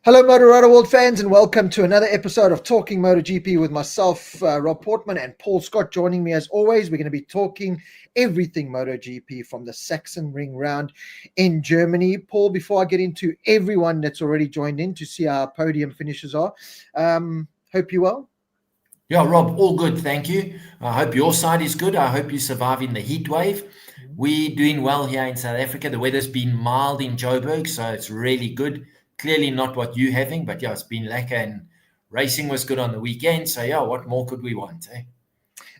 Hello, Motorado World fans, and welcome to another episode of Talking MotoGP with myself, Rob Portman, and Paul Scott joining me as always. We're going to be talking everything MotoGP from the Sachsenring round in Germany. Paul, before I get into everyone that's already joined in to see how our podium finishes are, hope you're well. Yeah, Rob, all good, thank you. I hope your side is good. I hope you're surviving the heat wave. We're doing well here in South Africa. The weather's been mild in Joburg, so it's really good. Clearly not what you're having, but yeah, it's been lekker, and racing was good on the weekend. So yeah, what more could we want, eh?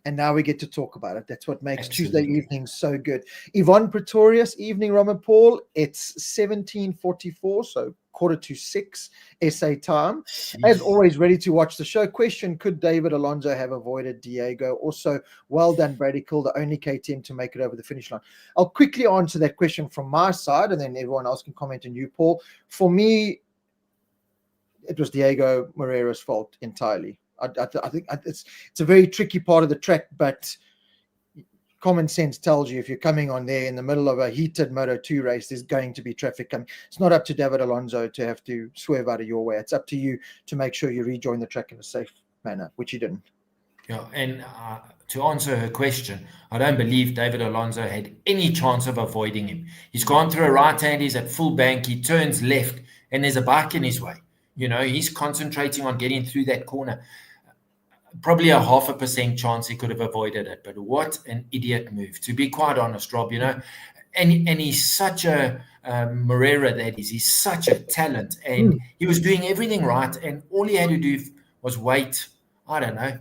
And now we get to talk about it. That's what makes Absolutely. Tuesday evenings so good. Yvonne Pretorius, evening, Roman Paul. It's 17:44, so 5:45 SA time. As always, ready to watch the show. Question: could David Alonso have avoided Diego? Also, well done, Brady Kill, the only KTM to make it over the finish line. I'll quickly answer that question from my side, and then everyone else can comment on you, Paul. For me, it was Diego Moreira's fault entirely. I think it's a very tricky part of the track, but common sense tells you if you're coming on there in the middle of a heated Moto2 race, there's going to be traffic coming. It's not up to David Alonso to have to swerve out of your way. It's up to you to make sure you rejoin the track in a safe manner, which he didn't. Yeah, and to answer her question, I don't believe David Alonso had any chance of avoiding him. He's gone through a right hand, he's at full bank, he turns left, and there's a bike in his way. You know, he's concentrating on getting through that corner. Probably a 0.5% chance he could have avoided it, but what an idiot move, to be quite honest, Rob. You know, and he's such a Moreira, that is, he's such a talent, and he was doing everything right, and all he had to do was wait, I don't know,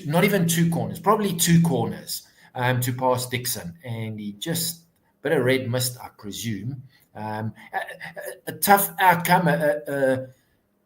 not even 2 corners, probably 2 corners to pass Dixon, and he just bit of red mist, I presume. A tough outcome,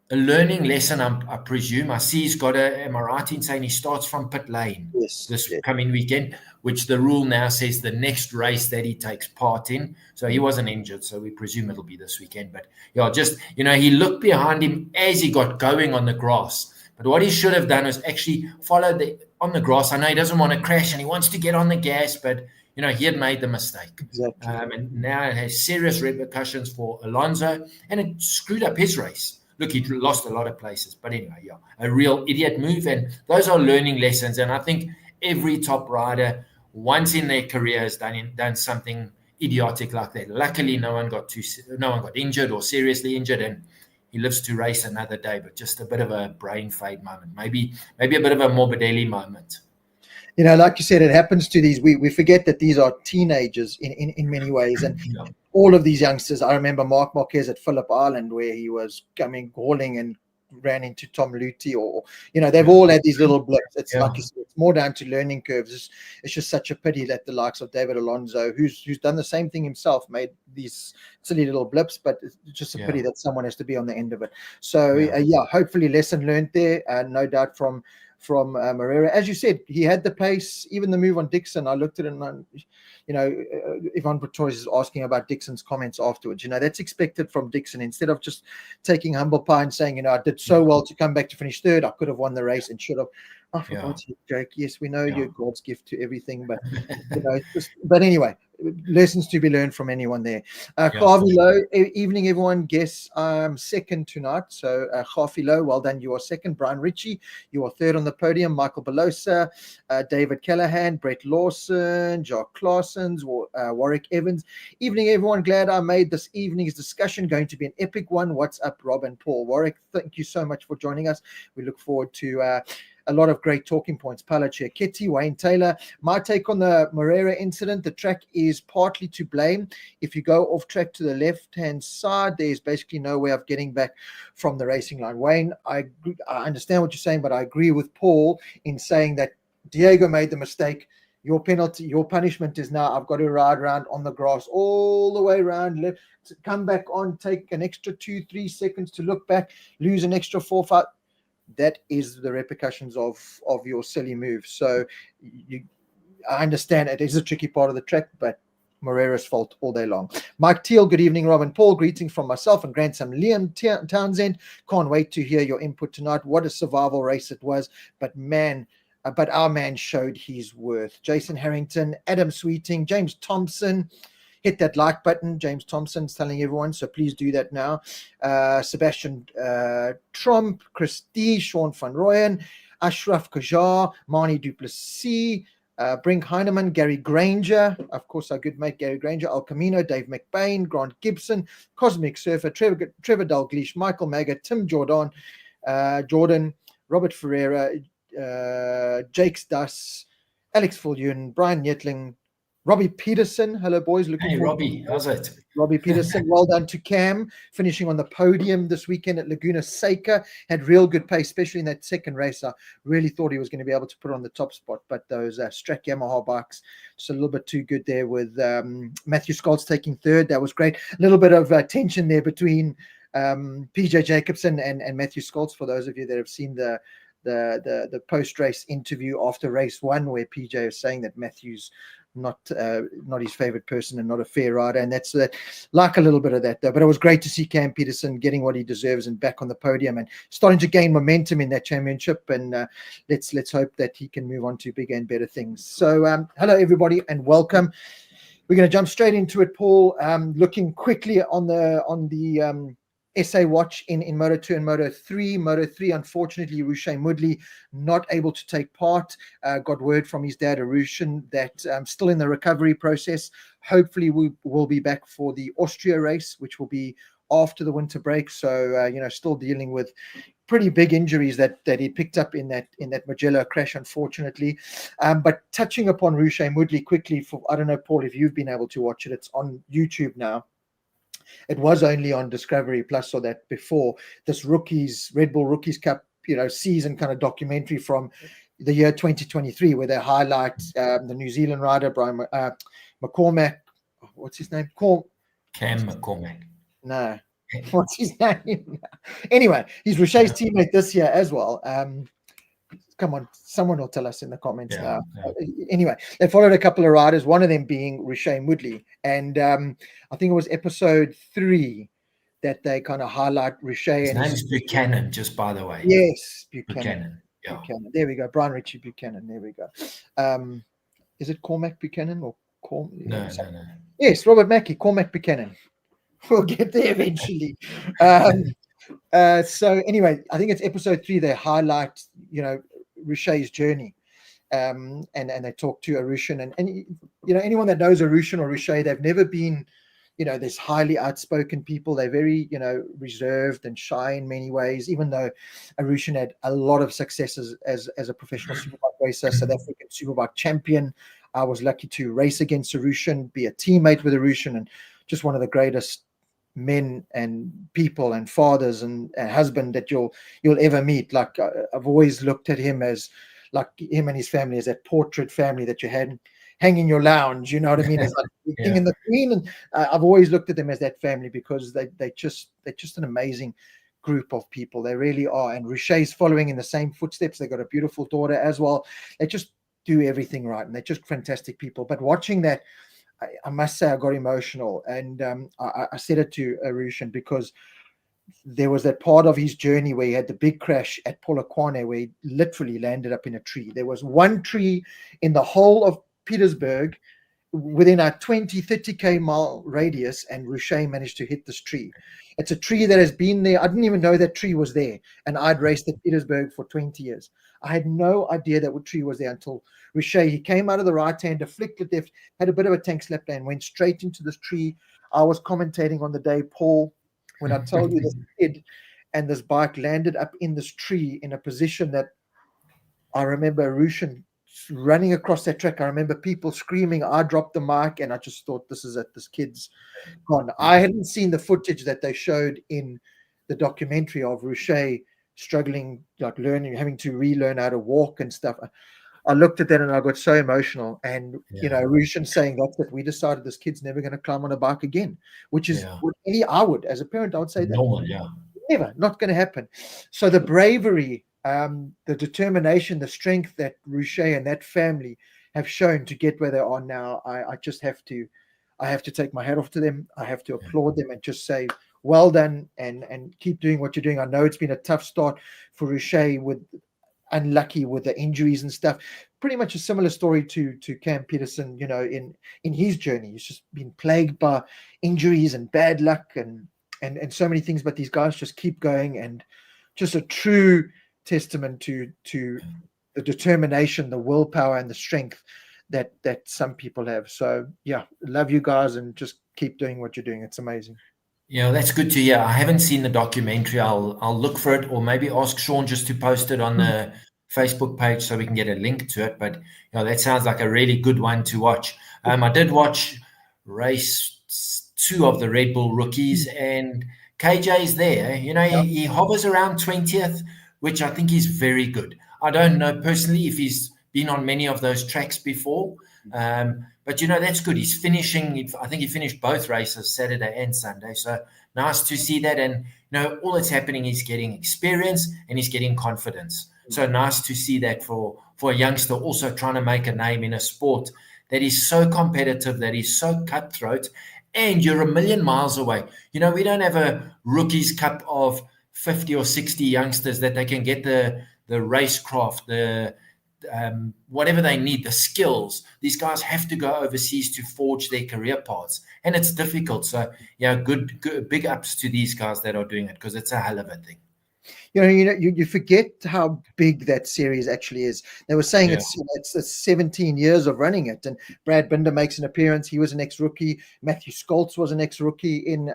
a learning lesson, I presume. I see he's got am I right in saying he starts from pit lane this coming weekend, which the rule now says the next race that he takes part in. So he wasn't injured, so we presume it'll be this weekend. But yeah, just, you know, he looked behind him as he got going on the grass. But what he should have done was actually follow on the grass. I know he doesn't want to crash and he wants to get on the gas, but you know, he had made the mistake. Exactly. And now it has serious repercussions for Alonso, and it screwed up his race. Look, he lost a lot of places, but anyway, yeah, a real idiot move, and those are learning lessons. And I think every top rider, once in their career, has done something idiotic like that. Luckily, no one got injured or seriously injured, and he lives to race another day. But just a bit of a brain fade moment, maybe a bit of a Morbidelli moment. You know, like you said, it happens to these. We forget that these are teenagers in many ways, and all of these youngsters. I remember Marc Marquez at Phillip Island, where he was hauling and ran into Tom Luthi, or you know, they've all had these little blips. It's like you said, it's more down to learning curves. It's just such a pity that the likes of David Alonso, who's done the same thing himself, made these silly little blips, but it's just a pity that someone has to be on the end of it. So hopefully lesson learned there, no doubt from Moreira. As you said, he had the pace, even the move on Dixon. I looked at it and, you know, Yvonne Pretorius is asking about Dixon's comments afterwards. You know, that's expected from Dixon. Instead of just taking humble pie and saying, you know, I did so well to come back to finish third, I could have won the race and should have. Oh, for God's sake, Jake. Yes, we know you're God's gift to everything, but you know, but anyway, lessons to be learned from anyone there. Khafi Low, evening, everyone. Guess I'm second tonight. So Khafi Low, well done. You are second. Brian Ritchie, you are third on the podium. Michael Belosa, David Callahan, Brett Lawson, Jock Claessens, Warwick Evans. Evening, everyone. Glad I made this evening's discussion going to be an epic one. What's up, Rob and Paul? Warwick, thank you so much for joining us. We look forward to a lot of great talking points. Palachia Kitty, Wayne Taylor. My take on the Moreira incident: the track is partly to blame. If you go off track to the left-hand side, there's basically no way of getting back from the racing line. Wayne, I understand what you're saying, but I agree with Paul in saying that Diego made the mistake. Your penalty, your punishment is now I've got to ride around on the grass all the way around, left, come back on, take an extra 2-3 seconds to look back, lose an extra 4-5. That is the repercussions of your silly move. So I understand it is a tricky part of the track, but Moreira's fault all day long. Mike Teal, good evening, Rob and Paul. Greetings from myself and grandson Liam Townsend. Can't wait to hear your input tonight. What a survival race it was. But our man showed his worth. Jason Harrington, Adam Sweeting, James Thompson. hit that like button. James Thompson's telling everyone, so please do that now. Sebastian Trump, Chris D, Sean van Rooyen, Ashraf Kajar, Marnie Duplessis, Brink Heinemann, Gary Granger, of course, our good mate Gary Granger, Al Camino, Dave McBain, Grant Gibson, Cosmic Surfer, Trevor Dalglish, Michael Maga, Tim Jordan, Robert Ferreira, Jakes Das, Alex Fulyun, Brian Yetling, Robbie Peterson. Hello, boys. Looking Hey, forward. Robbie, how's it? Robbie Peterson, well done to Cam, finishing on the podium this weekend at Laguna Seca. Had real good pace, especially in that second race. I really thought he was going to be able to put on the top spot, but those Strack Yamaha bikes just a little bit too good there, with Matthew Scholz taking third. That was great. A little bit of tension there between PJ Jacobson and Matthew Scholz, for those of you that have seen the post-race interview after race one, where PJ is saying that Matthew's not his favorite person and not a fair rider, and that's like a little bit of that though. But it was great to see Cam Peterson getting what he deserves and back on the podium and starting to gain momentum in that championship, and let's hope that he can move on to bigger and better things. So hello everybody and welcome. We're going to jump straight into it, Paul. Looking quickly on the SA Watch in Moto2 and Moto3. Moto3, unfortunately, Rushay Mudley not able to take part. Got word from his dad, Arushan, that still in the recovery process. Hopefully, we will be back for the Austria race, which will be after the winter break. So, still dealing with pretty big injuries that he picked up in that Mugello crash, unfortunately. But touching upon Rushay Mudley quickly, I don't know, Paul, if you've been able to watch it. It's on YouTube now. It was only on Discovery Plus or that before. This Red Bull Rookies Cup, season kind of documentary from the year 2023, where they highlight the New Zealand rider, Brian McCormack. What's his name? Cam McCormack. No. What's his name? Anyway, he's Rushay's teammate this year as well. Come on, someone will tell us in the comments now. Anyway, they followed a couple of riders, one of them being Rushay Mudley. And I think it was episode 3 that they kind of highlight Rushay. His name's Buchanan, just by the way. Yes, Buchanan. Yeah. Buchanan. There we go. Brian Ritchie Buchanan. There we go. Is it Cormac Buchanan or No. Yes, Robert Mackey, Cormac Buchanan. We'll get there eventually. So anyway, I think it's episode 3. They highlight, Rushay's journey, and they talk to Arushan, and anyone that knows Arushan or Rushay, they've never been, this highly outspoken people. They're very, reserved and shy in many ways, even though Arushan had a lot of successes as a professional superbike racer, South African superbike champion. I was lucky to race against Arushan, be a teammate with Arushan, and just one of the greatest men and people and fathers and husband that you'll ever meet. Like I've always looked at him as like him and his family as that portrait family that you had hang in your lounge, you know what I mean? It's like the king and the queen, and I've always looked at them as that family, because they're just an amazing group of people. They really are. And Rushay's following in the same footsteps. They've got a beautiful daughter as well. They just do everything right, and they're just fantastic people. But watching that, I must say I got emotional, and I said it to Arushan, because there was that part of his journey where he had the big crash at Polokwane, where he literally landed up in a tree. There was one tree in the whole of Petersburg within a 20-30k mile radius, and Rushay managed to hit this tree. It's a tree that has been there. I didn't even know that tree was there, and I'd raced at Petersburg for 20 years. I had no idea that tree was there until Rushay. He came out of the right hander, flicked it left, had a bit of a tank slap and went straight into this tree. I was commentating on the day, Paul, when I told you this kid and this bike landed up in this tree in a position that I remember Arushan running across that track. I remember people screaming. I dropped the mic and I just thought, this is it. This kid's gone. I hadn't seen the footage that they showed in the documentary of Rushay struggling, like learning, having to relearn how to walk and stuff. I looked at that and I got so emotional. And, Rushan saying that's it. We decided this kid's never going to climb on a bike again, which is what I would, as a parent, I would say that. Never, not going to happen. So the bravery, the determination, the strength that Rushay and that family have shown to get where they are now, I just have to take my hat off to them. I have to applaud them and just say, well done, and keep doing what you're doing. I know it's been a tough start for Rushay with unlucky with the injuries and stuff. Pretty much a similar story to Cam Peterson, in his journey. He's just been plagued by injuries and bad luck and so many things, but these guys just keep going, and just a true testament to the determination, the willpower, and the strength that some people have. So yeah, love you guys, and just keep doing what you're doing. It's amazing. Yeah, that's good to hear. I haven't seen the documentary. I'll look for it, or maybe ask Sean just to post it on the Facebook page so we can get a link to it. But that sounds like a really good one to watch. I did watch race 2 of the Red Bull rookies, and KJ's there. He hovers around 20th, which I think is very good. I don't know personally if he's been on many of those tracks before. But that's good. He's finishing. I think he finished both races, Saturday and Sunday. So nice to see that. And all that's happening is getting experience and he's getting confidence. So nice to see that for a youngster also trying to make a name in a sport that is so competitive, that is so cutthroat, and you're a million miles away. We don't have a rookies cup of 50 or 60 youngsters that they can get the racecraft, the whatever they need, the skills. These guys have to go overseas to forge their career paths, and it's difficult. So good big ups to these guys that are doing it, because it's a hell of a thing. You forget how big that series actually is. They were saying it's 17 years of running it, and Brad Binder makes an appearance. He was an ex-rookie. Matthew Skoltz was an ex-rookie in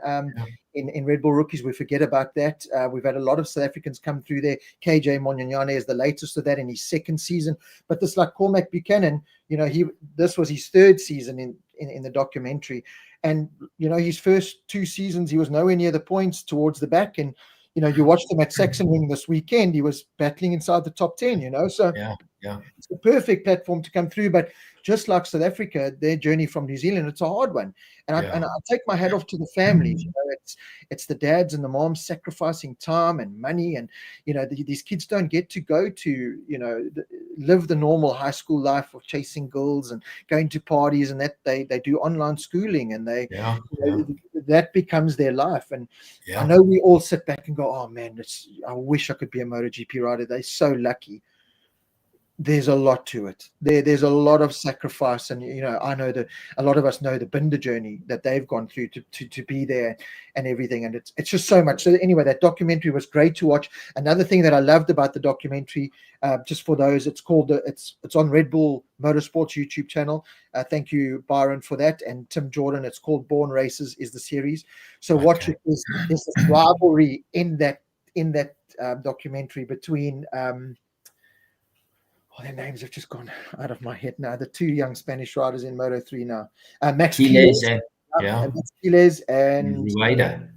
Red Bull Rookies. We forget about that. We've had a lot of South Africans come through there. KJ Monyanyane is the latest of that in his second season. But this, like Cormac Buchanan, this was his third season in the documentary, and his first 2 seasons he was nowhere near the points, towards the back, and you watched him at Sachsenring this weekend. He was battling inside the top 10, So it's the perfect platform to come through. But just like South Africa, their journey from New Zealand, it's a hard one. And I take my hat off to the families. It's the dads and the moms sacrificing time and money. And, these kids don't get to go to, live the normal high school life of chasing girls and going to parties, and that they do online schooling, and that becomes their life. And I know we all sit back and go, oh man, I wish I could be a MotoGP rider. They're so lucky. There's a lot to it. There's a lot of sacrifice, and I know that a lot of us know the Binder journey that they've gone through to be there and everything, and it's just so much. So anyway, that documentary was great to watch. Another thing that I loved about the documentary, just for those, it's on Red Bull Motorsports YouTube channel. Thank you, Byron, for that, and Tim Jordan. It's called Born Races is the series. So watch it. There's this rivalry in that documentary between. Their names have just gone out of my head now. The 2 young Spanish riders in Moto3 now. Max Quiles and Rueda.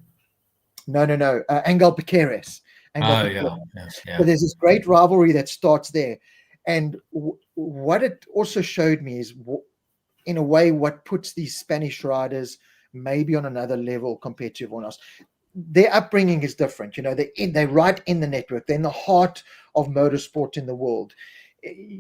No. Angel Piqueras. So there's this great rivalry that starts there. And what it also showed me is, in a way, what puts these Spanish riders maybe on another level compared to everyone else. Their upbringing is different. They're right in the network. They're in the heart of motorsport in the world.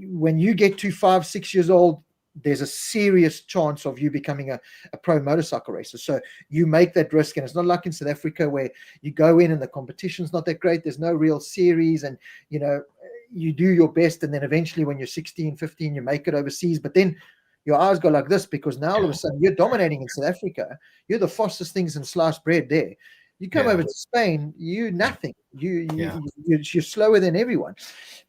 When you get to 5-6 years old, there's a serious chance of you becoming a pro motorcycle racer. So you make that risk, and it's not like in South Africa where you go in and the competition's not that great. There's no real series, and you do your best, and then eventually when you're 16, 15, you make it overseas. But then your eyes go like this, because now all of a sudden you're dominating in South Africa. You're the fastest things in sliced bread there. You come over to Spain, you nothing. You're slower than everyone.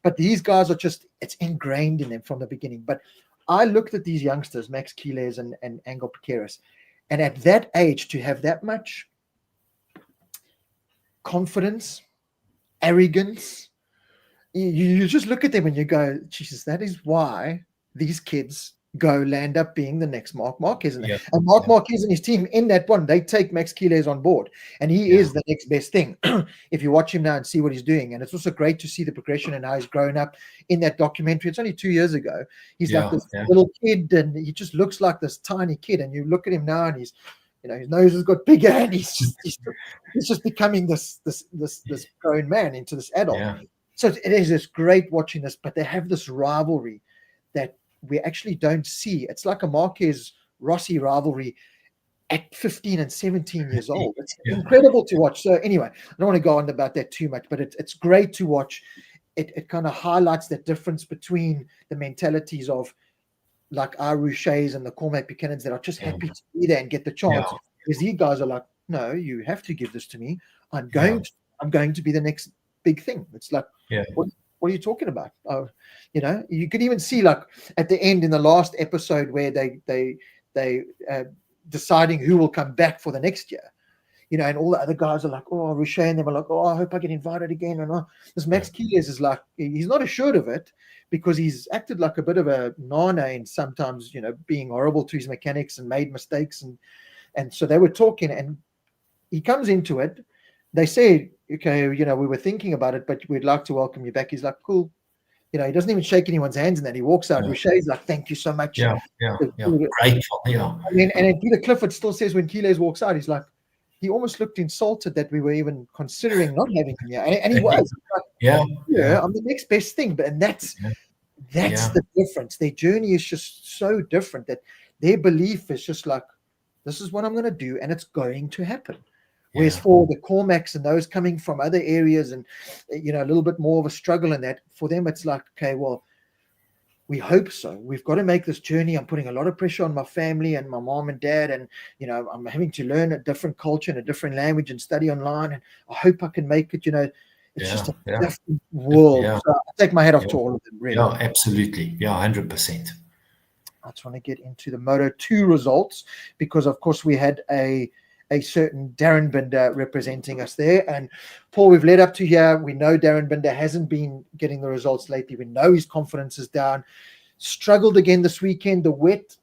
But these guys are it's ingrained in them from the beginning. But I looked at these youngsters, Max Quiles and Angel Piqueras, and at that age, to have that much confidence, arrogance, you just look at them and you go, Jesus, that is why these kids land up being the next Marc Marquez. And Marc Marquez and his team in that one, they take Max Quiles on board, and he is the next best thing. If you watch him now and see what he's doing, and it's also great to see the progression and how he's grown up in that documentary. It's only 2 years ago. He's like this little kid, and he just looks like this tiny kid, and you look at him now, and he's, his nose has got bigger, and he's just becoming this grown man into this adult. So it is just great watching this, but they have this rivalry that we actually don't see. It's like a Marquez-Rossi rivalry at 15 and 17 years old. It's incredible to watch. So anyway, I don't want to go on about that too much, but it's great to watch it kind of highlights that difference between the mentalities of like our Rouchets and the Cormac Buchanans that are just happy to be there and get the chance. Because these guys are like, no, you have to give this to me. I'm going to be the next big thing. It's like, what are you talking about? You could even see like at the end in the last episode where they deciding who will come back for the next year. And all the other guys are like, oh, Rouchet, and they were like, oh, I hope I get invited again. And this Max Keeles is like, he's not assured of it because he's acted like a bit of a nana and sometimes, being horrible to his mechanics and made mistakes. And so they were talking and he comes into it. They say, okay, we were thinking about it, but we'd like to welcome you back. He's like, cool. He doesn't even shake anyone's hands and then he walks out. Rouchet's like, thank you so much. Grateful, And Peter Clifford still says when Keeles walks out, he's like, he almost looked insulted that we were even considering not having him here. And he was. Like, I'm the next best thing. But that's the difference. Their journey is just so different that their belief is just like, this is what I'm going to do and it's going to happen. Whereas for the Cormacs and those coming from other areas and, a little bit more of a struggle in that, for them it's like, okay, well, we hope so. We've got to make this journey. I'm putting a lot of pressure on my family and my mom and dad. And, I'm having to learn a different culture and a different language and study online. And I hope I can make it, it's just a different world. So I take my hat off to all of them, really. Yeah, absolutely. Yeah, 100%. I just want to get into the Moto 2 results because, of course, we had a certain Darren Binder representing us there. And Paul, we've led up to here. We know Darren Binder hasn't been getting the results lately. We know his confidence is down. Struggled again this weekend. The wet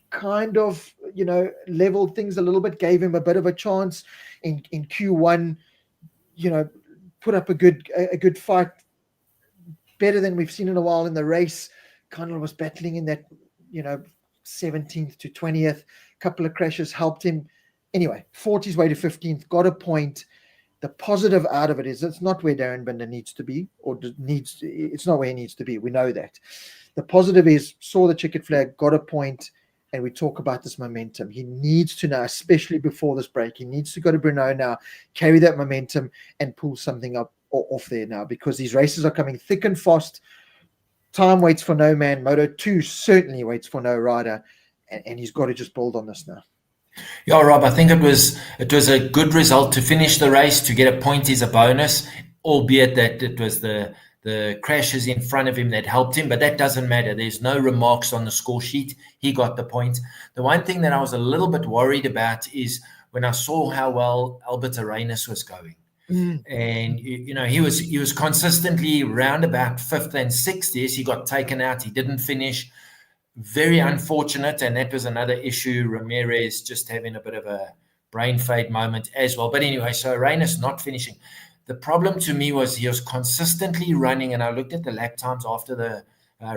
kind of, leveled things a little bit, gave him a bit of a chance in Q1, put up a good fight, better than we've seen in a while in the race. Kind of was battling in that, 17th to 20th. Couple of crashes helped him. Anyway, 40 his way to 15th, got a point. The positive out of it is it's not where Darren Binder needs to be, it's not where he needs to be. We know that. The positive is saw the checkered flag, got a point, and we talk about this momentum. He needs to now, especially before this break, he needs to go to Brno now, carry that momentum and pull something up off there now because these races are coming thick and fast. Time waits for no man. Moto 2 certainly waits for no rider, and he's got to just build on this now. Yeah, Rob, I think it was a good result to finish the race. To get a point is a bonus, albeit that it was the crashes in front of him that helped him, but that doesn't matter. There's no remarks on the score sheet. He got the point. The one thing that I was a little bit worried about is when I saw how well Albert Arenas was going. And he was consistently round about 5th and 6th. Yes, he got taken out. He didn't finish. Very unfortunate, and that was another issue. Ramirez just having a bit of a brain fade moment as well. But anyway, so Arenas not finishing. The problem to me was he was consistently running, and I looked at the lap times after the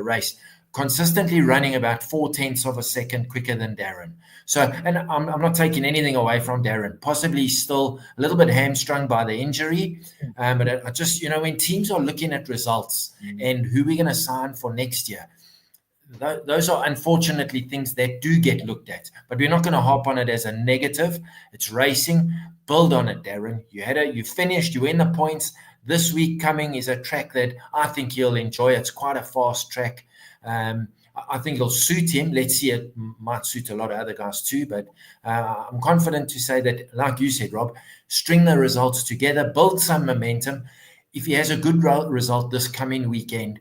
race, consistently running about 0.4 of a second quicker than Darren. So, and I'm not taking anything away from Darren, possibly still a little bit hamstrung by the injury. But I just, when teams are looking at results and who we're going to sign for next year, those are unfortunately things that do get looked at, but we're not going to hop on it as a negative. It's racing. Build on it, Darren. You finished, you win the points. This week coming is a track that I think he'll enjoy. It's quite a fast track. I think it'll suit him. Let's see, it might suit a lot of other guys too, but I'm confident to say that, like you said, Rob, string the results together, build some momentum. If he has a good result this coming weekend,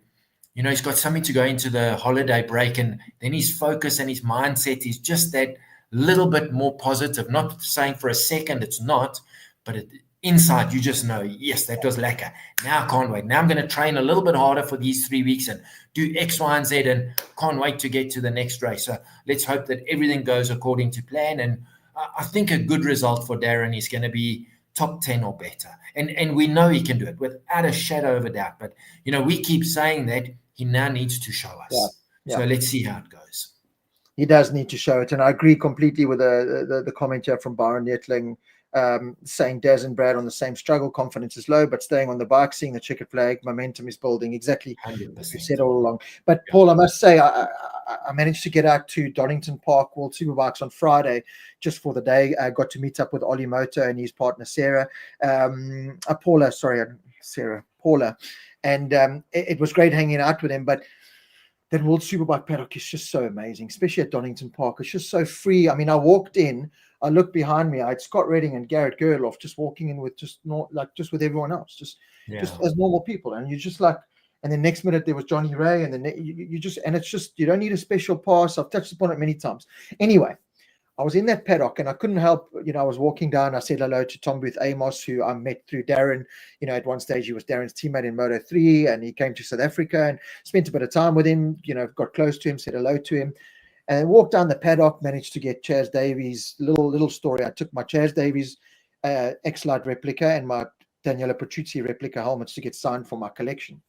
he's got something to go into the holiday break, and then his focus and his mindset is just that little bit more positive. Not saying for a second it's not, but inside you just know, yes, that was lekker. Now I can't wait. Now I'm going to train a little bit harder for these 3 weeks and do X, Y, and Z, and can't wait to get to the next race. So let's hope that everything goes according to plan. And I think a good result for Darren is going to be top 10 or better. And we know he can do it without a shadow of a doubt. But, we keep saying that. He now needs to show us. So let's see how it goes. He does need to show it. And I agree completely with the comment here from Byron Netling saying Daz and Brad on the same struggle. Confidence is low, but staying on the bike, seeing the checkered flag, momentum is building. Exactly 100%. As you said all along. But Paul, I must say, I managed to get out to Donington Park World Superbikes on Friday just for the day. I got to meet up with Ollie Moto and his partner, Sarah. Sarah. Paula, and it was great hanging out with him. But that World Superbike paddock is just so amazing, especially at Donington Park. It's just so free. I mean, I walked in, I looked behind me, I had Scott Redding and Garrett Gerloff just walking in with just with everyone else, just as normal people, and you just like. And then next minute there was Johnny Ray, and then you just, and it's just, you don't need a special pass. I've touched upon it many times. Anyway, I was in that paddock and I couldn't help, I was walking down. I said hello to Tom Booth Amos, who I met through Darren. At one stage he was Darren's teammate in Moto 3, and he came to South Africa and spent a bit of time with him, got close to him, said hello to him, and then walked down the paddock, managed to get Chaz Davies. Little story. I took my Chaz Davies X-Lite replica and my Daniela Petrucci replica helmets to get signed for my collection.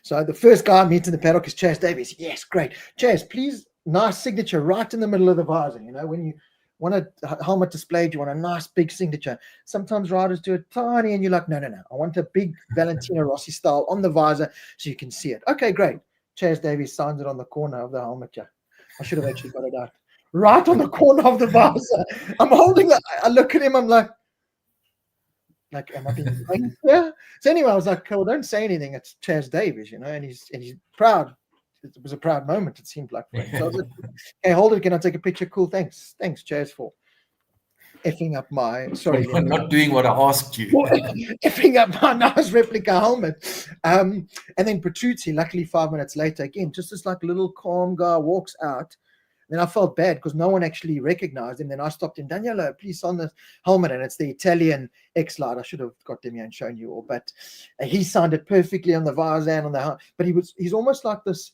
So the first guy I meet in the paddock is Chaz Davies. Yes, great. Chaz, please, nice signature right in the middle of the visor. When you want a helmet displayed, you want a nice big signature. Sometimes riders do it tiny, and you're like, no. I want a big Valentino Rossi style on the visor so you can see it. Okay, great. Chaz Davies signs it on the corner of the helmet. Yeah. I should have actually got it out. Right on the corner of the visor. I'm holding it. I look at him, I'm like, am I being framed? Yeah. So anyway, I was like, well, don't say anything. It's Chaz Davies, and he's proud. It was a proud moment, it seemed like. So I was like, hey, hold it. Can I take a picture? Cool. Thanks, Chaz, for effing up my, sorry. I'm not doing what I asked you. Effing up my nice replica helmet. And then Petrucci, luckily 5 minutes later, again, just this like little calm guy walks out. Then I felt bad because no one actually recognized him. Then I stopped him, Daniela, please sign the helmet. And it's the Italian X-Lite. I should have got them here and shown you all. But he signed it perfectly on the visor and on the helmet. But he's almost like this,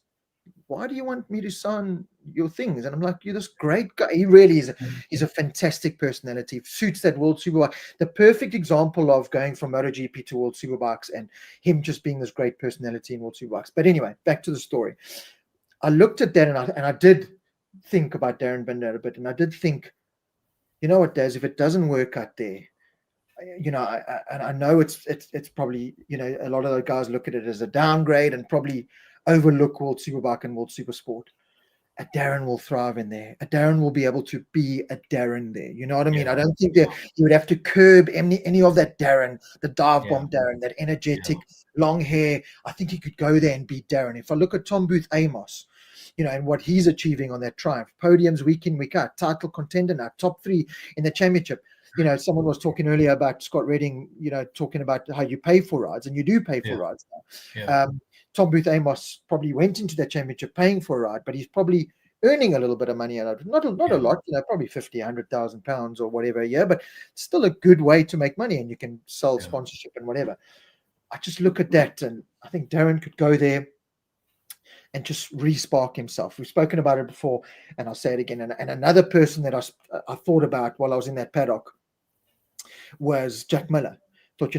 why do you want me to sign your things? And I'm like, you're this great guy. He really is. He's a fantastic personality. Suits that World Superbike. The perfect example of going from MotoGP to World Superbikes and him just being this great personality in World Superbikes. But anyway, back to the story. I looked at that and I did think about Darren Binder a bit, and I did think, what, Daz, if it doesn't work out there, I know it's probably, a lot of those guys look at it as a downgrade and probably overlook World Superbike and World Supersport. A Darren will thrive in there. A Darren will be able to be a Darren there. You know what I mean? I don't think that you would have to curb any of that Darren, the dive bomb Darren, that energetic, long hair. I think he could go there and be Darren. If I look at Tom Booth Amos, and what he's achieving on that triumph, podiums week in, week out, title contender now, top 3 in the championship. Someone was talking earlier about Scott Redding, talking about how you pay for rides, and you do pay for rides now. Tom Booth Amos probably went into that championship paying for a ride, but he's probably earning a little bit of money out of it. Not a lot, probably 50, 100,000 pounds or whatever a year, but still a good way to make money, and you can sell sponsorship and whatever. I just look at that, and I think Darren could go there and just re-spark himself. We've spoken about it before, and I'll say it again. And another person that I thought about while I was in that paddock was Jack Miller. Thought,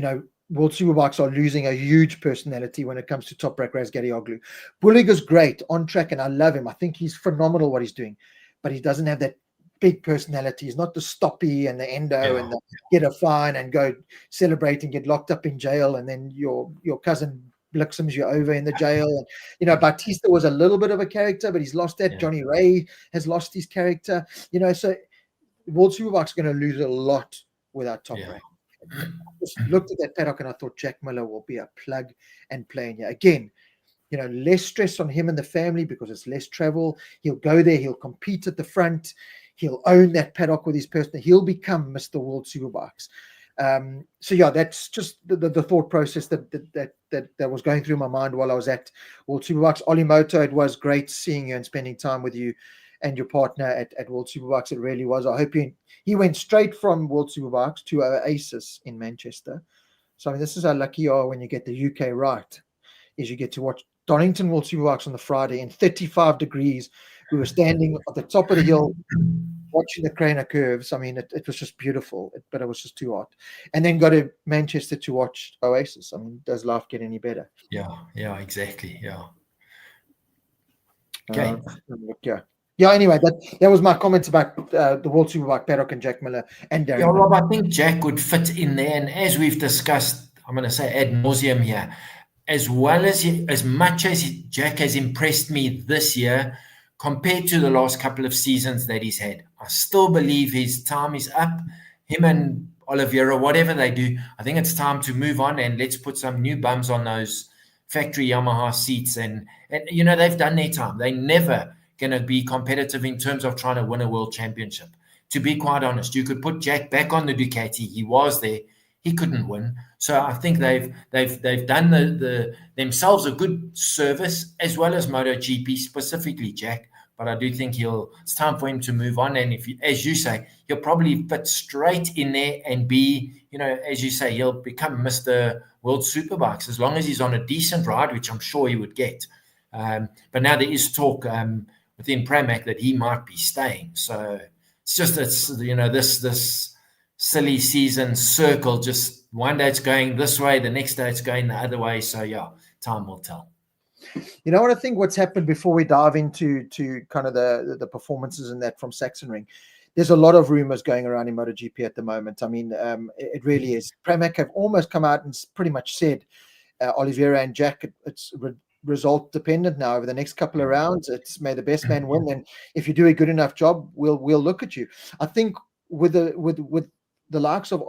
World Superbikes are losing a huge personality when it comes to Toprak Razgadioglu. Bulliger's great on track, and I love him. I think he's phenomenal what he's doing, but he doesn't have that big personality. He's not the stoppy and the endo and the get a fine and go celebrate and get locked up in jail, and then your cousin Blixums you over in the jail. And Batista was a little bit of a character, but he's lost that. Johnny Ray has lost his character. So World Superbike's going to lose a lot without Toprak. I just looked at that paddock and I thought Jack Miller will be a plug and play in here. Again, less stress on him and the family because it's less travel. He'll go there, he'll compete at the front, he'll own that paddock with his person. He'll become Mr. World Superbikes. That's just the thought process that was going through my mind while I was at World Superbikes. Oli Moto, it was great seeing you and spending time with you and your partner at World Superbikes. It really was. I hope he went straight from World Superbikes to Oasis in Manchester. So this is how lucky you are when you get the UK right, is you get to watch Donington World Superbikes on the Friday in 35 degrees. We were standing at the top of the hill watching the Craner curves. It was just beautiful, but it was just too hot. And then go to Manchester to watch Oasis. Does life get any better? Yeah, exactly. Yeah. Okay. Anyway, that was my comments about the World Superbike paddock and Jack Miller and Darren. Yeah, Rob, I think Jack would fit in there. And as we've discussed, I'm going to say ad nauseum here, as much as Jack has impressed me this year, compared to the last couple of seasons that he's had, I still believe his time is up. Him and Oliveira, whatever they do, I think it's time to move on and let's put some new bums on those factory Yamaha seats. And they've done their time. They're never going to be competitive in terms of trying to win a world championship. To be quite honest, you could put Jack back on the Ducati. He was there. He couldn't win. So I think they've done themselves a good service, as well as MotoGP, specifically Jack. But I do think it's time for him to move on. And as you say, he'll probably fit straight in there and be, as you say, he'll become Mr. World Superbikes as long as he's on a decent ride, which I'm sure he would get. But now there is talk within Pramac that he might be staying. So it's this silly season circle. Just one day it's going this way, the next day it's going the other way. So yeah, time will tell. You know what I think what's happened before we dive into kind of the performances and that from Sachsenring, there's a lot of rumors going around in MotoGP at the moment. I mean, it really is. Pramac have almost come out and pretty much said Oliveira and Jack, it's result dependent now over the next couple of rounds. It's may the best man win, and if you do a good enough job, we'll look at you. I think with the likes of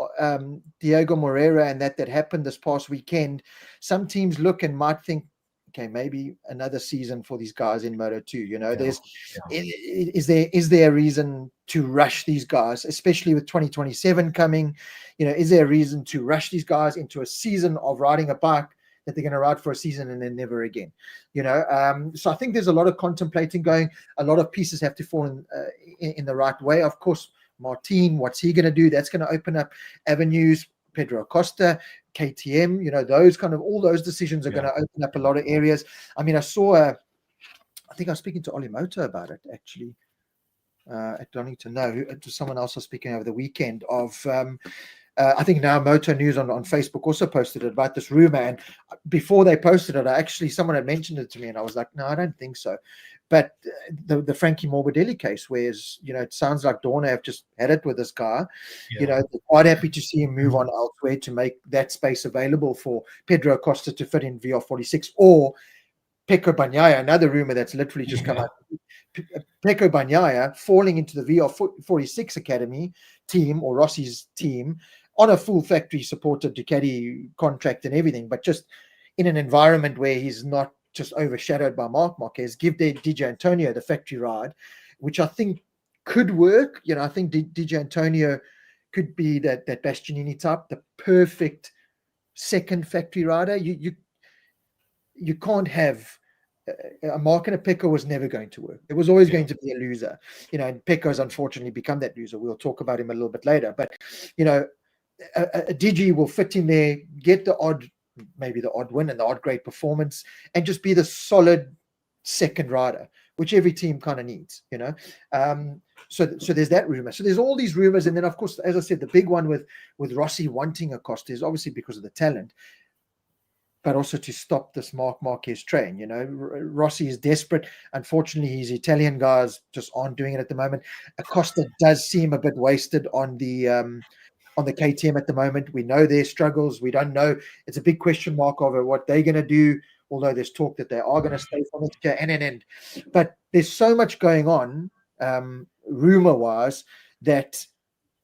Diego Moreira and that happened this past weekend, some teams look and might think, okay, maybe another season for these guys in Moto2. Is there a reason to rush these guys, especially with 2027 coming? Is there a reason to rush these guys into a season of riding a bike that they're going to ride for a season and then never again? So I think there's a lot of contemplating going. A lot of pieces have to fall in the right way. Of course, Martin, what's he going to do? That's going to open up avenues. Pedro Acosta, KTM, all those decisions are going to open up a lot of areas. I mean, I think I was speaking to Oli Moto about it, actually. I don't need to know. To someone else I was speaking over the weekend of, I think now Moto News on Facebook also posted it about this rumor. And before they posted it, someone had mentioned it to me and I was like, no, I don't think so. But the Frankie Morbidelli case, whereas, it sounds like Dorna have just had it with this guy. They're quite happy to see him move on elsewhere to make that space available for Pedro Acosta to fit in VR46 or Pecco Bagnaia, another rumor that's literally just come out. Pecco Bagnaia falling into the VR46 Academy team or Rossi's team on a full factory supported Ducati contract and everything, but just in an environment where he's not just overshadowed by Marc Marquez, give DJ Antonio the factory ride, which I think could work. I think DJ Antonio could be that Bastianini type, the perfect second factory rider. You can't have a Marc and a Pecco was never going to work. It was always going to be a loser. And Pecco's unfortunately become that loser. We'll talk about him a little bit later. But, a Digi will fit in there, get maybe the odd win and the odd great performance, and just be the solid second rider, which every team kind of needs, So there's that rumor. So there's all these rumors. And then, of course, as I said, the big one with Rossi wanting Acosta is obviously because of the talent, but also to stop this Marc Marquez train. Rossi is desperate. Unfortunately, his Italian guys just aren't doing it at the moment. Acosta does seem a bit wasted on the KTM at the moment. We know their struggles. We don't know. It's a big question mark over what they're going to do, although there's talk that they are going to stay for next year and. But there's so much going on, rumor-wise, that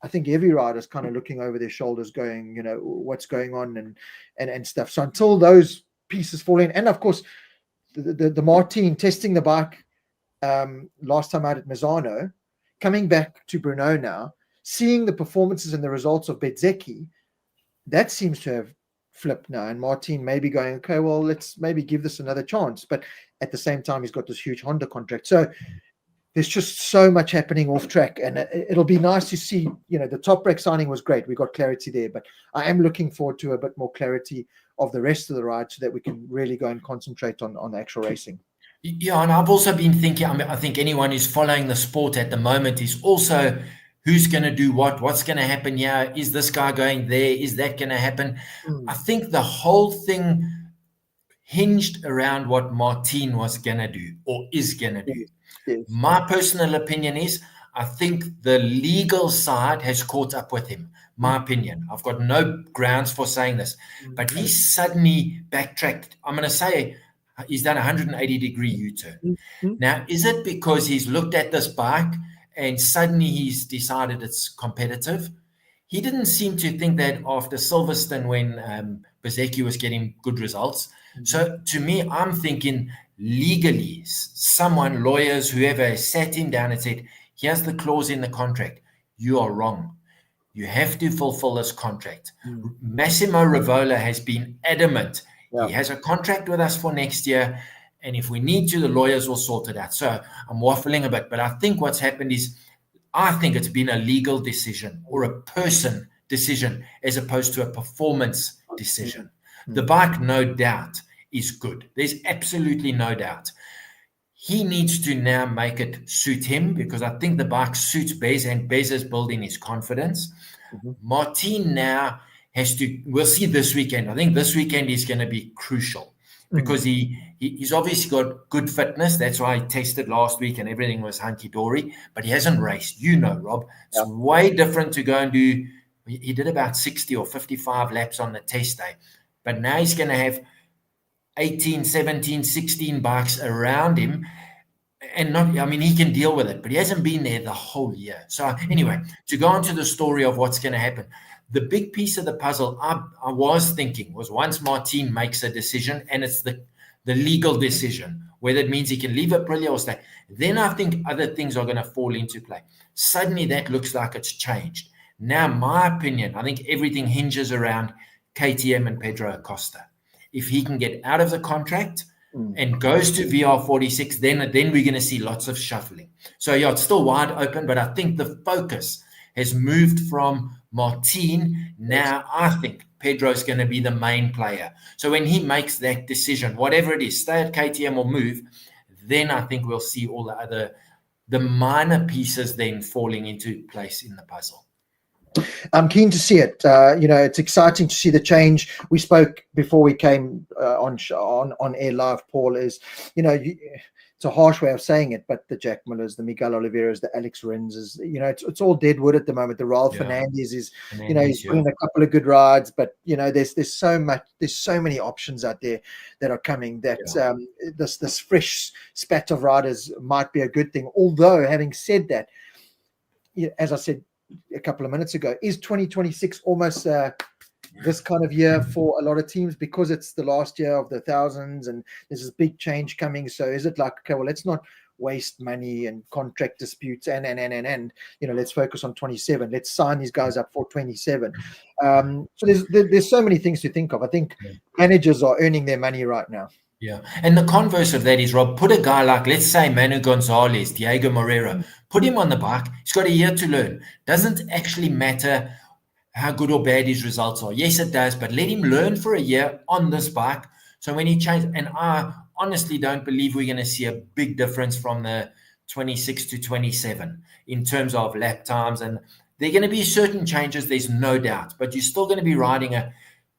I think every rider's kind of looking over their shoulders going, what's going on and stuff. So until those pieces fall in, and of course, the Martin testing the bike last time out at Misano, coming back to Brno now, seeing the performances and the results of Bezzecchi, that seems to have flipped now. And Martin may be going, okay, well, let's maybe give this another chance. But at the same time, he's got this huge Honda contract. So there's just so much happening off track. And it'll be nice to see, the top break signing was great. We got clarity there. But I am looking forward to a bit more clarity of the rest of the ride so that we can really go and concentrate on the actual racing. Yeah, and I've also been thinking, I think anyone who's following the sport at the moment is also who's going to do what's going to happen here, is this guy going there, is that going to happen? I think the whole thing hinged around what Martin was going to do or is going to do. Yes. My personal opinion is I think the legal side has caught up with him. My opinion. I've got no grounds for saying this, but he suddenly backtracked. I'm going to say he's done a 180-degree U-turn. Now, is it because he's looked at this bike and suddenly he's decided it's competitive? he didn't seem to think that after Silverstone when Bezzecchi was getting good results. So to me, I'm thinking legally, someone, lawyers, whoever, has sat him down and said, here's the clause in the contract. You are wrong. You have to fulfill this contract. Massimo Rivola has been adamant. He has a contract with us for next year. And if we need to, the lawyers will sort it out. So I'm waffling a bit, but I think what's happened is I think it's been a legal decision or a person decision as opposed to a performance decision. The bike, no doubt, is good. There's absolutely no doubt. He needs to now make it suit him because I think the bike suits Bez and Bez is building his confidence. Martin now has to, we'll see this weekend. I think this weekend is going to be crucial because he's obviously got good fitness. That's why he tested last week and everything was hunky-dory, but he hasn't raced. You know, Rob, it's way different to go and do, he did about 60 or 55 laps on the test day, but now he's going to have 18, 17, 16 bikes around him and not, I mean, he can deal with it, but he hasn't been there the whole year. So anyway, to go on to the story of what's going to happen, the big piece of the puzzle I was thinking was once Martin makes a decision and it's the legal decision, whether it means he can leave Aprilia or stay, then I think other things are going to fall into play. Suddenly that looks like it's changed. Now, my opinion, I think everything hinges around KTM and Pedro Acosta. If he can get out of the contract and goes to VR46, then we're going to see lots of shuffling. So, yeah, it's still wide open, but I think the focus has moved from Martin. Now, I think Pedro is going to be the main player. So when he makes that decision, whatever it is, stay at KTM or move, then I think we'll see all the minor pieces then falling into place in the puzzle. I'm keen to see it. It's exciting to see the change. We spoke before we came on air live, Paul, is, it's a harsh way of saying it, but the Jack Millers, the Miguel Oliveira's, the Alex Renz's, it's all dead wood at the moment. The Raul Fernandez is, he's putting a couple of good rides, but, there's so many options out there that are coming that this fresh spat of riders might be a good thing. Although, having said that, as I said a couple of minutes ago, is 2026 almost this kind of year for a lot of teams because it's the last year of the thousands and there's this big change coming? So is it like, okay, well, let's not waste money and contract disputes and let's focus on 27. Let's sign these guys up for 27. So there's so many things to think of. I think managers are earning their money right now. Yeah. And the converse of that is, Rob, put a guy like, let's say, Manu Gonzalez, Diego Moreira, put him on the bike. He's got a year to learn. Doesn't actually matter how good or bad his results are. Yes, it does, but let him learn for a year on this bike. So when he changes, and I honestly don't believe we're going to see a big difference from the 26 to 27 in terms of lap times. And there are going to be certain changes, there's no doubt, but you're still going to be riding a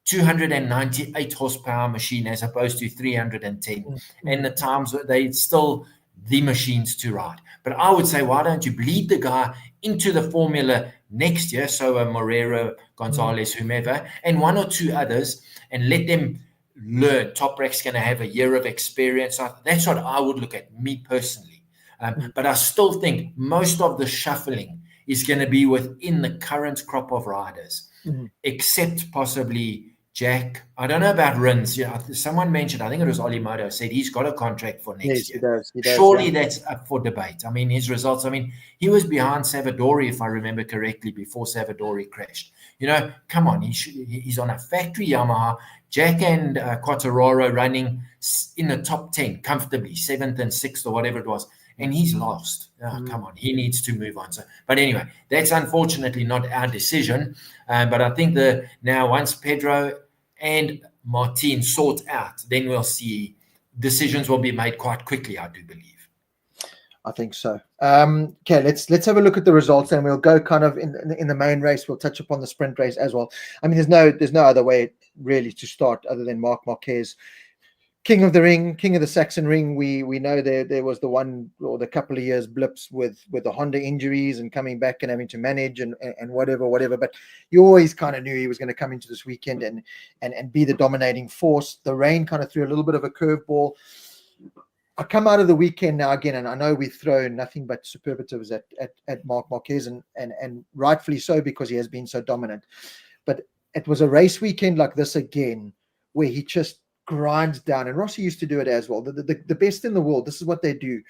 298 horsepower machine as opposed to 310. And the times they still the machines to ride. But I would say, why don't you bleed the guy into the formula next year? So Moreira, Gonzalez, whomever, and one or two others, and let them learn. Toprak's going to have a year of experience. That's what I would look at, me personally. But I still think most of the shuffling is going to be within the current crop of riders, except possibly Jack. I don't know about Rins. Someone mentioned, I think it was Oli Moto, said he's got a contract for next year. He does, surely that's up for debate. I mean, his results, he was behind Savadori, if I remember correctly, before Savadori crashed. Come on, he's on a factory Yamaha. Jack and Quartararo running in the top 10 comfortably, 7th and 6th or whatever it was. And he's lost. Come on, he needs to move on. But anyway, that's unfortunately not our decision. But I think now once Pedro and Martin sort out, then we'll see decisions will be made quite quickly, I do believe. I think so. Okay, let's have a look at the results, and we'll go kind of in the main race. We'll touch upon the sprint race as well. There's no other way really to start other than Marc Marquez, King of the Ring, King of the Sachsenring. We know there was the one or the couple of years blips with the Honda injuries and coming back and having to manage and whatever. But you always kind of knew he was going to come into this weekend and be the dominating force. The rain kind of threw a little bit of a curveball. I come out of the weekend now again, and I know we throw nothing but superlatives at Marc Marquez, and rightfully so, because he has been so dominant. But it was a race weekend like this again, where he just grinds down. And Rossi used to do it as well. The best in the world, this is what they do.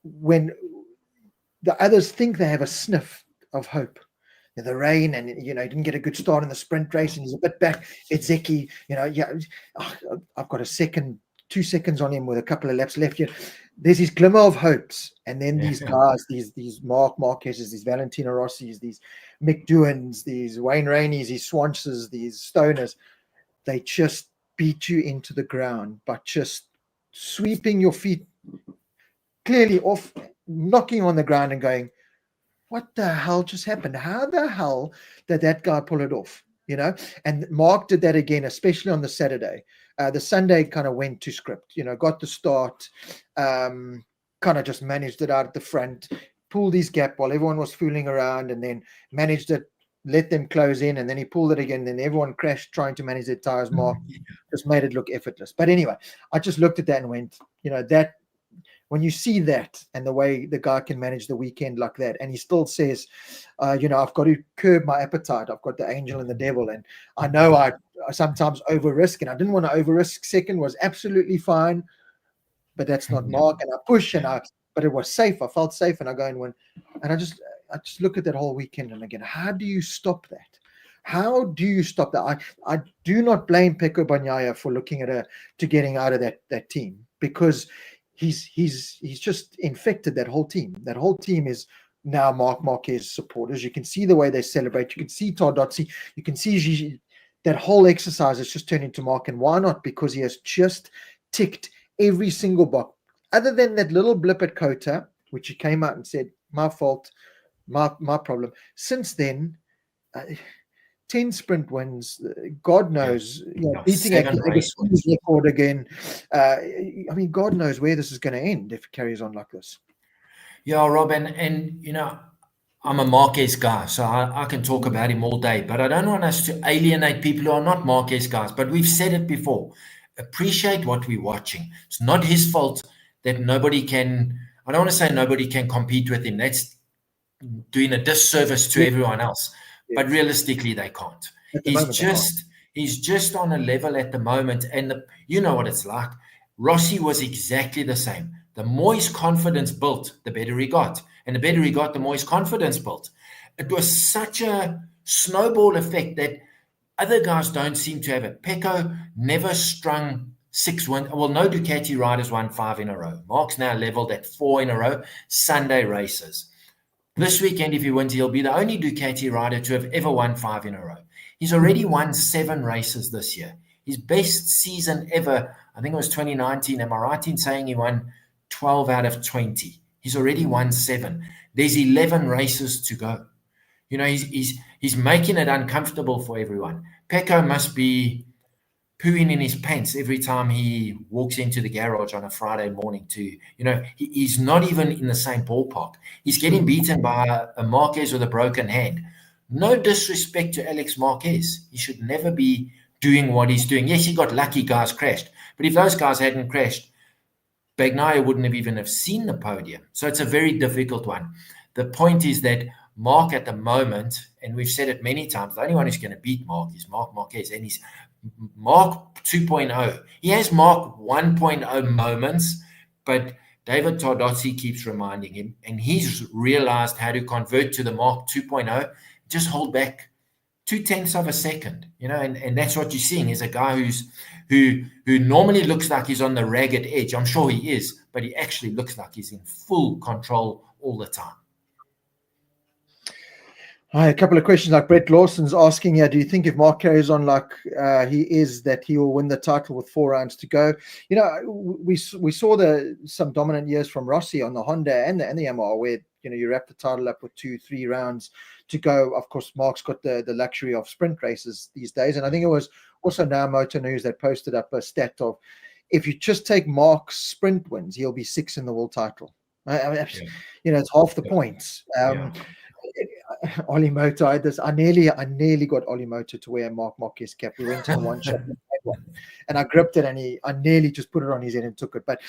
When the others think they have a sniff of hope, the rain, and he didn't get a good start in the sprint race, and he's a bit back. It's Zeki, I've got 2 seconds on him with a couple of laps left. There's his glimmer of hopes, and then these guys, these Marc Marquez's, these Valentino Rossi's, these Mick Doohans, these Wayne Rainey's, these Swanches, these Stoners, they just beat you into the ground by just sweeping your feet clearly off, knocking on the ground and going, what the hell just happened? How the hell did that guy pull it off? And Mark did that again, especially on the Saturday. The Sunday kind of went to script, got the start, kind of just managed it out at the front, pulled his gap while everyone was fooling around, and then managed it, let them close in, and then he pulled it again. Then everyone crashed trying to manage their tires. Mark just made it look effortless. But anyway, I just looked at that and went, that when you see that and the way the guy can manage the weekend like that, and he still says, I've got to curb my appetite. I've got the angel and the devil, and I know I sometimes over risk, and I didn't want to over risk. Second was absolutely fine, but that's not Mark. And I push, but it was safe. I felt safe, and I go and win. And I just look at that whole weekend, and again, how do you stop that? How do you stop that? I do not blame Pecco Bagnaia for looking at to getting out of that team, because he's just infected that whole team. That whole team is now Marc Marquez supporters. You can see the way they celebrate. You can see Tardozzi. You can see Gigi. That whole exercise has just turned into Marc. And why not? Because he has just ticked every single box. Other than that little blip at Kota, which he came out and said, my fault, my problem. Since then, 10 sprint wins, God knows, beating a record again. God knows where this is going to end if it carries on like this. Yeah, Rob, and I'm a Marquez guy, so I can talk about him all day, but I don't want us to alienate people who are not Marquez guys. But we've said it before. Appreciate what we're watching. It's not his fault that nobody can, I don't want to say nobody can compete with him. That's doing a disservice to everyone else. But realistically, they can't. He's just on a level at the moment, and you know what it's like. Rossi was exactly the same. The more his confidence built, the better he got, and the better he got, the more his confidence built. It was such a snowball effect that other guys don't seem to have it. Pecco never strung 6 wins. Well, no Ducati riders won 5 in a row. Mark's now leveled at 4 in a row. Sunday races. This weekend, if he wins, he'll be the only Ducati rider to have ever won 5 in a row. He's already won 7 races this year. His best season ever, I think it was 2019. Am I right in saying he won 12 out of 20? He's already won 7. There's 11 races to go. He's making it uncomfortable for everyone. Pecco must be pooing in his pants every time he walks into the garage on a Friday morning he's not even in the same ballpark. He's getting beaten by a Marquez with a broken hand. No disrespect to Alex Marquez. He should never be doing what he's doing. Yes, he got lucky, guys crashed. But if those guys hadn't crashed, Bagnaia wouldn't have even seen the podium. So it's a very difficult one. The point is that Marc at the moment, and we've said it many times, the only one who's going to beat Marc is Marc Marquez, and he's Marc 2.0. He has Marc 1.0 moments, but David Tardozzi keeps reminding him, and he's realized how to convert to the Marc 2.0, just hold back 0.2 of a second, and that's what you're seeing is a guy who normally looks like he's on the ragged edge. I'm sure he is, but he actually looks like he's in full control all the time. Hi, a couple of questions. Like Brett Lawson's asking here, do you think if Mark carries on like he is, that he will win the title with 4 rounds to go? We saw some dominant years from Rossi on the Honda and the Yamaha, where you wrap the title up with 2-3 rounds to go. Of course, Mark's got the luxury of sprint races these days, and I think it was also now Moto News that posted up a stat of, if you just take Mark's sprint wins, he'll be 6th in the world title. It's half the points. Ollie Moto, I nearly got Ollie Moto to wear a Marc Marquez cap. We went on one shot. one. And I gripped it, and I nearly just put it on his head and took it. But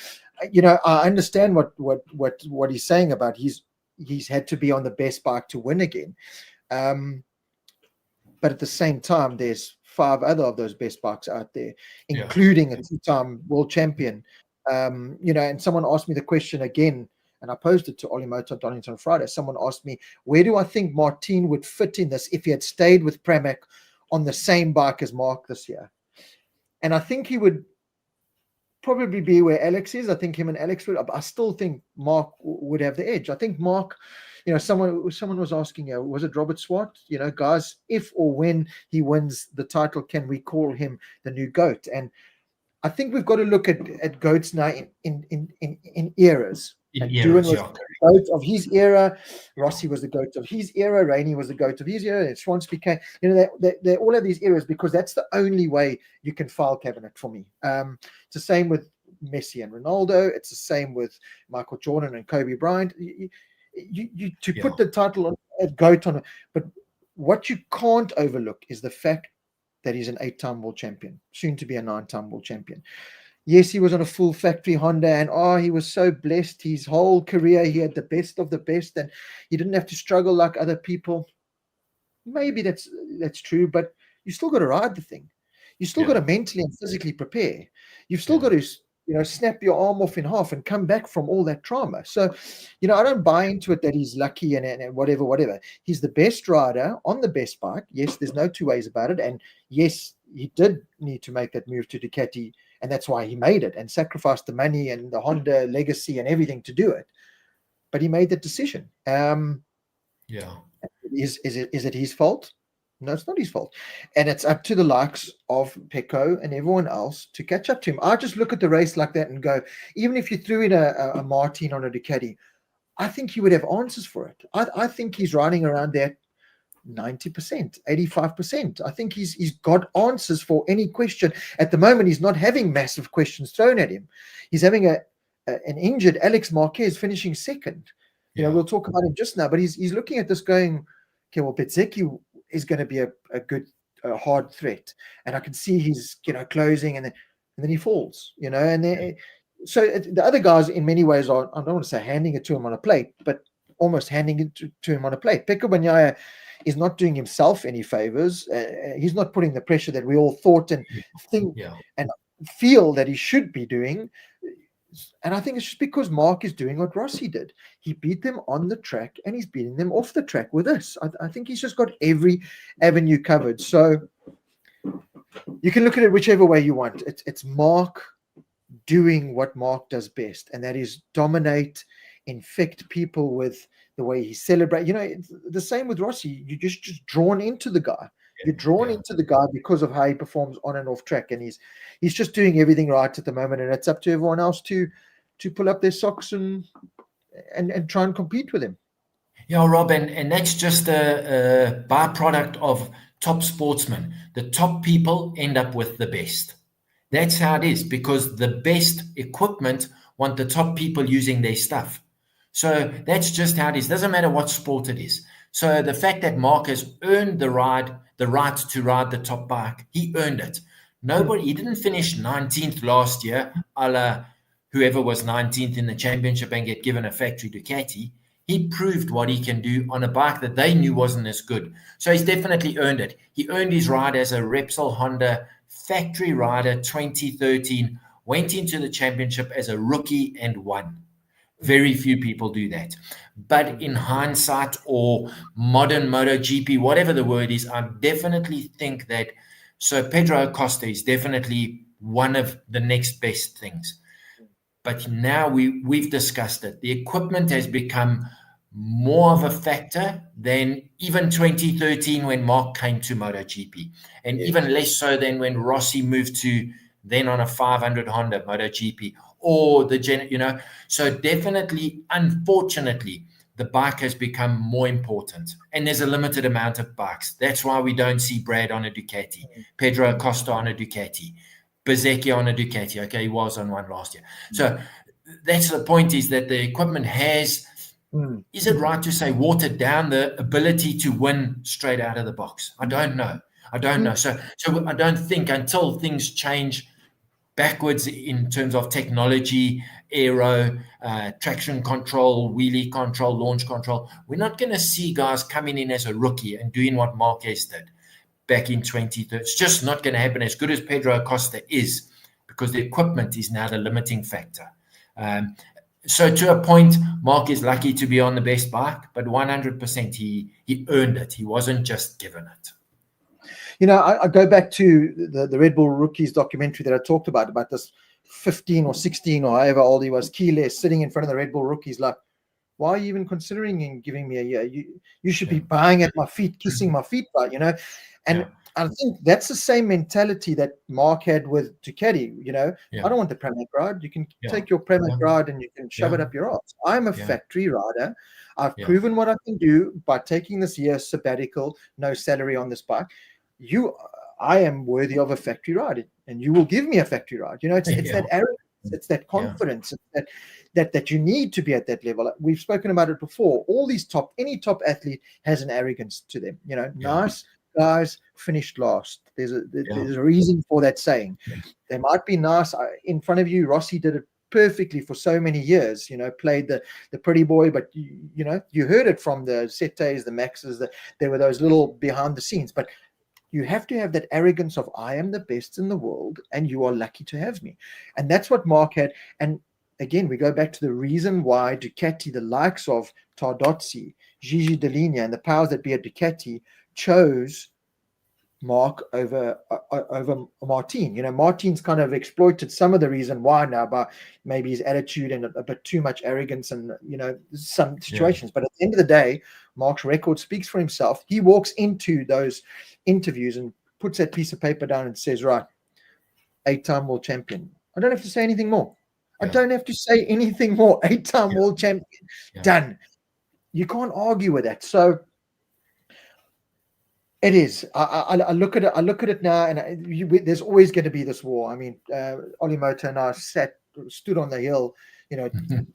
I understand what he's saying about he's had to be on the best bike to win again. But at the same time, there's 5 other of those best bikes out there, including a 2-time world champion. And someone asked me the question again, and I posed it to Ollie Moto Donington on Friday. Someone asked me, where do I think Martin would fit in this if he had stayed with Pramac on the same bike as Marc this year? And I think he would probably be where Alex is. I think him and Alex would. I still think Marc would have the edge. I think Marc, someone was asking, was it Robert Swart? Guys, if or when he wins the title, can we call him the new GOAT? And I think we've got to look at GOATs now in eras. Doohan was the GOAT of his era. Rossi was the GOAT of his era. Rainey was the GOAT of his era. And Swans became, they all have these eras because that's the only way you can file cabinet for me. It's the same with Messi and Ronaldo. It's the same with Michael Jordan and Kobe Bryant. You put the title on at GOAT on it, but what you can't overlook is the fact that he's an 8-time world champion, soon to be a 9-time world champion. Yes, he was on a full factory Honda, and he was so blessed. His whole career, he had the best of the best, and he didn't have to struggle like other people. Maybe that's true, but you still got to ride the thing. You still got to mentally and physically prepare. You've still got to, snap your arm off in half and come back from all that trauma. So, I don't buy into it that he's lucky and whatever. He's the best rider on the best bike. Yes, there's no two ways about it. And yes, he did need to make that move to Ducati, and that's why he made it and sacrificed the money and the Honda legacy and everything to do it. But he made that decision. Is it his fault? No, it's not his fault. And it's up to the likes of Pecco and everyone else to catch up to him. I just look at the race like that and go, even if you threw in a Martin on a Ducati, I think he would have answers for it. I think he's riding around there 90%, 85%. I think he's got answers for any question. At the moment, he's not having massive questions thrown at him. He's having an injured Alex Marquez finishing second. We'll talk about him just now, but he's looking at this going, okay, well, Bezzecchi is going to be a good, hard threat. And I can see he's, closing, and then he falls, so the other guys in many ways are, I don't want to say handing it to him on a plate, but almost handing it to him on a plate. Pecco Bagnaia is not doing himself any favors. He's not putting the pressure that we all thought and think and feel that he should be doing. And I think it's just because Marc is doing what Rossi did. He beat them on the track, and he's beating them off the track with this. I think he's just got every avenue covered. So you can look at it whichever way you want. It's Marc doing what Marc does best, and that is dominate, infect people with the way he celebrates. It's the same with Rossi. You're just drawn into the guy. You're drawn into the guy because of how he performs on and off track, and he's just doing everything right at the moment, and it's up to everyone else to pull up their socks and try and compete with him. Yeah, Rob, and that's just a byproduct of top sportsmen. The top people end up with the best. That's how it is, because the best equipment want the top people using their stuff. So that's just how it is. Doesn't matter what sport it is. So the fact that Marc has earned the right to ride the top bike, he earned it. He didn't finish 19th last year, a la whoever was 19th in the championship and get given a factory Ducati. He proved what he can do on a bike that they knew wasn't as good. So he's definitely earned it. He earned his ride as a Repsol Honda factory rider 2013, went into the championship as a rookie and won. Very few people do that. But in hindsight, or modern MotoGP, whatever the word is, I definitely think that Pedro Acosta is definitely one of the next best things. But now we've discussed it. The equipment has become more of a factor than even 2013 when Marc came to MotoGP, and even less so than when Rossi moved to then on a 500 Honda MotoGP, or so definitely, unfortunately, the bike has become more important, and there's a limited amount of bikes. That's why we don't see Brad on a Ducati, Pedro Acosta on a Ducati, Bezzecchi on a Ducati. Okay, he was on one last year. So that's the point, is that the equipment has, is it right to say, watered down the ability to win straight out of the box? I don't know. I don't know. So I don't think until things change backwards in terms of technology, aero, traction control, wheelie control, launch control, we're not going to see guys coming in as a rookie and doing what Marquez did back in 2030. It's just not going to happen. As good as Pedro Acosta is, because the equipment is now the limiting factor. So to a point, Mark is lucky to be on the best bike, but 100% he earned it. He wasn't just given it. You know, I go back to the Red Bull Rookies documentary that I talked about this 15 or 16 or however old he was, keyless, sitting in front of the Red Bull Rookies like, why are you even considering giving me a year? You should be buying at my feet, kissing my feet, right? You know, and I think that's the same mentality that Mark had with Ducati. You know, I don't want the Pramac ride. You can take your Pramac ride and you can shove it up your ass. I'm a factory rider. I've proven what I can do by taking this year sabbatical, no salary on this bike. I am worthy of a factory ride, and you will give me a factory ride. You know, it's that arrogance, it's that confidence, it's that you need to be at that level. We've spoken about it before. All these any top athlete has an arrogance to them. You know, nice guys finished last. There's a reason for that saying. They might be nice in front of you. Rossi did it perfectly for so many years, you know, played the pretty boy, but you know, you heard it from the Setes, the Maxes, there were those little behind the scenes, but you have to have that arrogance of I am the best in the world and you are lucky to have me. And that's what Mark had. And again, we go back to the reason why Ducati, the likes of Tardozzi, Gigi Dall'Igna, and the powers that be at Ducati chose Mark over Martin. You know, Martin's kind of exploited some of the reason why now by maybe his attitude and a bit too much arrogance and, you know, some situations. But at the end of the day, Mark's record speaks for himself. He walks into those interviews and puts that piece of paper down and says, right, 8-time world champion. I don't have to say anything more. I don't have to say anything more. 8-time world champion. Done. You can't argue with that. So it is. I look at it. I look at it now, and there's always going to be this war. I mean, Oli Moto and I stood on the hill, you know,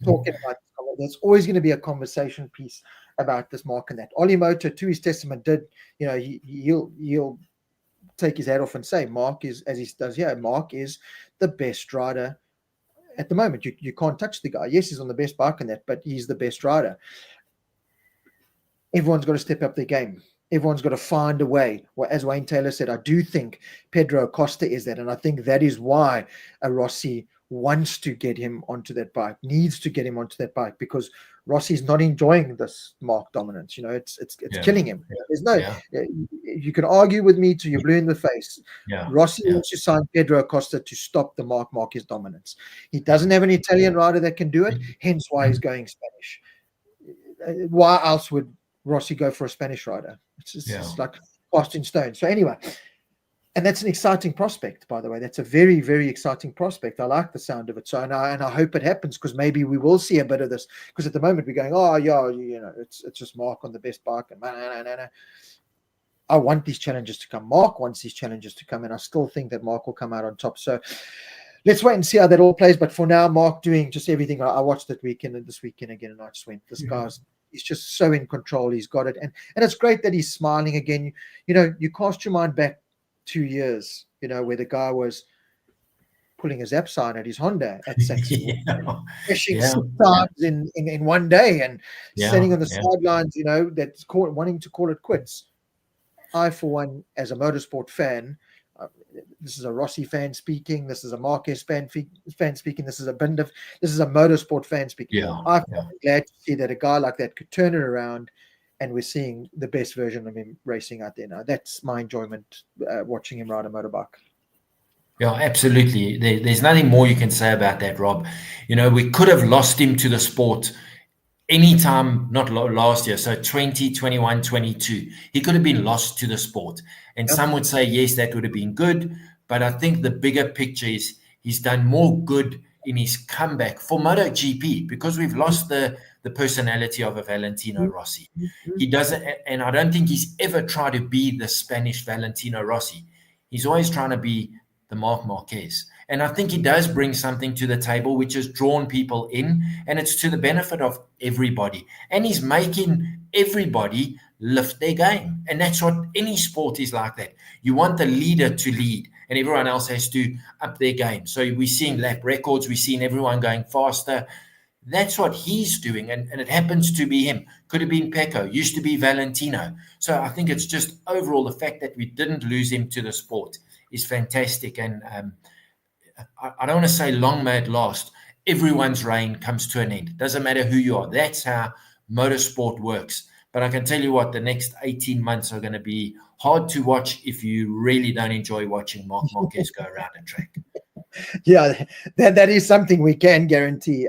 talking about. There's always going to be a conversation piece about this Mark and that. Oli Moto, to his testament, did, you know, he'll take his hat off and say Mark is, as he does here, Mark is the best rider at the moment. You can't touch the guy. Yes, he's on the best bike and that, but he's the best rider. Everyone's got to step up their game. Everyone's got to find a way. Well, as Wayne Taylor said, I do think Pedro Acosta is that. And I think that is why Rossi wants to get him onto that bike, needs to get him onto that bike, because Rossi's not enjoying this Mark dominance. You know, it's killing him. There's no, you can argue with me till you're blue in the face. Rossi wants to sign Pedro Acosta to stop the Marc Marquez dominance. He doesn't have an Italian rider that can do it, hence why he's going Spanish. Why else would Rossi go for a Spanish rider? It's just like cast in stone. So anyway, and that's an exciting prospect, by the way. That's a very, very exciting prospect. I like the sound of it. So and I hope it happens, because maybe we will see a bit of this. Because at the moment we're going, oh yeah, you know, it's just Mark on the best bike, and I want these challenges to come. Mark wants these challenges to come, and I still think that Mark will come out on top. So let's wait and see how that all plays. But for now, Mark doing just everything. I watched that weekend and this weekend again, and I just went, this guy's. He's just so in control. He's got it. And it's great that he's smiling again. You know, you cast your mind back 2 years, you know, where the guy was pulling a Zap sign at his Honda at Sachsenring, crashing 6 times in one day, and standing on the sidelines, you know, that's wanting to call it quits. I, for one, as a motorsport fan, this is a Rossi fan speaking. This is a Marquez fan speaking. This is a Binder. This is a motorsport fan speaking. I'm glad to see that a guy like that could turn it around, and we're seeing the best version of him racing out there now. That's my enjoyment watching him ride a motorbike. Yeah, absolutely. There's nothing more you can say about that, Rob. You know, we could have lost him to the sport anytime, not last year, so 20, 21, 22. He could have been lost to the sport. And some would say, yes, that would have been good. But I think the bigger picture is he's done more good in his comeback for MotoGP, because we've lost the personality of a Valentino Rossi. He doesn't, and I don't think he's ever tried to be the Spanish Valentino Rossi. He's always trying to be the Marc Marquez. And I think he does bring something to the table which has drawn people in, and it's to the benefit of everybody. And he's making everybody lift their game. And that's what any sport is like that. You want the leader to lead, and everyone else has to up their game. So we're seeing lap records, we're seeing everyone going faster. That's what he's doing, and it happens to be him. Could have been Pecco, used to be Valentino. So I think it's just overall the fact that we didn't lose him to the sport is fantastic. And I don't want to say long may it last. Everyone's reign comes to an end. Doesn't matter who you are. That's how motorsport works. But I can tell you what, the next 18 months are going to be hard to watch if you really don't enjoy watching Marc Marquez go around a track. Yeah, that is something we can guarantee.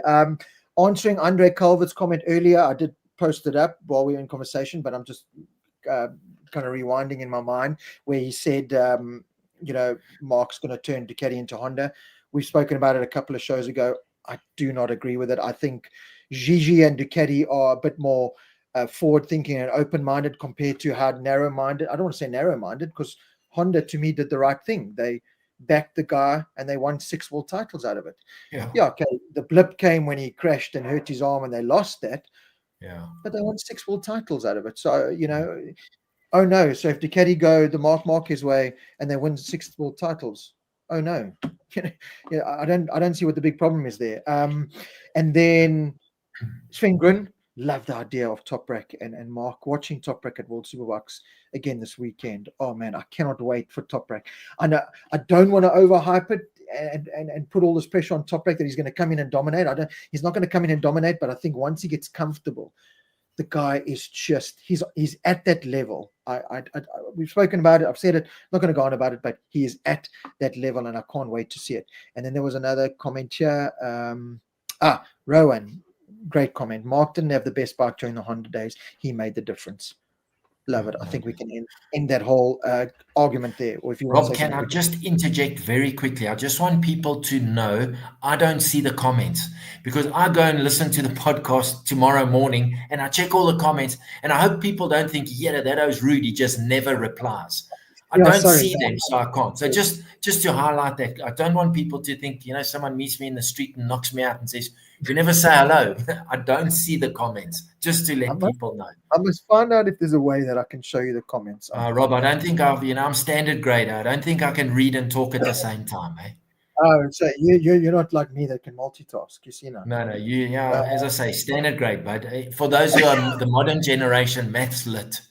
Answering Andre Calvert's comment earlier, I did post it up while we were in conversation, but I'm just kind of rewinding in my mind where he said, Mark's going to turn Ducati into Honda. We've spoken about it a couple of shows ago. I do not agree with it. I think Gigi and Ducati are a bit more forward-thinking and open-minded compared to how narrow-minded. I don't want to say narrow-minded because Honda, to me, did the right thing. They backed the guy and they won 6 world titles out of it. Yeah, okay. The blip came when he crashed and hurt his arm and they lost that. Yeah. But they won 6 world titles out of it. So, oh no. So if Ducati go the Marc Marquez way and they win 6 world titles, oh no. I don't see what the big problem is there. And then Sven Grun, love the idea of Toprak and Mark watching Toprak at World Superbikes again this weekend. Oh man, I cannot wait for Toprak. I know I don't want to overhype it and put all this pressure on Toprak that he's going to come in and dominate. He's not going to come in and dominate, but I think once he gets comfortable, the guy is just he's at that level. We've spoken about it. I've said it. I'm not going to go on about it, but he is at that level, and I can't wait to see it. And then there was another comment here. Rowan. Great comment. Mark didn't have the best bike during the Honda days. He made the difference. Love it. I think we can end that whole argument there. Or if you want Rob, can I just interject very quickly? I just want people to know I don't see the comments because I go and listen to the podcast tomorrow morning and I check all the comments and I hope people don't think, yeah, that was rude. He just never replies. I don't see them, so I can't. So just to highlight that, I don't want people to think, someone meets me in the street and knocks me out and says, you never say hello. I don't see the comments, just to let people know. I must find out if there's a way that I can show you the comments. Rob, I don't think I'm standard grader. I don't think I can read and talk at the same time, eh? Oh, so you're not like me that can multitask. You see now. No, as I say, standard grade, but for those who are the modern generation, maths lit.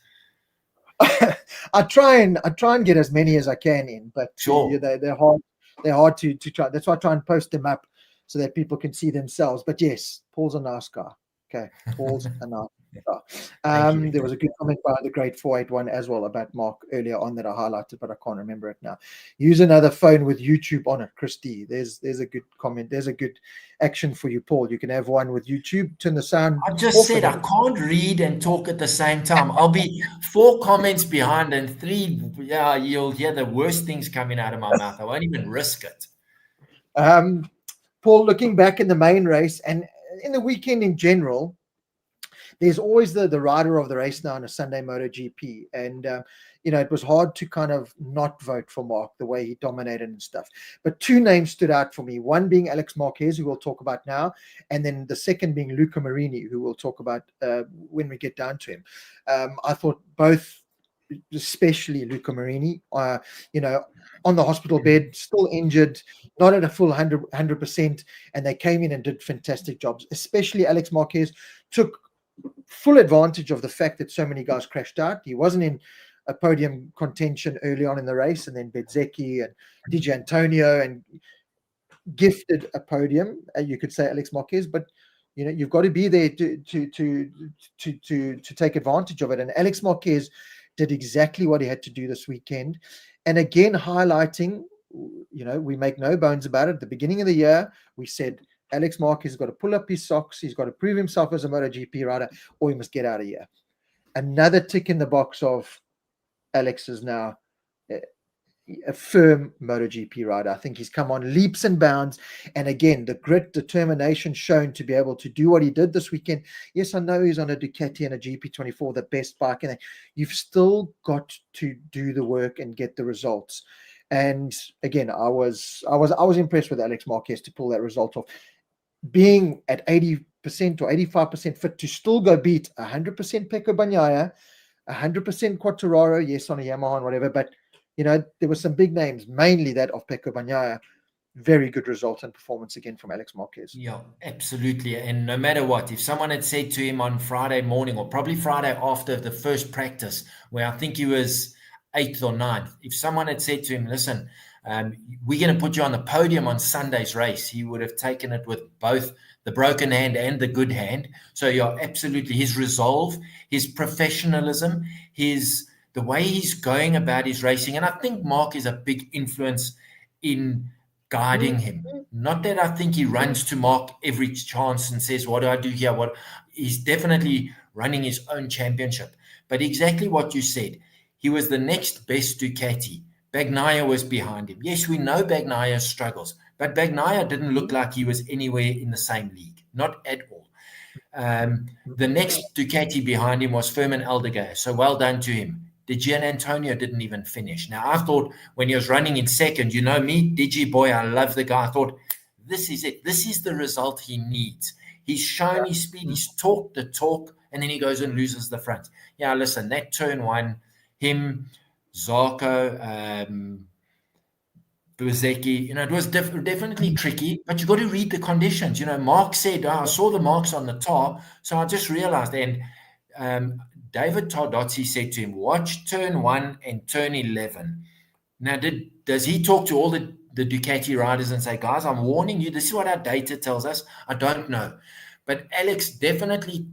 I try and get as many as I can in, but sure. They're hard. They're hard to try. That's why I try and post them up so that people can see themselves. But yes, Paul's a nice guy. Okay, Paul's a nice guy. There was a good comment by the Great 481 as well about Mark earlier on that I highlighted, but I can't remember it now. Use another phone with YouTube on it, Christy. There's a good comment. There's a good action for you, Paul. You can have one with YouTube. Turn the sound. I just said I can't read and talk at the same time. I'll be 4 comments behind and 3. Yeah, you'll hear the worst things coming out of my mouth. I won't even risk it. Paul, looking back in the main race and in the weekend in general, there's always the rider of the race now on a Sunday MotoGP. And, it was hard to kind of not vote for Mark the way he dominated and stuff. But 2 names stood out for me. One being Alex Marquez, who we'll talk about now. And then the second being Luca Marini, who we'll talk about when we get down to him. I thought both, especially Luca Marini, on the hospital bed, still injured, not at a full 100%, and they came in and did fantastic jobs. Especially Alex Marquez took full advantage of the fact that so many guys crashed out. He wasn't in a podium contention early on in the race, and then Bezzecchi and Di Giannantonio and gifted a podium. You could say Alex Marquez, but you've got to be there to take advantage of it. And Alex Marquez did exactly what he had to do this weekend. And again, highlighting, we make no bones about it. At the beginning of the year, we said Alex Marquez has got to pull up his socks. He's got to prove himself as a MotoGP rider, or he must get out of here. Another tick in the box of Alex is now a firm MotoGP rider. I think he's come on leaps and bounds. And again, the grit, determination shown to be able to do what he did this weekend. Yes, I know he's on a Ducati and a GP24, the best bike. And you've still got to do the work and get the results. And again, I was impressed with Alex Marquez to pull that result off. Being at 80% or 85% fit to still go beat 100% Pecco Bagnaia, 100% Quartararo, yes, on a Yamaha and whatever, but there were some big names, mainly that of Pecco Bagnaia. Very good result and performance again from Alex Marquez. Yeah, absolutely. And no matter what, if someone had said to him on Friday morning, or probably Friday after the first practice, where I think he was 8th or 9th, if someone had said to him, listen, we're going to put you on the podium on Sunday's race, he would have taken it with both the broken hand and the good hand. So yeah, absolutely. His resolve, his professionalism, the way he's going about his racing. And I think Mark is a big influence in guiding him. Not that I think he runs to Mark every chance and says, what do I do here? He's definitely running his own championship. But exactly what you said, he was the next best Ducati. Bagnaia was behind him. Yes, we know Bagnaia struggles, but Bagnaia didn't look like he was anywhere in the same league. Not at all. The next Ducati behind him was Fermin Aldeguer. So well done to him. Gian Antonio didn't even finish. Now, I thought when he was running in second, you know me, Digi boy, I love the guy. I thought, this is it. This is the result he needs. He's shown his speed. He's talked the talk, and then he goes and loses the front. Yeah, listen, that turn one, him, Zarco, Buzecki, it was definitely tricky, but you got to read the conditions. Mark said, I saw the marks on the tar, so I just realized. And David Tardozzi said to him, watch turn 1 and turn 11. Now, does he talk to all the Ducati riders and say, guys, I'm warning you, this is what our data tells us? I don't know. But Alex definitely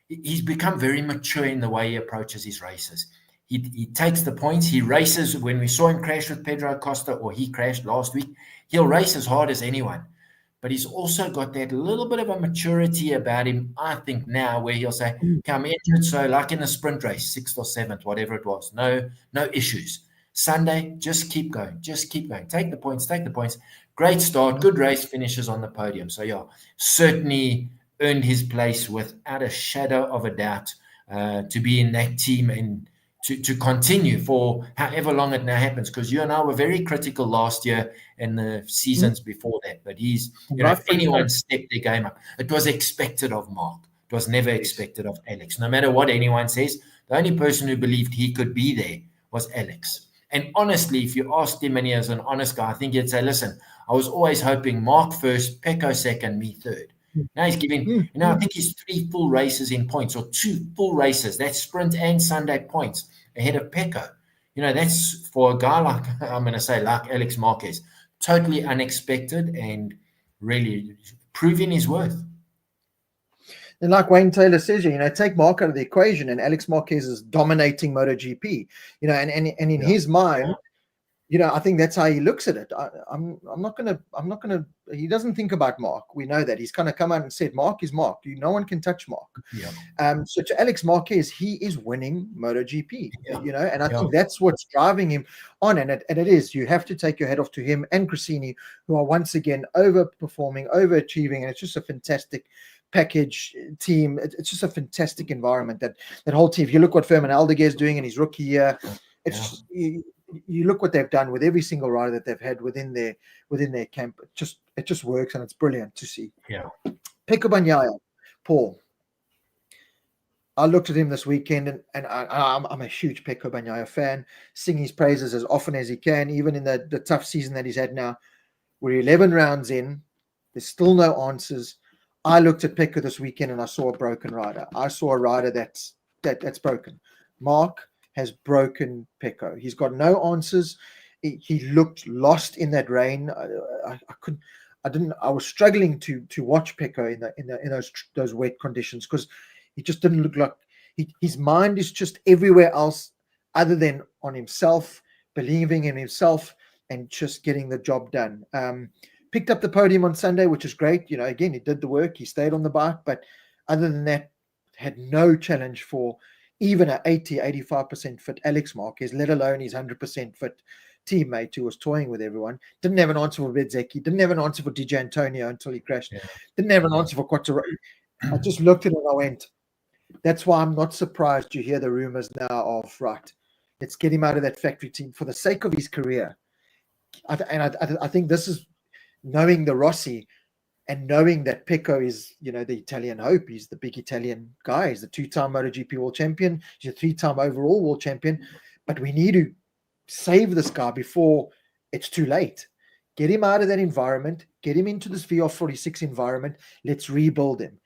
he's become very mature in the way he approaches his races. He takes the points. He races. When we saw him crash with Pedro Acosta, or he crashed last week, he'll race as hard as anyone. But he's also got that little bit of a maturity about him, I think, now, where he'll say, okay, I'm injured, so like in a sprint race, 6th or 7th, whatever it was, no issues. Sunday, just keep going. Just keep going. Take the points. Great start, good race, finishes on the podium. So, yeah, certainly earned his place without a shadow of a doubt to be in that team and to continue for however long it now happens, because you and I were very critical last year and the seasons before that. But he's, if anyone stepped their game up, it was expected of Mark. It was never expected of Alex. No matter what anyone says, the only person who believed he could be there was Alex. And honestly, if you asked him, and he is an honest guy, I think he'd say, listen, I was always hoping Mark first, Pecco second, me third. Now he's giving, I think he's 3 full races in points, or 2 full races. That's sprint and Sunday points ahead of Pecco. That's for a guy like, I'm going to say, like Alex Marquez, totally unexpected and really proving his worth. And like Wayne Taylor says, take Mark out of the equation, and Alex Marquez is dominating MotoGP. And in his mind, I think that's how he looks at it. I'm not gonna. He doesn't think about Mark. We know that. He's kind of come out and said, Mark is Mark. No one can touch Mark. Yeah. So to Alex Marquez, he is winning MotoGP. And I think that's what's driving him on. And it is. You have to take your head off to him and Cressini, who are once again overperforming, overachieving, and it's just a fantastic package team. It's just a fantastic environment. That whole team. If you look what Fermin Aldeguer is doing in his rookie year, it's you look what they've done with every single rider that they've had within their camp. It just works, and it's brilliant to see. Yeah. Pecco Bagnaia, Paul. I looked at him this weekend, and I'm a huge Pecco Bagnaia fan. Sing his praises as often as he can, even in the tough season that he's had now. We're 11 rounds in. There's still no answers. I looked at Pecco this weekend, and I saw a broken rider. I saw a rider that's broken. Mark has broken Pecco. He's got no answers. He looked lost in that rain. I was struggling to watch Pecco in those wet conditions, because he just didn't look like his mind is just everywhere else other than on himself, believing in himself, and just getting the job done. Picked up the podium on Sunday, which is great. Again, he did the work. He stayed on the bike, but other than that, had no challenge for even an 85% fit Alex Marquez, let alone his 100% fit teammate who was toying with everyone. Didn't have an answer for Bezzecchi. Didn't have an answer for DJ Antonio until he crashed. Yeah. Didn't have an answer for Quartararo. I just looked at it and I went, that's why I'm not surprised you hear the rumors now of, right, let's get him out of that factory team for the sake of his career. I think this is knowing the Rossi and knowing that Pecco is, the Italian hope, he's the big Italian guy, he's the 2-time MotoGP world champion, he's a 3-time overall world champion, but we need to save this guy before it's too late. Get him out of that environment, get him into this VR46 environment, let's rebuild him.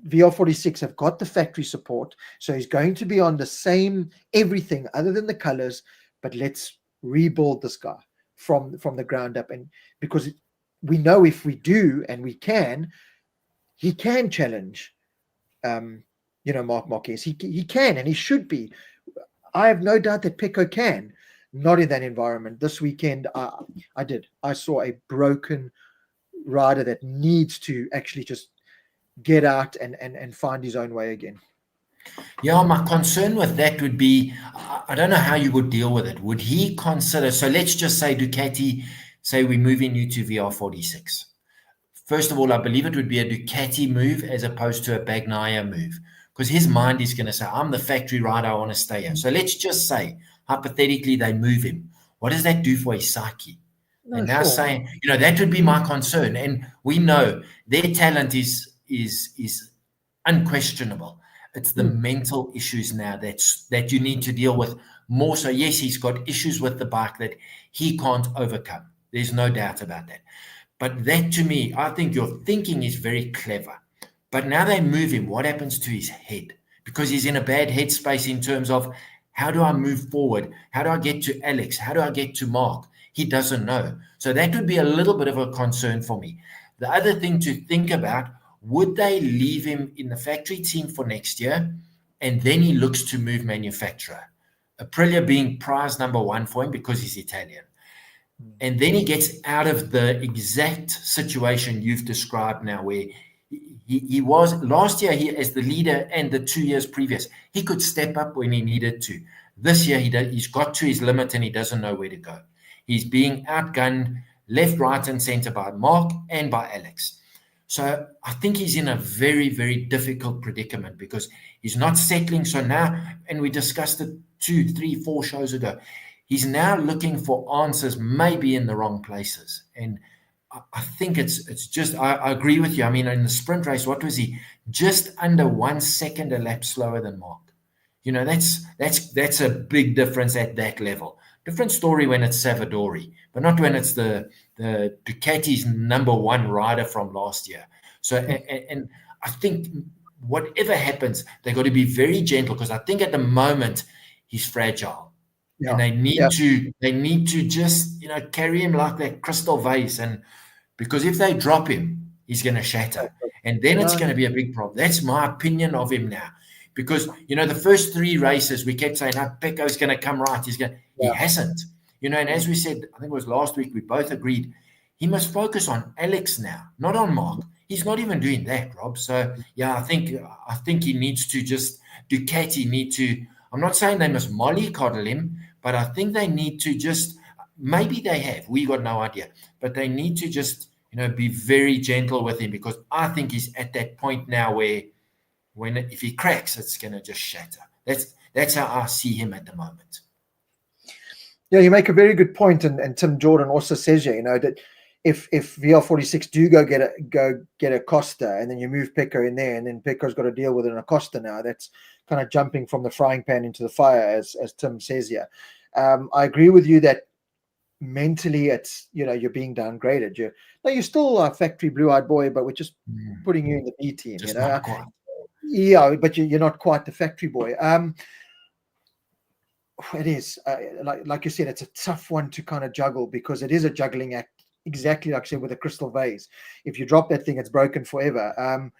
VR46 have got the factory support, so he's going to be on the same everything other than the colors, but let's rebuild this guy from the ground up. And because we know if we do, and he can challenge Marc Marquez. He can, and he should be. I have no doubt that Pecco can. Not in that environment. This weekend, I saw a broken rider that needs to actually just get out and find his own way again. Yeah, my concern with that would be, I don't know how you would deal with it. Would he consider, so let's just say Ducati, say we're moving you to VR46. First of all, I believe it would be a Ducati move as opposed to a Bagnaia move, because his mind is going to say, I'm the factory rider, I want to stay here. So let's just say, hypothetically, they move him. What does that do for his psyche? No, and now sure. saying, that would be my concern. And we know their talent is unquestionable. It's the mental issues now that you need to deal with more. So yes, he's got issues with the bike that he can't overcome. There's no doubt about that. But that, to me, I think your thinking is very clever. But now they move him. What happens to his head? Because he's in a bad headspace in terms of, how do I move forward? How do I get to Alex? How do I get to Mark? He doesn't know. So that would be a little bit of a concern for me. The other thing to think about, would they leave him in the factory team for next year, and then he looks to move manufacturer? Aprilia being prize number one for him because he's Italian. And then he gets out of the exact situation you've described now, where he was last year, he as the leader, and the 2 years previous, he could step up when he needed to. This year, he's got to his limit and he doesn't know where to go. He's being outgunned left, right, and center by Mark and by Alex. So I think he's in a very, very difficult predicament because he's not settling. So now, and we discussed it 2, 3, 4 shows ago, he's now looking for answers maybe in the wrong places. And I think it's just, I agree with you. I mean, in the sprint race, what was he? Just under 1 second a lap slower than Mark. That's a big difference at that level. Different story when it's Savadori, but not when it's the Ducati's number one rider from last year. So, and I think whatever happens, they got to be very gentle, because I think at the moment he's fragile. Yeah. And they need to just, carry him like that crystal vase. And because if they drop him, he's going to shatter. And then it's going to be a big problem. That's my opinion of him now. Because, the first 3 races, we kept saying, Pecco's going to come right. He hasn't. And as we said, I think it was last week, we both agreed, he must focus on Alex now, not on Mark. He's not even doing that, Rob. So, yeah, I think he needs to just, Ducati need to, I'm not saying they must mollycoddle him, but I think they need to just, maybe they have, we got no idea, but they need to just, be very gentle with him, because I think he's at that point now where if he cracks, it's going to just shatter. That's how I see him at the moment. Yeah, you make a very good point, and Tim Jordan also says, that if VR46 do go get a Costa, and then you move Pecco in there, and then Pecco's got to deal with an Acosta now, that's kind of jumping from the frying pan into the fire, as Tim says here. I agree with you that mentally it's, you're being downgraded. You're still a factory blue-eyed boy, but we're just putting you in the B team. Just not quite. Yeah, but you're not quite the factory boy. It is, like you said, it's a tough one to kind of juggle, because it is a juggling act, exactly like I said with a crystal vase. If you drop that thing, it's broken forever.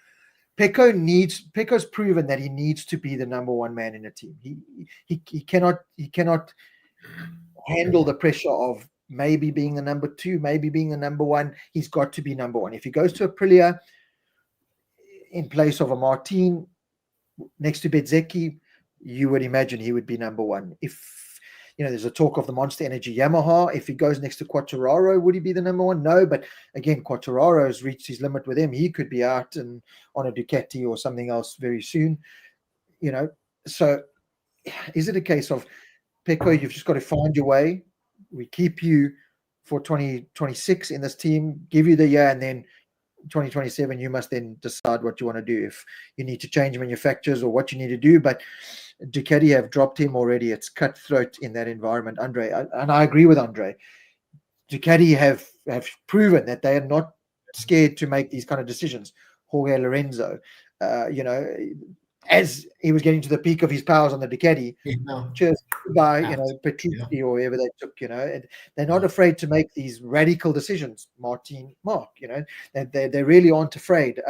Pecco's proven that he needs to be the number one man in a team. He cannot handle the pressure of maybe being the number 2, maybe being the number 1. He's got to be number 1. If he goes to Aprilia in place of a Martin next to Bezzecchi, you would imagine he would be number 1. If there's a talk of the Monster Energy Yamaha, if he goes next to Quartararo, would he be the number 1? No, but again, Quartararo has reached his limit with him. He could be out and on a Ducati or something else very soon. So is it a case of, Pecco, you've just got to find your way. We keep you for 2026 in this team, give you the year, and then 2027, you must then decide what you want to do, if you need to change manufacturers or what you need to do. But Ducati have dropped him already. It's cutthroat in that environment, Andre. And I agree with Andre. Ducati have proven that they are not scared to make these kind of decisions. Jorge Lorenzo, as he was getting to the peak of his powers on the Ducati, cheers, goodbye, Petrucci or whoever they took, and they're not afraid to make these radical decisions. Marc, they really aren't afraid.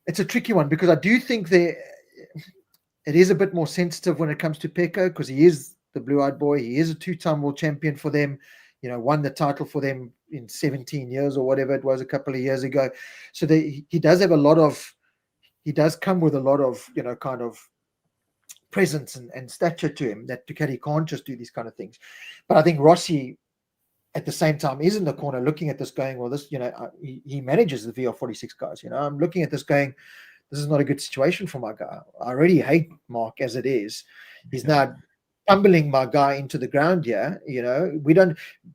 It's a tricky one, because I do think it is a bit more sensitive when it comes to Pecco, because he is the blue-eyed boy. He is a two-time world champion for them, won the title for them in 17 years or whatever it was a couple of years ago. So he does have he does come with a lot of, kind of presence and stature to him that Ducati can't just do these kind of things. But I think Rossi, at the same time, is in the corner looking at this going, well, this, he manages the VR46 guys. I'm looking at this going, this is not a good situation for my guy. I already hate Mark as it is. He's now tumbling my guy into the ground here.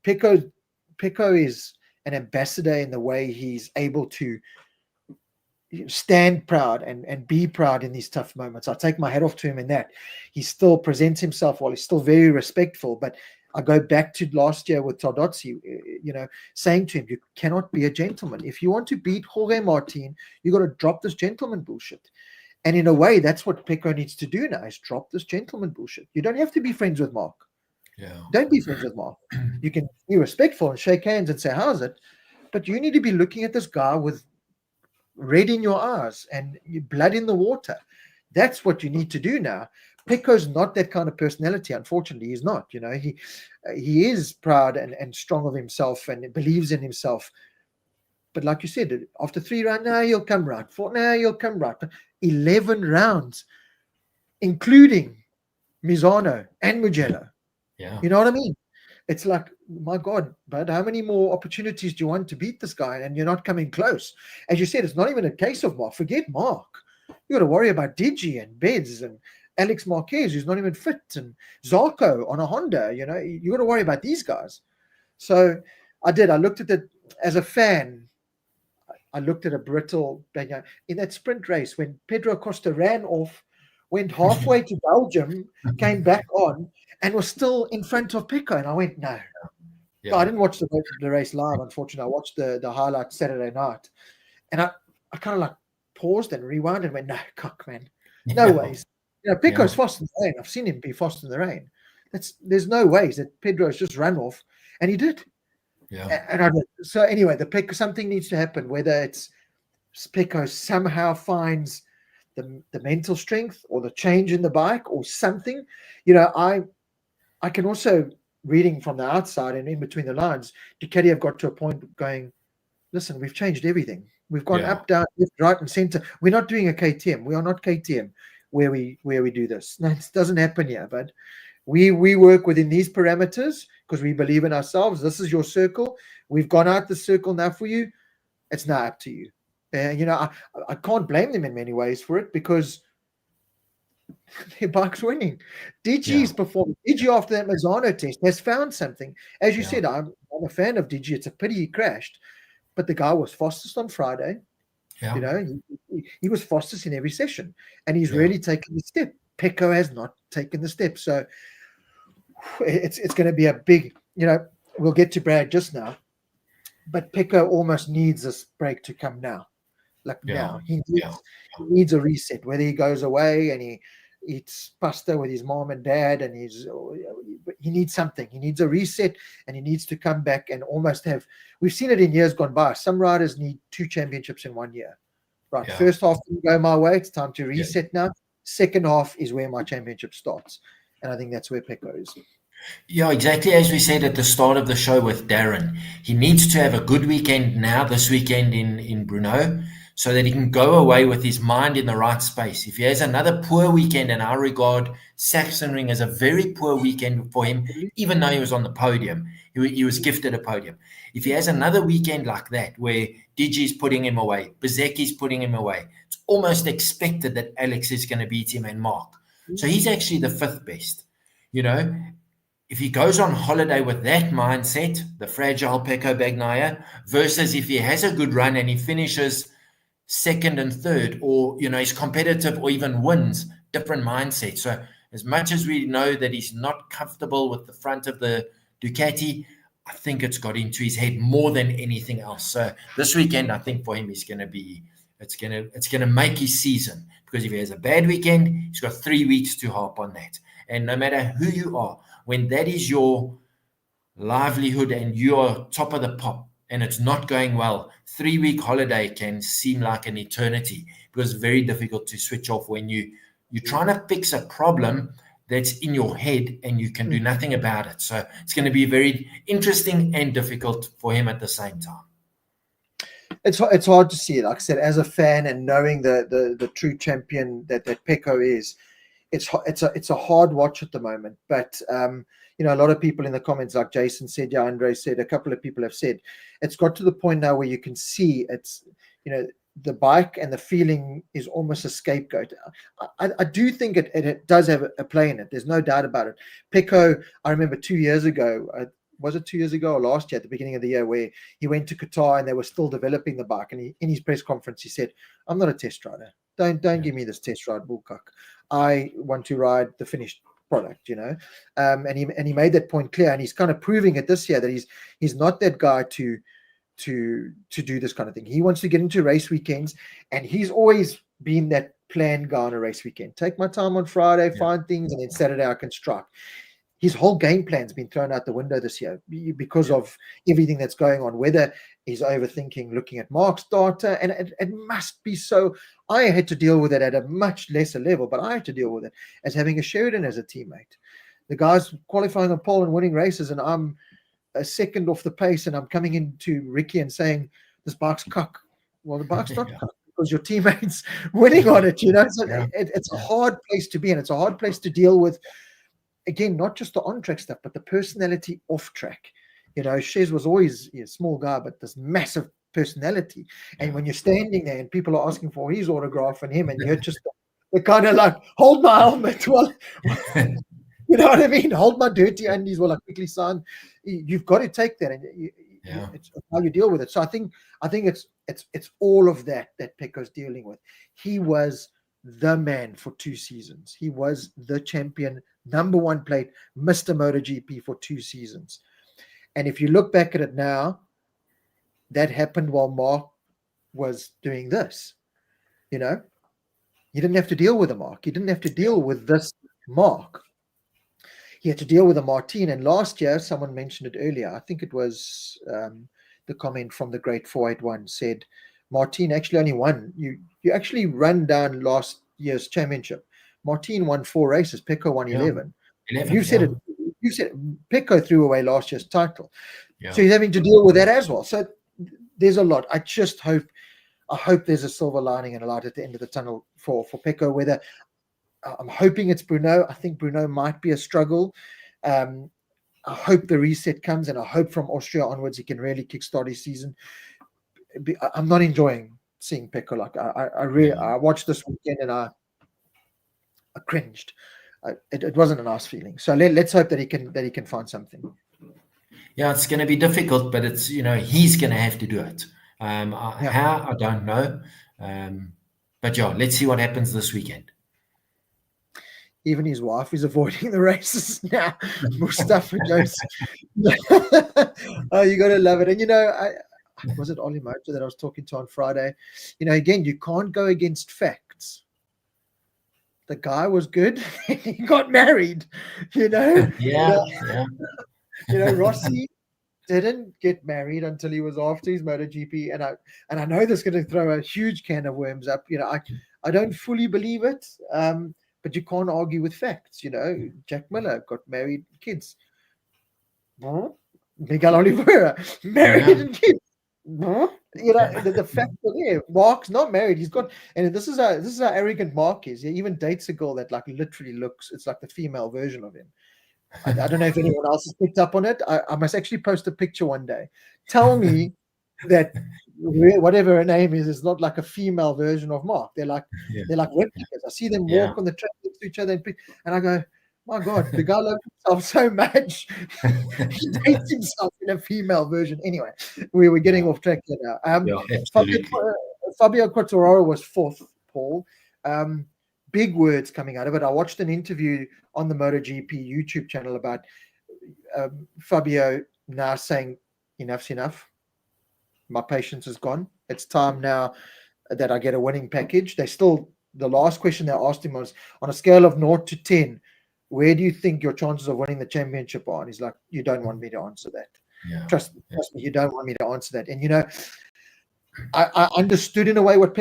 Pecco is an ambassador in the way he's able to stand proud and be proud in these tough moments. I take my hat off to him in that. He still presents himself well. He's still very respectful. But I go back to last year with Tardozzi, saying to him, you cannot be a gentleman. If you want to beat Jorge Martin, you got to drop this gentleman bullshit. And in a way, that's what Pecco needs to do now, is drop this gentleman bullshit. You don't have to be friends with Mark. Yeah. Don't be friends with Mark. You can be respectful and shake hands and say, how's it? But you need to be looking at this guy with red in your eyes and blood in the water. That's what you need to do now. Pecco's not that kind of personality. Unfortunately, he's not. He is proud and strong of himself and believes in himself. But like you said, after 3 rounds, now you'll come right. 4, now you'll come right. 11 rounds, including Misano and Mugello. Yeah. You know what I mean? It's like, my God, but how many more opportunities do you want to beat this guy? And you're not coming close. As you said, it's not even a case of Mark. Forget Mark. You got to worry about Digi and Beds and Alex Marquez, who's not even fit, and Zarco on a Honda. You got to worry about these guys. So I looked at it as a fan. I looked at a brittle Bagnaia in that sprint race when Pedro Costa ran off, went halfway to Belgium, came back on, and was still in front of Pecco. And I went, no. Yeah. I didn't watch the race live, unfortunately. I watched the highlights Saturday night. And I kind of like paused and rewound and went, no, cock, man. No ways. Pecco's fast in the rain. I've seen him be fast in the rain. There's no ways that Pedro's just run off. And he did. Yeah. So anyway, the Pecco, something needs to happen, whether it's Pecco somehow finds the mental strength or the change in the bike or something. I can also, reading from the outside and in between the lines, Ducati have got to a point going, listen, we've changed everything. We've gone up, down, left, right, and center. We're not doing a KTM. We are not KTM where we do this. No, it doesn't happen here, but we work within these parameters because we believe in ourselves. This is your circle. We've gone out the circle now for you. It's now up to you. I can't blame them in many ways for it because their bike's winning. DG's performance. DG after that Mazzano test has found something. As you said, I'm a fan of DG. It's a pity he crashed, but the guy was fastest on Friday. Yeah. He was fastest in every session, and he's really taken the step. Pecco has not taken the step, so it's going to be a big. We'll get to Brad just now, but Pecco almost needs this break to come now. Now he needs a reset, whether he goes away and he eats pasta with his mom and dad and he needs something. He needs a reset and he needs to come back and almost have, we've seen it in years gone by. Some riders need 2 championships in 1 year. Right. Yeah. First half didn't go my way. It's time to reset now. Second half is where my championship starts. And I think that's where Pecco is. Yeah, exactly as we said at the start of the show with Darren. He needs to have a good weekend now, this weekend in Brno, so that he can go away with his mind in the right space. If he has another poor weekend, and I regard Sachsenring as a very poor weekend for him, even though he was on the podium, he was gifted a podium. If he has another weekend like that, where Digi's putting him away, Bezecchi's putting him away, it's almost expected that Alex is going to beat him and Mark. So he's actually the 5th best, if he goes on holiday with that mindset, the fragile Pecco Bagnaia, versus if he has a good run and he finishes second and third, or he's competitive or even wins, different mindset. So as much as we know that he's not comfortable with the front of the Ducati, I think it's got into his head more than anything else. So this weekend, I think for him, it's going to make his season, because if he has a bad weekend, he's got 3 weeks to harp on that. And no matter who you are, when that is your livelihood and you're top of the pop and it's not going well, 3-week holiday can seem like an eternity, because it's very difficult to switch off when you're trying to fix a problem that's in your head and you can do nothing about it. So it's going to be very interesting and difficult for him at the same time. It's hard to see it. Like I said, as a fan and knowing the true champion that Pecco is, it's a hard watch at the moment. But a lot of people in the comments, like Jason said, Andre said, a couple of people have said, it's got to the point now where you can see it's, the bike and the feeling is almost a scapegoat. I do think it does have a play in it. There's no doubt about it. Pecco, I remember 2 years ago, was it 2 years ago or last year at the beginning of the year, where he went to Qatar and they were still developing the bike. And in his press conference, he said, I'm not a test rider. Don't give me this test ride bullcock. I want to ride the finished product, and he made that point clear, and he's kind of proving it this year that he's not that guy to do this kind of thing. He wants to get into race weekends, and he's always been that planned guy on a race weekend. Take my time on Friday, find things, and then Saturday I can strike. His whole game plan's been thrown out the window this year because of everything that's going on, whether he's overthinking looking at Marc's data, and it must be so. I had to deal with it at a much lesser level, but I had to deal with it as having a Sheridan as a teammate. The guy's qualifying on pole and winning races, and I'm a second off the pace, and I'm coming into Ricky and saying, this bike's cock. Well, the bike's not cock, because your teammate's winning on it, So it's a hard place to be in. It's a hard place to deal with. Again, not just the on-track stuff, but the personality off-track. Shez was always a small guy, but this massive personality. And when you're standing there and people are asking for his autograph and him, and you're just the kind of like, hold my helmet. Well, you know what I mean? Hold my dirty undies while I quickly sign. You've got to take that, and it's how you deal with it. So I think it's all of that Pecco's dealing with. He was the man for 2 seasons. He was the champion, number 1 plate, Mr. MotoGP for 2 seasons. And if you look back at it now, that happened while Marc was doing this. You didn't have to deal with a Marc. You didn't have to deal with this Marc. He had to deal with a Martin. And last year, someone mentioned it earlier. I think it was the comment from the great 481 said, Martin actually only won. You actually run down last year's championship. Martin won 4 races. Pecco won 11. You said it. You said Pecco threw away last year's title. So he's having to deal with that as well. So there's a lot. I just hope there's a silver lining and a light at the end of the tunnel for Pecco. Whether I'm hoping it's Bruno. I think Bruno might be a struggle. I hope the reset comes, and I hope from Austria onwards he can really kickstart his season. I'm not enjoying seeing Pecco. Like I watched this weekend and I cringed. It wasn't a nice feeling. So let's hope that he can find something. Yeah, it's going to be difficult, but it's he's going to have to do it. How, I don't know, but let's see what happens this weekend. Even his wife is avoiding the races now. Mustafa Jones. Oh, you got to love it. And was it Ollie Motor that I was talking to on Friday? Again, you can't go against facts. The guy was good. He got married, Rossi didn't get married until he was after his MotoGP. And I know this is going to throw a huge can of worms up. I don't fully believe it. But you can't argue with facts. Jack Miller got married, kids. Miguel Oliveira married and kids. The facts are there. Marc's not married. He's got, and this is how arrogant Marc is. He even dates a girl that like literally looks. It's like the female version of him. I don't know if anyone else has picked up on it. I must actually post a picture one day. Tell me that whatever her name is not like a female version of Marc. They're like replicas. I see them walk on the track next to each other, and I go, My God, the guy loves himself so much. He dates himself in a female version. Anyway, we were getting off track here now. Yeah, absolutely. Fabio Quartararo was fourth, Paul. Big words coming out of it. I watched an interview on the MotoGP YouTube channel about Fabio now saying, enough's enough. My patience is gone. It's time now that I get a winning package. The last question they asked him was, on a scale of 0 to 10, where do you think your chances of winning the championship are? And he's like, you don't want me to answer that. Yeah. Trust me, you don't want me to answer that. And, I understood in a way what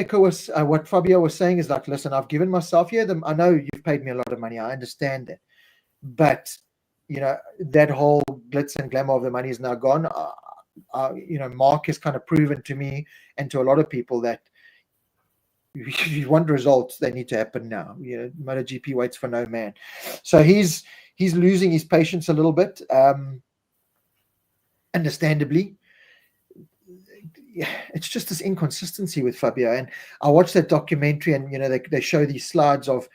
Fabio was saying is like, listen, I've given myself here. I know you've paid me a lot of money. I understand that. But, that whole glitz and glamour of the money is now gone. Mark has kind of proven to me and to a lot of people that if you want results, they need to happen now. MotoGP waits for no man. So he's losing his patience a little bit, understandably. It's just this inconsistency with Fabio. And I watched that documentary, and they show these slides of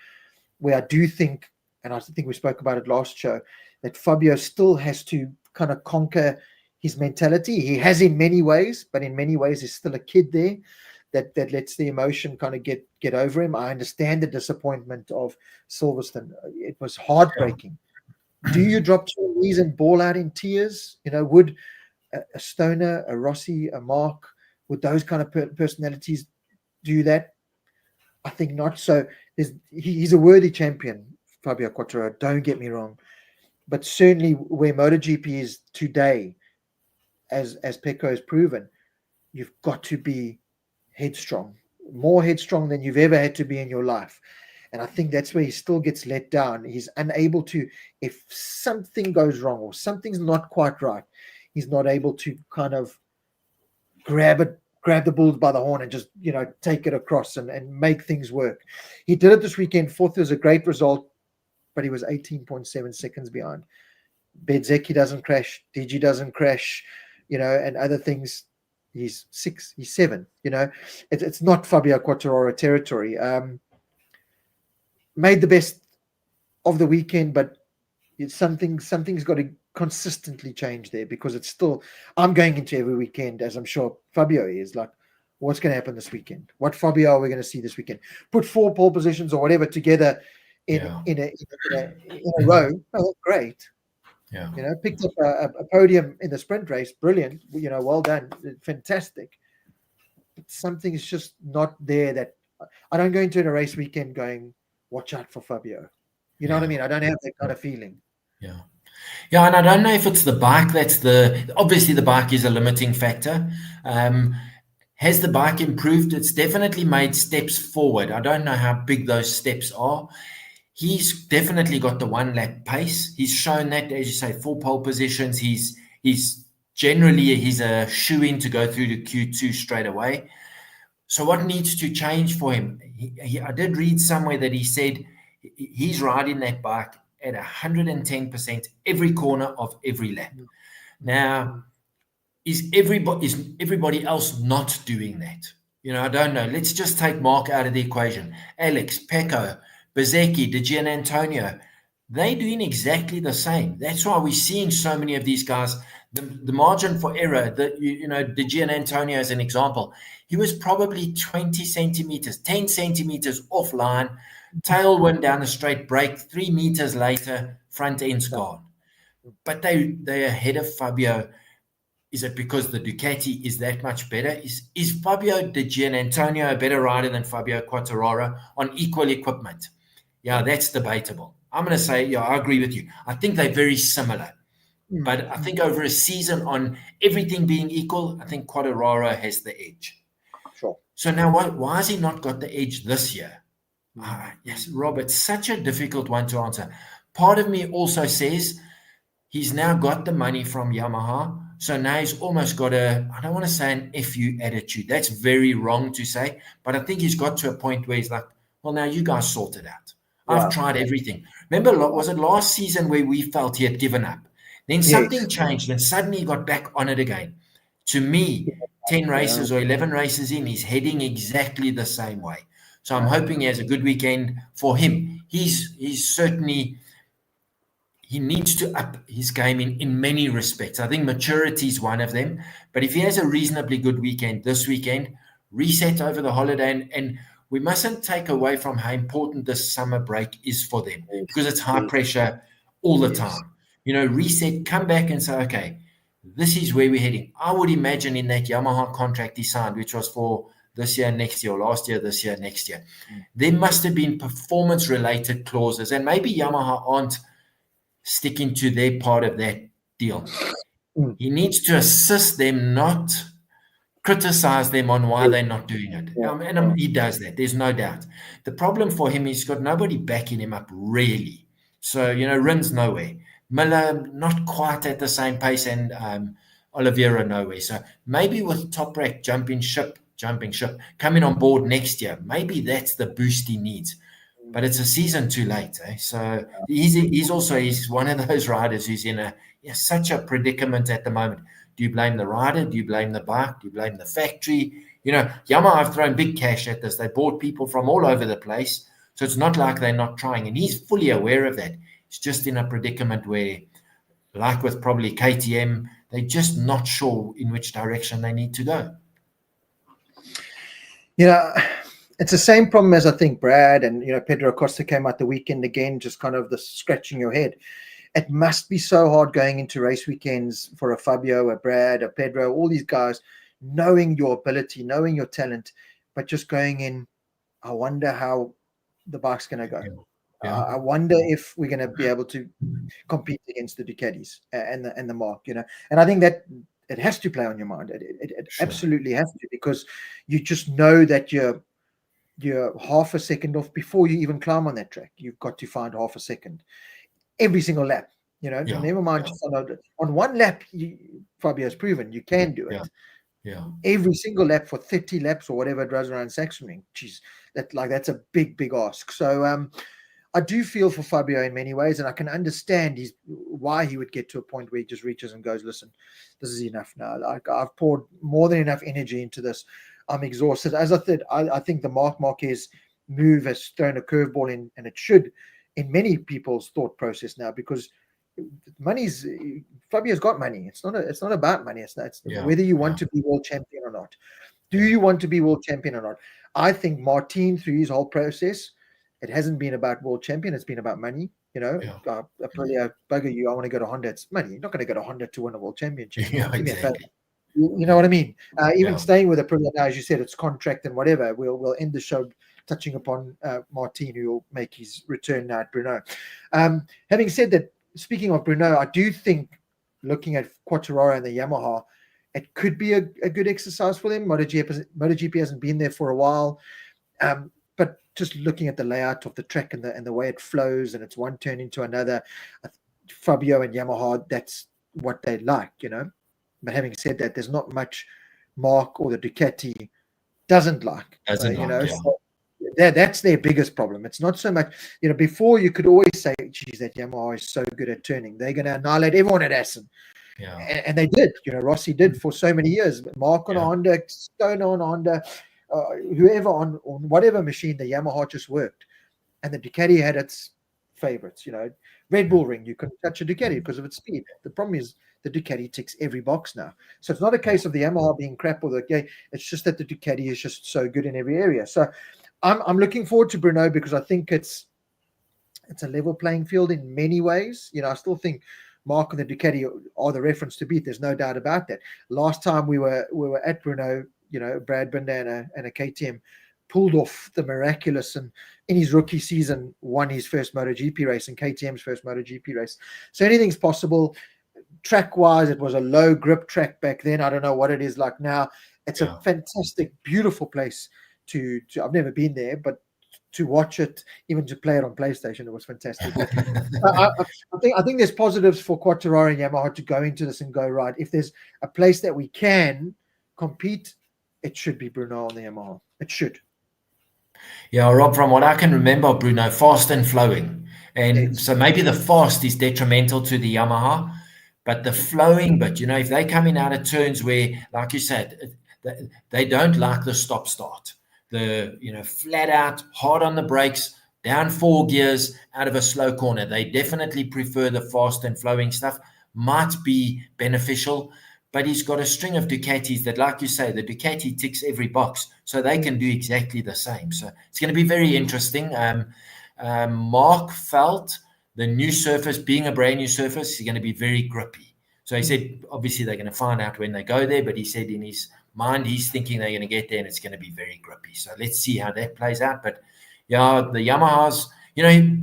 where I do think, and I think we spoke about it last show, that Fabio still has to kind of conquer his mentality. He has in many ways, but in many ways he's still a kid there that lets the emotion kind of get over him. I understand the disappointment of Silverstone. It was heartbreaking. Yeah. Do you drop to your knees and bawl out in tears? Would a Stoner, a Rossi, a Mark, would those kind of personalities do that? I think not. So he's a worthy champion, Fabio Quartararo, don't get me wrong. But certainly where MotoGP is today, as Pecco has proven, you've got to be headstrong, more headstrong than you've ever had to be in your life. And I think that's where he still gets let down. He's unable to, if something goes wrong or something's not quite right, he's not able to kind of grab the bull by the horn and just, take it across and make things work. He did it this weekend. Fourth was a great result, but he was 18.7 seconds behind. Bezzecchi doesn't crash. DG doesn't crash, and other things. He's 6, he's 7, it's not Fabio Quartararo territory. Made the best of the weekend, but something's got to consistently change there, because it's still, I'm going into every weekend, as I'm sure Fabio is, like, what's going to happen this weekend? What Fabio are we going to see this weekend? Put 4 pole positions or whatever together in a row. Oh, great. Yeah. Picked up a podium in the sprint race. Brilliant. Well done. Fantastic. But something's just not there. That I don't go into a race weekend going, watch out for Fabio. You know what I mean? I don't have that kind of feeling. Yeah. Yeah, and I don't know if it's the bike obviously the bike is a limiting factor. Has the bike improved? It's definitely made steps forward. I don't know how big those steps are. He's definitely got the 1 lap pace. He's shown that, as you say, 4 pole positions. He's a shoe-in to go through to Q2 straight away. So what needs to change for him? I did read somewhere that he said he's riding that bike at 110% every corner of every lap. Now, is everybody else not doing that? I don't know. Let's just take Mark out of the equation. Alex, Pecco, Bezzecchi, De Gianantonio, they're doing exactly the same. That's why we're seeing so many of these guys. The margin for error, De Gianantonio as an example, he was probably 20 centimeters, 10 centimeters offline, tailwind down the straight, brake, 3 meters later, front end's gone. But they're ahead of Fabio. Is it because the Ducati is that much better? Is Fabio De Gianantonio a better rider than Fabio Quartararo on equal equipment? Yeah, that's debatable. I'm going to say, yeah, I agree with you. I think they're very similar. But I think over a season, on everything being equal, I think Quartararo has the edge. Sure. So now why has he not got the edge this year? Yes, Rob, it's such a difficult one to answer. Part of me also says he's now got the money from Yamaha. So now he's almost got I don't want to say an FU attitude. That's very wrong to say. But I think he's got to a point where he's like, well, now you guys sort it out. I've tried everything. Remember, was it last season where we felt he had given up? Then something changed and suddenly he got back on it again. To me, 10 races or 11 races in, he's heading exactly the same way. So I'm hoping he has a good weekend for him. He's certainly he needs to up his game in many respects. I think maturity is one of them. But if he has a reasonably good weekend this weekend, reset over the holiday, and we mustn't take away from how important this summer break is for them, because it's high pressure all the time. Reset, come back and say, okay, this is where we're heading. I would imagine in that Yamaha contract he signed, which was for this year, next year, or last year, this year, next year, there must have been performance-related clauses, and maybe Yamaha aren't sticking to their part of that deal. He needs to assist them, not criticize them on why they're not doing it. And he does that. There's no doubt. The problem for him, he's got nobody backing him up, really. So, Rins nowhere. Miller, not quite at the same pace, and Oliveira nowhere. So maybe with Toprak jumping ship, coming on board next year, maybe that's the boost he needs. But it's a season too late. So he's one of those riders who's in such a predicament at the moment. Do you blame the rider? Do you blame the bike? Do you blame the factory? Yamaha have thrown big cash at this. They bought people from all over the place. So it's not like they're not trying. And he's fully aware of that. He's just in a predicament where, like with probably KTM, they're just not sure in which direction they need to go. It's the same problem as I think Brad and, Pedro Acosta came out the weekend again, just kind of the scratching your head. It must be so hard going into race weekends for a Fabio, a Brad, a Pedro, all these guys, knowing your ability, knowing your talent, but just going in, I wonder how the bike's going to go. Yeah. I wonder if we're going to be able to compete against the Ducatis and the Marc, And I think that it has to play on your mind. It sure. Absolutely has to, because you just know that you're half a second off before you even climb on that track. You've got to find half a second every single lap, never mind. Just on one lap, Fabio's proven you can do it. Yeah. Every single lap for 30 laps or whatever it does around Sachsenring. Geez, that's a big ask. So I do feel for Fabio in many ways, and I can understand why he would get to a point where he just reaches and goes, listen, this is enough now. Like, I've poured more than enough energy into this. I'm exhausted. As I said, I think the Marc Marquez move has thrown a curveball in, and it should, in many people's thought process now, because Fabio's got money. It's not about money. It's whether you want to be world champion or not. Do you want to be world champion or not? I think Martin, through his whole process, it hasn't been about world champion. It's been about money. Aprilia, bugger you. I want to go to Honda. It's money. You're not going to go to Honda to win a world championship. Exactly. You know what I mean? Even staying with Aprilia now, as you said, it's contract and whatever. We'll end the show touching upon Martin, who will make his return now at Brno. Having said that, speaking of Brno, I do think, looking at Quartararo and the Yamaha, it could be a good exercise for them. MotoGP hasn't been there for a while, but just looking at the layout of the track and the way it flows, and it's one turn into another, Fabio and Yamaha, that's what they like, But having said that, there's not much Marc or the Ducati doesn't like. So that's their biggest problem. It's not so much, before you could always say, geez, that Yamaha is so good at turning. They're going to annihilate everyone at Assen. Yeah. And they did. Rossi did for so many years. Marc on Honda, Stone on Honda, whoever on whatever machine, the Yamaha just worked. And the Ducati had its favorites. Red Bull Ring, you couldn't touch a Ducati because of its speed. The problem is the Ducati ticks every box now. So it's not a case of the Yamaha being crap or it's just that the Ducati is just so good in every area. So I'm looking forward to Brno, because I think it's a level playing field in many ways. I still think Marc and the Ducati are the reference to beat. There's no doubt about that. Last time we were at Brno, Brad Binder and a KTM pulled off the miraculous, and in his rookie season won his first MotoGP race and KTM's first MotoGP race. So anything's possible. Track-wise, it was a low grip track back then. I don't know what it is like now. It's a fantastic, beautiful place to I've never been there, but to watch it, even to play it on PlayStation, it was fantastic. I think there's positives for Quartararo and Yamaha to go into this and go, right, if there's a place that we can compete, it should be Brno on the Yamaha. It should. Yeah, Rob, from what I can remember, Brno, fast and flowing. And so maybe the fast is detrimental to the Yamaha, but the flowing bit, if they're coming out of turns where, like you said, they don't like the stop-start. The flat out, hard on the brakes, down 4 gears out of a slow corner. They definitely prefer the fast and flowing stuff. Might be beneficial, but he's got a string of Ducatis that, like you say, the Ducati ticks every box, so they can do exactly the same. So it's going to be very interesting. Mark felt the new surface, being a brand new surface, is going to be very grippy. So he said, obviously, they're going to find out when they go there, but he said in his mind, he's thinking they're going to get there and it's going to be very grippy. So let's see how that plays out. But yeah, the Yamahas,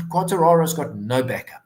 Quartararo's got no backup.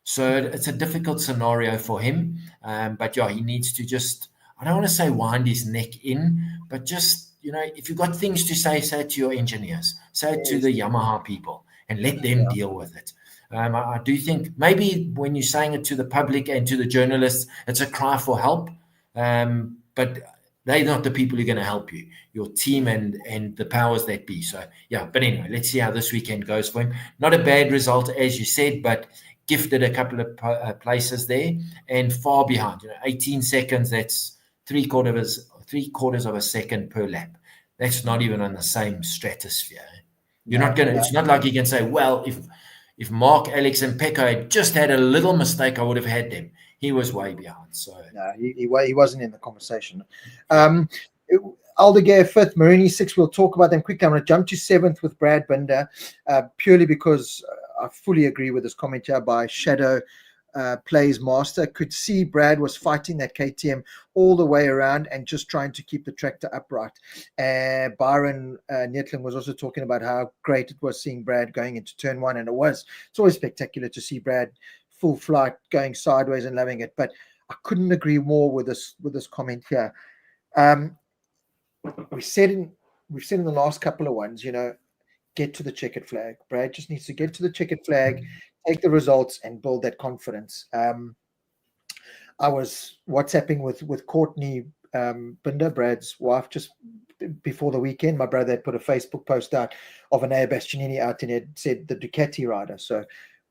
So it's a difficult scenario for him. But yeah, he needs to just, I don't want to say wind his neck in, but just, if you've got things to say it to your engineers, say it to the Yamaha people and let them deal with it. I do think maybe when you're saying it to the public and to the journalists, it's a cry for help. But they're not the people who are going to help you, your team and the powers that be. So, yeah, but anyway, let's see how this weekend goes for him. Not a bad result, as you said, but gifted a couple of places there and far behind. 18 seconds, that's three quarters of a second per lap. That's not even on the same stratosphere. You're not going to, it's not like you can say, well, if Mark, Alex, and Pecco had just had a little mistake, I would have had them. He was way behind. So no, he wasn't in the conversation. Aldeguer 5th, Marini 6th. We'll talk about them quickly. I'm going to jump to 7th with Brad Binder, purely because I fully agree with this comment here by Shadow Plays Master. Could see Brad was fighting that KTM all the way around and just trying to keep the tractor upright. Byron Netlin was also talking about how great it was seeing Brad going into turn 1, and it's always spectacular to see Brad full flight going sideways and loving it. But I couldn't agree more with this comment here. We've said in the last couple of ones, get to the checkered flag. Brad just needs to get to the checkered flag, take the results, and build that confidence. I was WhatsApping with Courtney Binder, Brad's wife, just before the weekend. My brother had put a Facebook post out of Anea Bastianini out, and it said the Ducati rider. So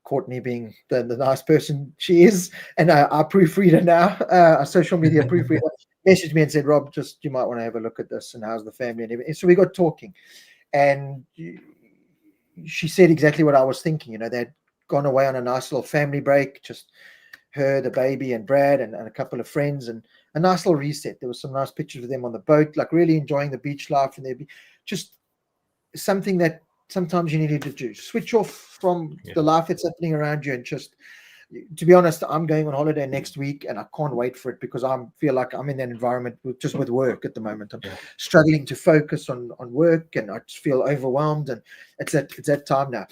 Courtney, being the nice person she is, and our proofreader now, our social media proofreader, messaged me and said, Rob, you might want to have a look at this, and how's the family and everything. So we got talking, and she said exactly what I was thinking. They'd gone away on a nice little family break, just her, the baby, and Brad, and a couple of friends, and a nice little reset. There was some nice pictures of them on the boat, like really enjoying the beach life, and they'd be just something that sometimes you needed to do. Switch off from the life that's happening around you, and just, to be honest, I'm going on holiday next week, and I can't wait for it because I feel like I'm in that environment with work at the moment. I'm struggling to focus on work, and I just feel overwhelmed, and it's that time now.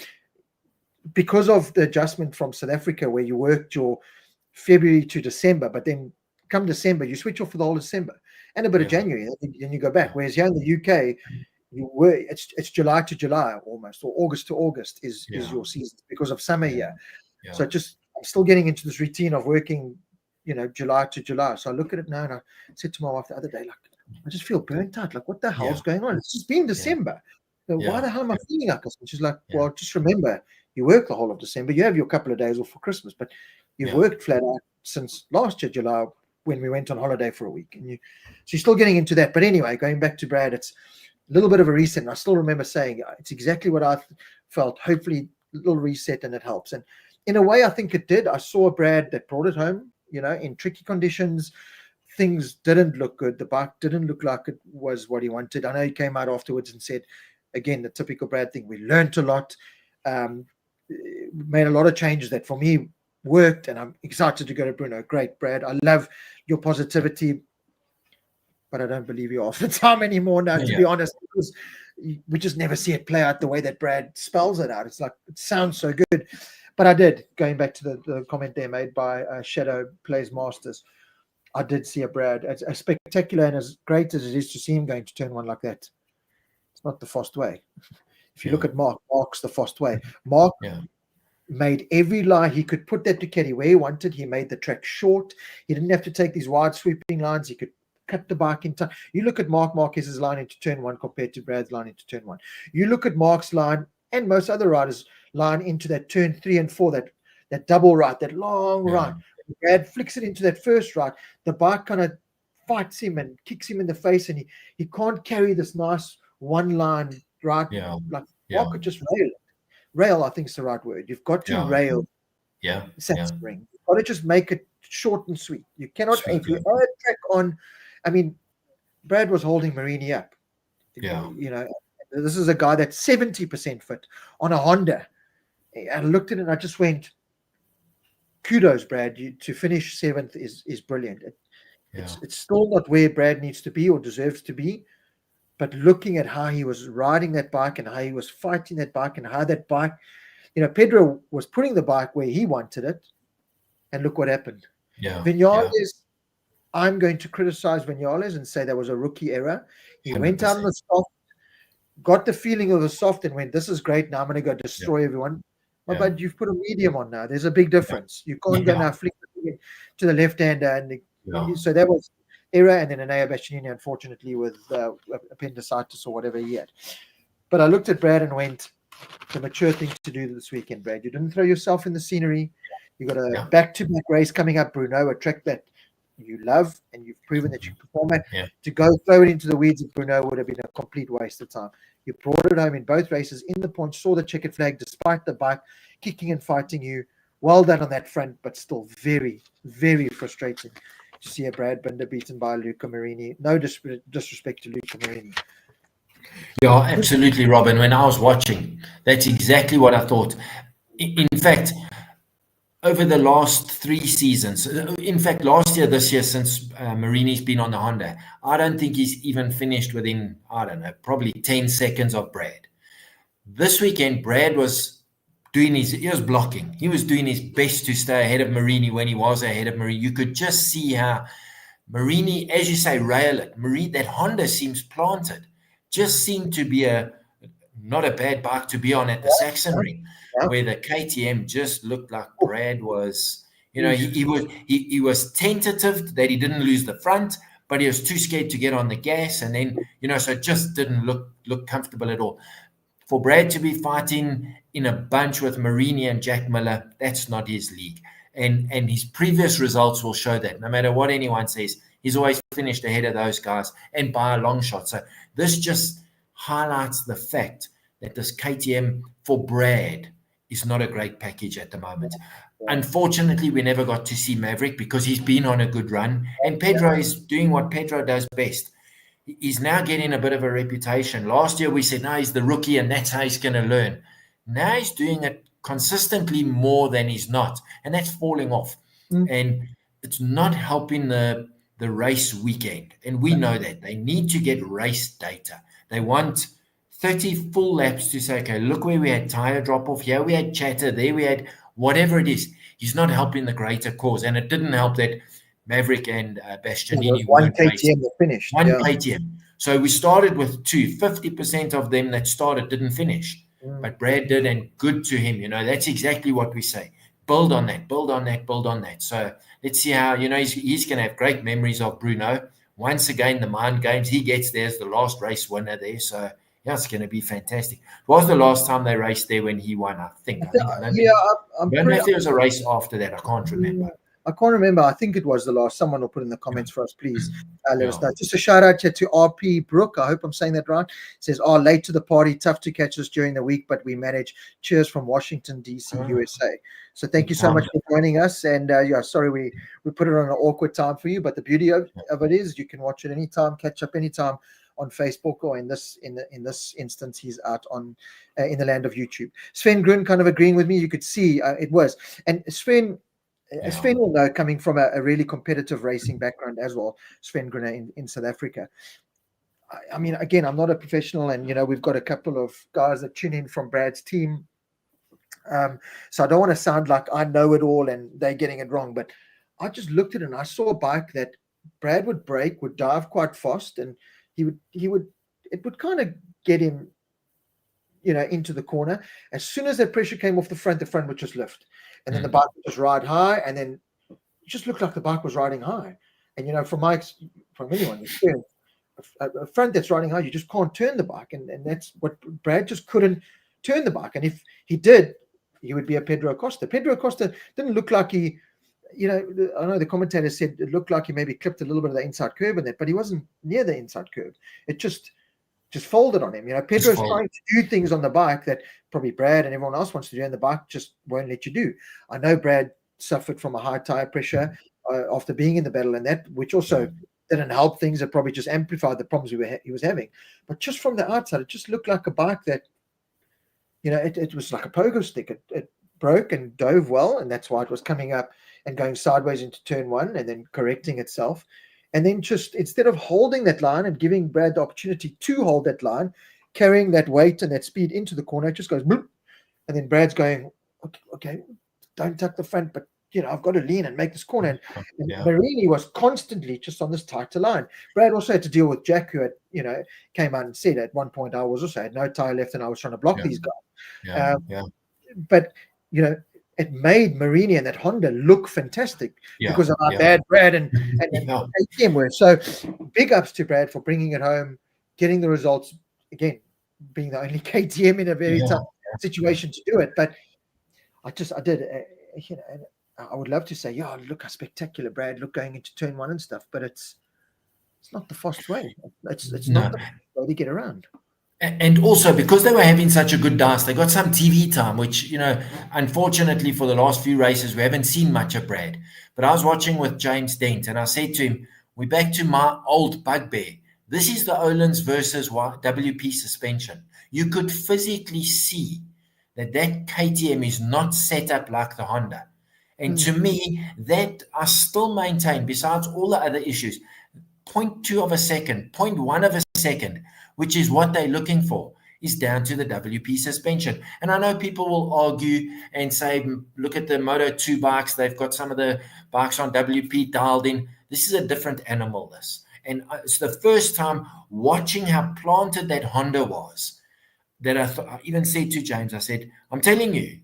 Because of the adjustment from South Africa, where you worked your February to December, but then come December, you switch off for the whole December and a bit of January, and you go back. Whereas here in the UK, it's July to July almost, or August to August is your season because of summer here. So I'm still getting into this routine of working, July to July. So I look at it now, and I said to my wife the other day, like, I just feel burnt out. Like, what the hell's going on? It's just been December. So why the hell am I feeling like this? And she's like, well, just remember, you work the whole of December. You have your couple of days off for Christmas, but you've worked flat out since last year, July, when we went on holiday for a week. And she's still getting into that. But anyway, going back to Brad, it's a little bit of a reset. And I still remember saying it's exactly what I felt. Hopefully, a little reset, and it helps. And in a way, I think it did. I saw a Brad that brought it home, in tricky conditions. Things didn't look good. The bike didn't look like it was what he wanted. I know he came out afterwards and said, again, the typical Brad thing, we learned a lot, made a lot of changes that for me worked, and I'm excited to go to Bruno. Great, Brad. I love your positivity, but I don't believe you half the time anymore now, to be honest, because we just never see it play out the way that Brad spells it out. It's like, it sounds so good. But I did, going back to the comment there made by Shadow Plays Masters, I did see a Brad as spectacular and as great as it is to see him going to turn 1 like that. It's not the fast way. If you look at Mark's the fast way. Mark made every line. He could put that Ducati where he wanted. He made the track short. He didn't have to take these wide sweeping lines. He could cut the bike in time. You look at Marc Marquez's line into turn 1 compared to Brad's line into turn 1. You look at Mark's line and most other riders' line into that turn 3 and 4, that double right, that long right. Brad flicks it into that first right. The bike kind of fights him and kicks him in the face, and he can't carry this nice one line right. Mark could just rail it. rail, I think is the right word. You've got to rail Sachsenring. You've got to just make it short and sweet. You cannot, if you add track on, I mean, Brad was holding Marini up. You know, this is a guy that's 70% fit on a Honda. I looked at it and I just went, kudos, Brad. To finish 7th is brilliant. It's still not where Brad needs to be or deserves to be. But looking at how he was riding that bike and how he was fighting that bike and how that bike, you know, Pedro was putting the bike where he wanted it. And look what happened. Vinales, I'm going to criticize Vinales and say that was a rookie error. He 100%. Went out on the soft, got the feeling of the soft and went, this is great. Now I'm going to go destroy everyone. But you've put a medium on now. There's a big difference. You can't go now flick to the left-hander. And so that was error. And then Enea Bastianini, unfortunately, with appendicitis or whatever he had. But I looked at Brad and went, the mature thing to do this weekend, Brad. You didn't throw yourself in the scenery. You got a back-to-back race coming up, Bruno, a track that you love and you've proven that you perform at. To go throw it into the weeds of Bruno would have been a complete waste of time. You brought it home in both races, in the points, saw the checkered flag despite the bike kicking and fighting you. Well done on that front, but still very, very frustrating to see a Brad Binder beaten by Luca Marini. No disrespect to Luca Marini. Yeah, absolutely, Robin. When I was watching, that's exactly what I thought. In fact, over the last 3 seasons, in fact, last year, this year, since Marini's been on the Honda, I don't think he's even finished within, I don't know, probably 10 seconds of Brad. This weekend, Brad was he was blocking. He was doing his best to stay ahead of Marini when he was ahead of Marini. You could just see how Marini, as you say, rail it. That Honda seems planted. Just seemed to be not a bad bike to be on at the Sachsenring. Where the KTM just looked like Brad was, you know, he was tentative that he didn't lose the front, but he was too scared to get on the gas, and then, you know, so it just didn't look comfortable at all. For Brad to be fighting in a bunch with Marini and Jack Miller, that's not his league, and his previous results will show that. No matter what anyone says, he's always finished ahead of those guys and by a long shot. So this just highlights the fact that this KTM for Brad is not a great package at the moment. Unfortunately, we never got to see Maverick because he's been on a good run, and Pedro is doing what Pedro does best. He's now getting a bit of a reputation. Last year we said, no, he's the rookie and that's how he's going to learn. Now he's doing it consistently more than he's not, and that's falling off. And it's not helping the race weekend, and we know that. They need to get race data. They want 30 full laps to say, okay, look where we had tire drop off. Here we had chatter. There we had whatever it is. He's not helping the greater cause. And it didn't help that Maverick and Bastianini one KTM that finished. One KTM. So we started with 2. 50% of them that started didn't finish. But Brad did, and good to him. You know, that's exactly what we say. Build on that, build on that, build on that. So let's see how, you know, he's going to have great memories of Bruno. Once again, the mind games, he gets there as the last race winner there. So yeah, it's going to be fantastic. It was the last time they raced there when he won, I think. I don't know if there was a race after that. I can't remember. I can't remember. I think it was the last. Someone will put in the comments for us, please. Let us know. Just a shout out to RP Brook. I hope I'm saying that right. It says, late to the party. Tough to catch us during the week, but we manage. Cheers from Washington, D.C., USA. So thank you so much for joining us. And sorry we put it on an awkward time for you, but the beauty of it is you can watch it anytime, catch up anytime on Facebook, or in this instance, he's out on in the land of YouTube. Sven Grun kind of agreeing with me. You could see it was. And Sven will know, coming from a really competitive racing background as well, Sven Grun in South Africa. I mean, again, I'm not a professional, and, you know, we've got a couple of guys that tune in from Brad's team. So I don't want to sound like I know it all and they're getting it wrong, but I just looked at it and I saw a bike that Brad would brake, would dive quite fast, and it would kind of get him, you know, into the corner. As soon as that pressure came off the front would just lift, and then the bike would just ride high, and then it just looked like the bike was riding high. And, you know, from anyone's experience, a front that's riding high, you just can't turn the bike, and that's what Brad just couldn't turn the bike. And if he did, he would be a Pedro Acosta. Pedro Acosta didn't look like he, you know, I know the commentator said it looked like he maybe clipped a little bit of the inside curve in that, but he wasn't near the inside curve. It just, just folded on him. You know, Pedro's folded. trying to do things on the bike that probably Brad and everyone else wants to do, and the bike just won't let you do. I know Brad suffered from a high tire pressure after being in the battle, and that, which also didn't help things. It probably just amplified the problems he was having. But just from the outside, it just looked like a bike that, you know, it was like a pogo stick. It broke and dove well, and that's why it was coming up and going sideways into turn one and then correcting itself. And then just instead of holding that line and giving Brad the opportunity to hold that line, carrying that weight and that speed into the corner, it just goes bloop. And then Brad's going, okay, don't tuck the front, but you know, I've got to lean and make this corner. And Marini was constantly just on this tighter line. Brad also had to deal with Jack, who had, you know, came out and said at one point, I was also had no tire left and I was trying to block these guys. But, you know, it made Marini and that Honda look fantastic because of how bad Brad and KTM were. So big ups to Brad for bringing it home, getting the results, again, being the only KTM in a very tough situation to do it. But I did, you know, I would love to say, yeah, look how spectacular Brad looked going into turn one and stuff, but it's not the fast way. It's not the way to get around. And also because they were having such a good dance, they got some TV time, which, you know, unfortunately for the last few races, we haven't seen much of Brad. But I was watching with James Dent and I said to him, we're back to my old bugbear. This is the Öhlins versus WP suspension. You could physically see that KTM is not set up like the Honda. And to me, that I still maintain, besides all the other issues, 0.2 of a second, 0.1 of a second, which is what they're looking for, is down to the WP suspension. And I know people will argue and say, look at the Moto2 bikes. They've got some of the bikes on WP dialed in. This is a different animal, this. And it's the first time watching how planted that Honda was that I even said to James, I said, I'm telling you,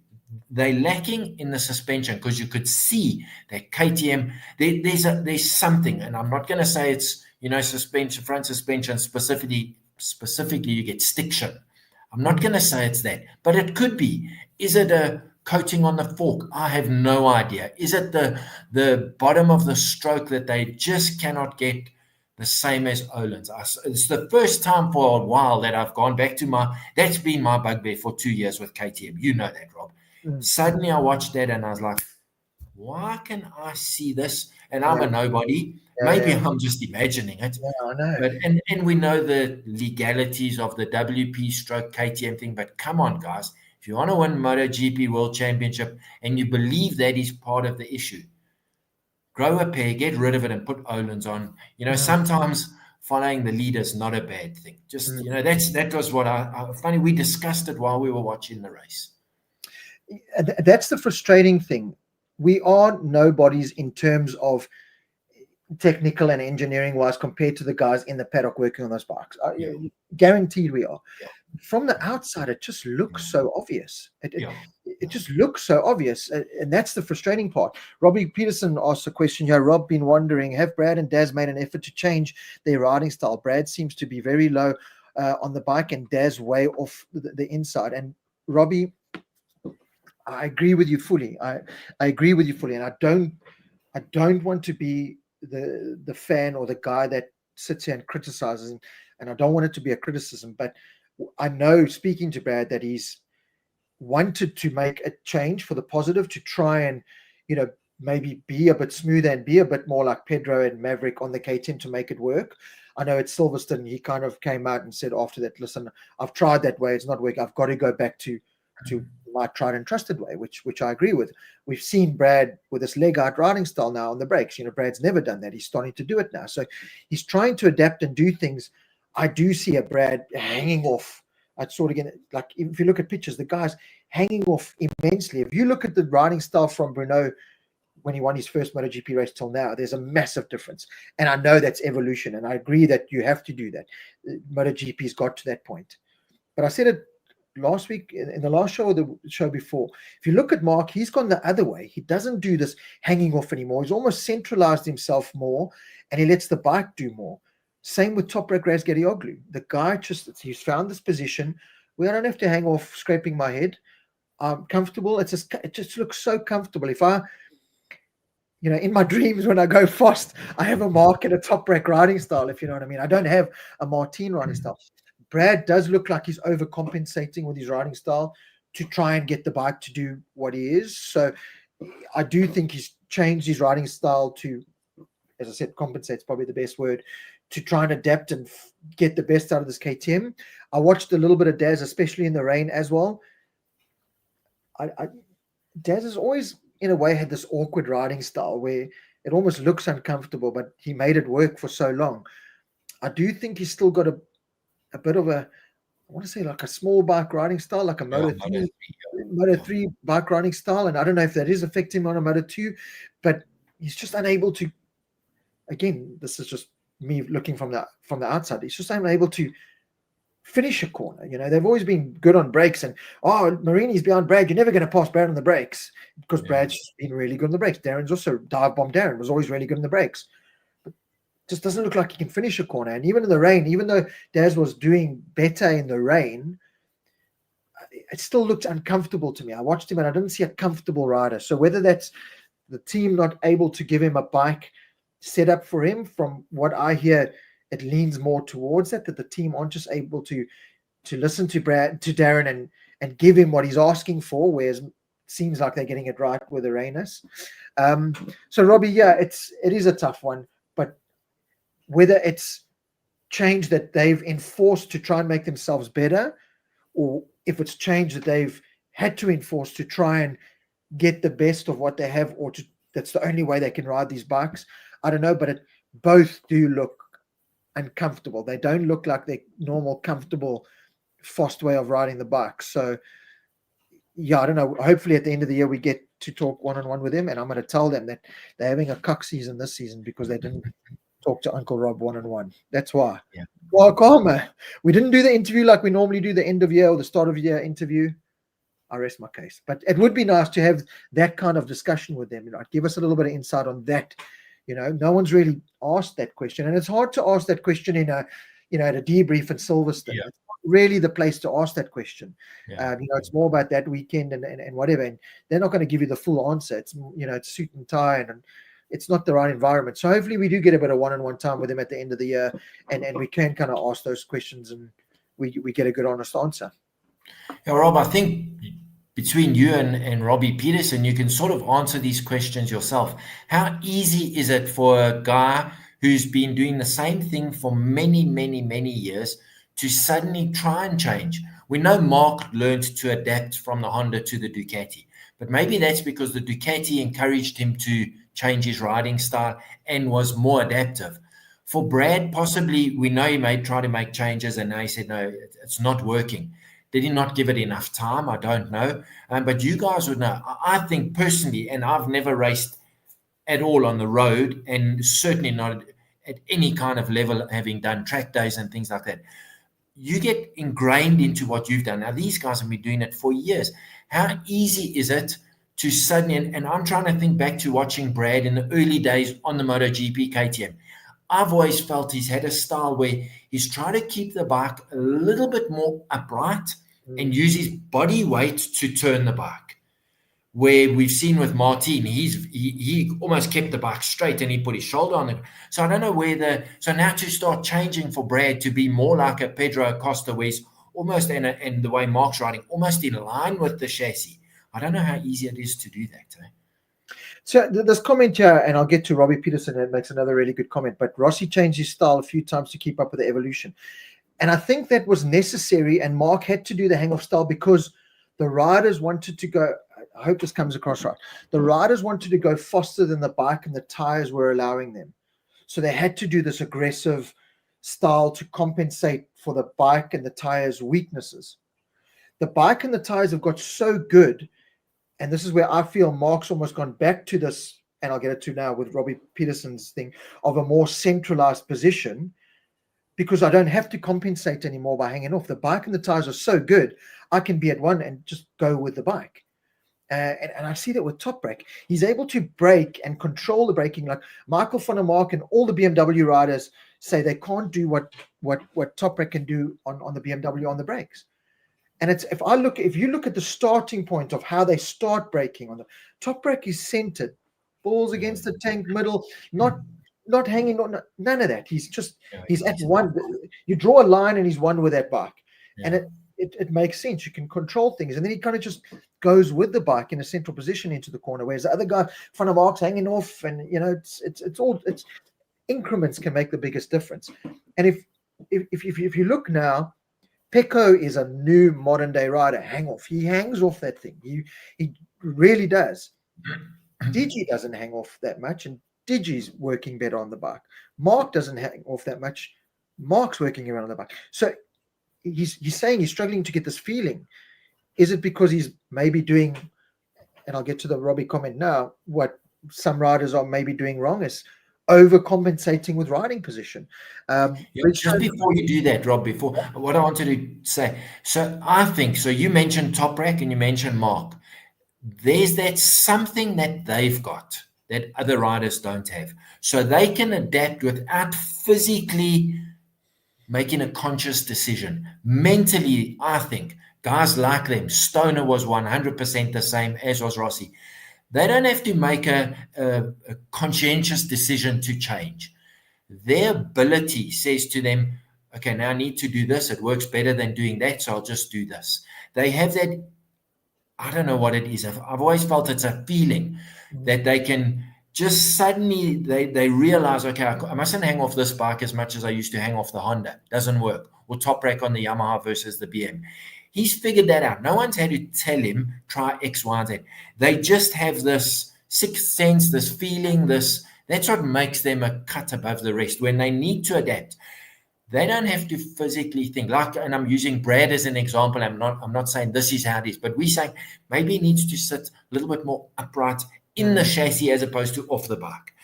they're lacking in the suspension because you could see that KTM, there's something, and I'm not going to say it's, you know, suspension, front suspension specifically you get stiction. I'm not going to say it's that, but it could be. Is it a coating on the fork? I have no idea. Is it the bottom of the stroke that they just cannot get the same as Öhlins? It's the first time for a while that I've gone back to that's been my bugbear for 2 years with KTM. You know that, Rob. Suddenly I watched that and I was like, why can I see this? And I'm a nobody. Maybe I'm just imagining it. Yeah, I know. But, and we know the legalities of the WP stroke KTM thing, but come on, guys. If you want to win MotoGP World Championship and you believe that is part of the issue, grow a pair, get rid of it and put Öhlins on. You know, sometimes following the leader is not a bad thing. Just, you know, that was what funny, we discussed it while we were watching the race. That's the frustrating thing. We are nobodies in terms of technical and engineering wise compared to the guys in the paddock working on those bikes. Guaranteed we are. From the outside, it just looks so obvious. It just looks so obvious. And that's the frustrating part. Robbie Peterson asked a question here. Rob been wondering, have Brad and Daz made an effort to change their riding style? Brad seems to be very low on the bike and Daz way off the inside. And Robbie, I agree with you fully. I agree with you fully. And I don't want to be the fan or the guy that sits here and criticizes, and I don't want it to be a criticism, but I know, speaking to Brad, that he's wanted to make a change for the positive to try and, you know, maybe be a bit smoother and be a bit more like Pedro and Maverick on the KTM to make it work. I know at Silverstone, he kind of came out and said after that, listen, I've tried that way. It's not working. I've got to go back to my tried and trusted way, which I agree with. We've seen Brad with this leg out riding style now on the brakes. You know, Brad's never done that. He's starting to do it now. So he's trying to adapt and do things. I do see a Brad hanging off. I'd sort of get, like, if you look at pictures, the guy's hanging off immensely. If you look at the riding style from Bruno when he won his first MotoGP race till now, there's a massive difference. And I know that's evolution, and I agree that you have to do that. MotoGP's got to that point. But I said it last week in the last show or the show before. If you look at Mark, he's gone the other way. He doesn't do this hanging off anymore. He's almost centralized himself more, and he lets the bike do more. Same with Toprak Razgadioglu. The guy he's found this position where I don't have to hang off scraping my head. I'm comfortable. It just looks so comfortable. If I, you know, in my dreams when I go fast, I have a Mark and a Toprak riding style, if you know what I mean. I don't have a Martin riding style. Brad does look like he's overcompensating with his riding style to try and get the bike to do what he is. So I do think he's changed his riding style to, as I said, compensate's probably the best word, to try and adapt and get the best out of this KTM. I watched a little bit of Daz, especially in the rain as well. Daz has always, in a way, had this awkward riding style where it almost looks uncomfortable, but he made it work for so long. I do think he's still got a bit of a, I want to say like a small bike riding style, like a Moto 3 bike riding style. And I don't know if that is affecting him on a Moto 2, but he's just unable to, again, this is just me looking from the outside. He's just unable to finish a corner. You know, they've always been good on brakes, and Marini's behind Brad. You're never going to pass Brad on the brakes because Brad's been really good on the brakes. Darren's also dive bomb. Darren was always really good on the brakes. But just doesn't look like he can finish a corner. And even in the rain, even though Daz was doing better in the rain, it still looked uncomfortable to me. I watched him and I didn't see a comfortable rider. So whether that's the team not able to give him a bike set up for him, from what I hear, it leans more towards that the team aren't just able to listen to Darren and give him what he's asking for, whereas it seems like they're getting it right with the Rainers. So Robbie, it is a tough one, but whether it's change that they've enforced to try and make themselves better, or if it's change that they've had to enforce to try and get the best of what they have, or that's the only way they can ride these bikes, I don't know, but both do look uncomfortable. They don't look like their normal, comfortable, fast way of riding the bike. So, I don't know. Hopefully at the end of the year, we get to talk one-on-one with them, and I'm going to tell them that they're having a cuck season this season because they didn't talk to Uncle Rob one-on-one. That's why. Yeah. Well, karma. We didn't do the interview like we normally do, the end of year or the start of year interview. I rest my case. But it would be nice to have that kind of discussion with them. Give us a little bit of insight on that. No one's really asked that question, and it's hard to ask that question in at a debrief in Silverstone. Yeah. It's not really the place to ask that question. Yeah. It's more about that weekend and whatever, and they're not going to give you the full answer. It's it's suit and tie, and it's not the right environment. So hopefully we do get a bit of one-on-one time with them at the end of the year, and we can kind of ask those questions, and we get a good, honest answer. Yeah, Rob, I think between you and Robbie Peterson, you can sort of answer these questions yourself. How easy is it for a guy who's been doing the same thing for many, many, many years to suddenly try and change? We know Marc learned to adapt from the Honda to the Ducati, but maybe that's because the Ducati encouraged him to change his riding style and was more adaptive. For Brad, possibly, we know he may try to make changes, and now he said, no, it's not working. Did he not give it enough time? I don't know. But you guys would know. I think personally, and I've never raced at all on the road, and certainly not at any kind of level, having done track days and things like that. You get ingrained into what you've done. Now, these guys have been doing it for years. How easy is it to suddenly, and I'm trying to think back to watching Brad in the early days on the MotoGP KTM. I've always felt he's had a style where he's trying to keep the bike a little bit more upright and use his body weight to turn the bike. Where we've seen with Martin, he almost kept the bike straight and he put his shoulder on it. So I don't know so now to start changing for Brad to be more like a Pedro Acosta, where he's almost in the way Marc's riding, almost in line with the chassis. I don't know how easy it is to do that. So this comment here, and I'll get to Robbie Peterson, that makes another really good comment, but Rossi changed his style a few times to keep up with the evolution. And I think that was necessary, and Marc had to do the hang-off style because the riders wanted to go, I hope this comes across right, the riders wanted to go faster than the bike and the tires were allowing them. So they had to do this aggressive style to compensate for the bike and the tires' weaknesses. The bike and the tires have got so good, and this is where I feel Marc's almost gone back to this, and I'll get it to now with Robbie Peterson's thing, of a more centralized position, because I don't have to compensate anymore by hanging off. The bike and the tires are so good, I can be at one and just go with the bike. And I see that with Top Brake. He's able to brake and control the braking. Like Michael van der Mark and all the BMW riders say they can't do what Top Brake can do on the BMW on the brakes. And it's if you look at the starting point of how they start braking on the Top Brake is centered, balls against the tank middle, not hanging on, none of that. He's at one. you draw a line and he's won with that bike. Yeah. And it makes sense. You can control things. And then he kind of just goes with the bike in a central position into the corner, whereas the other guy in front of Mark's hanging off. And, you know, it's increments can make the biggest difference. And if you look now, Pecco is a new modern day rider. Hang off. He hangs off that thing. He really does. Digi doesn't hang off that much, and Digi's working better on the bike. Mark doesn't hang off that much. Mark's working around on the bike. So he's saying he's struggling to get this feeling. Is it because he's maybe doing, and I'll get to the Robbie comment now, what some riders are maybe doing wrong is overcompensating with riding position. Just before you do that, Rob, before what I wanted to say. So I think, so you mentioned Toprak and you mentioned Mark. There's that something that they've got that other riders don't have. So they can adapt without physically making a conscious decision. Mentally, I think, guys like them, Stoner was 100% the same, as was Rossi. They don't have to make a conscientious decision to change. Their ability says to them, okay, now I need to do this. It works better than doing that, so I'll just do this. They have that, I don't know what it is. I've always felt it's a feeling that they can just suddenly, they realize, okay, I mustn't hang off this bike as much as I used to hang off the Honda. Doesn't work. Or Toprak on the Yamaha versus the BM. He's figured that out. No one's had to tell him, try X, Y, and Z. They just have this sixth sense, this feeling, that's what makes them a cut above the rest. When they need to adapt, they don't have to physically think. And I'm using Brad as an example. I'm not saying this is how it is, but we're saying maybe he needs to sit a little bit more upright in the chassis as opposed to off the bike.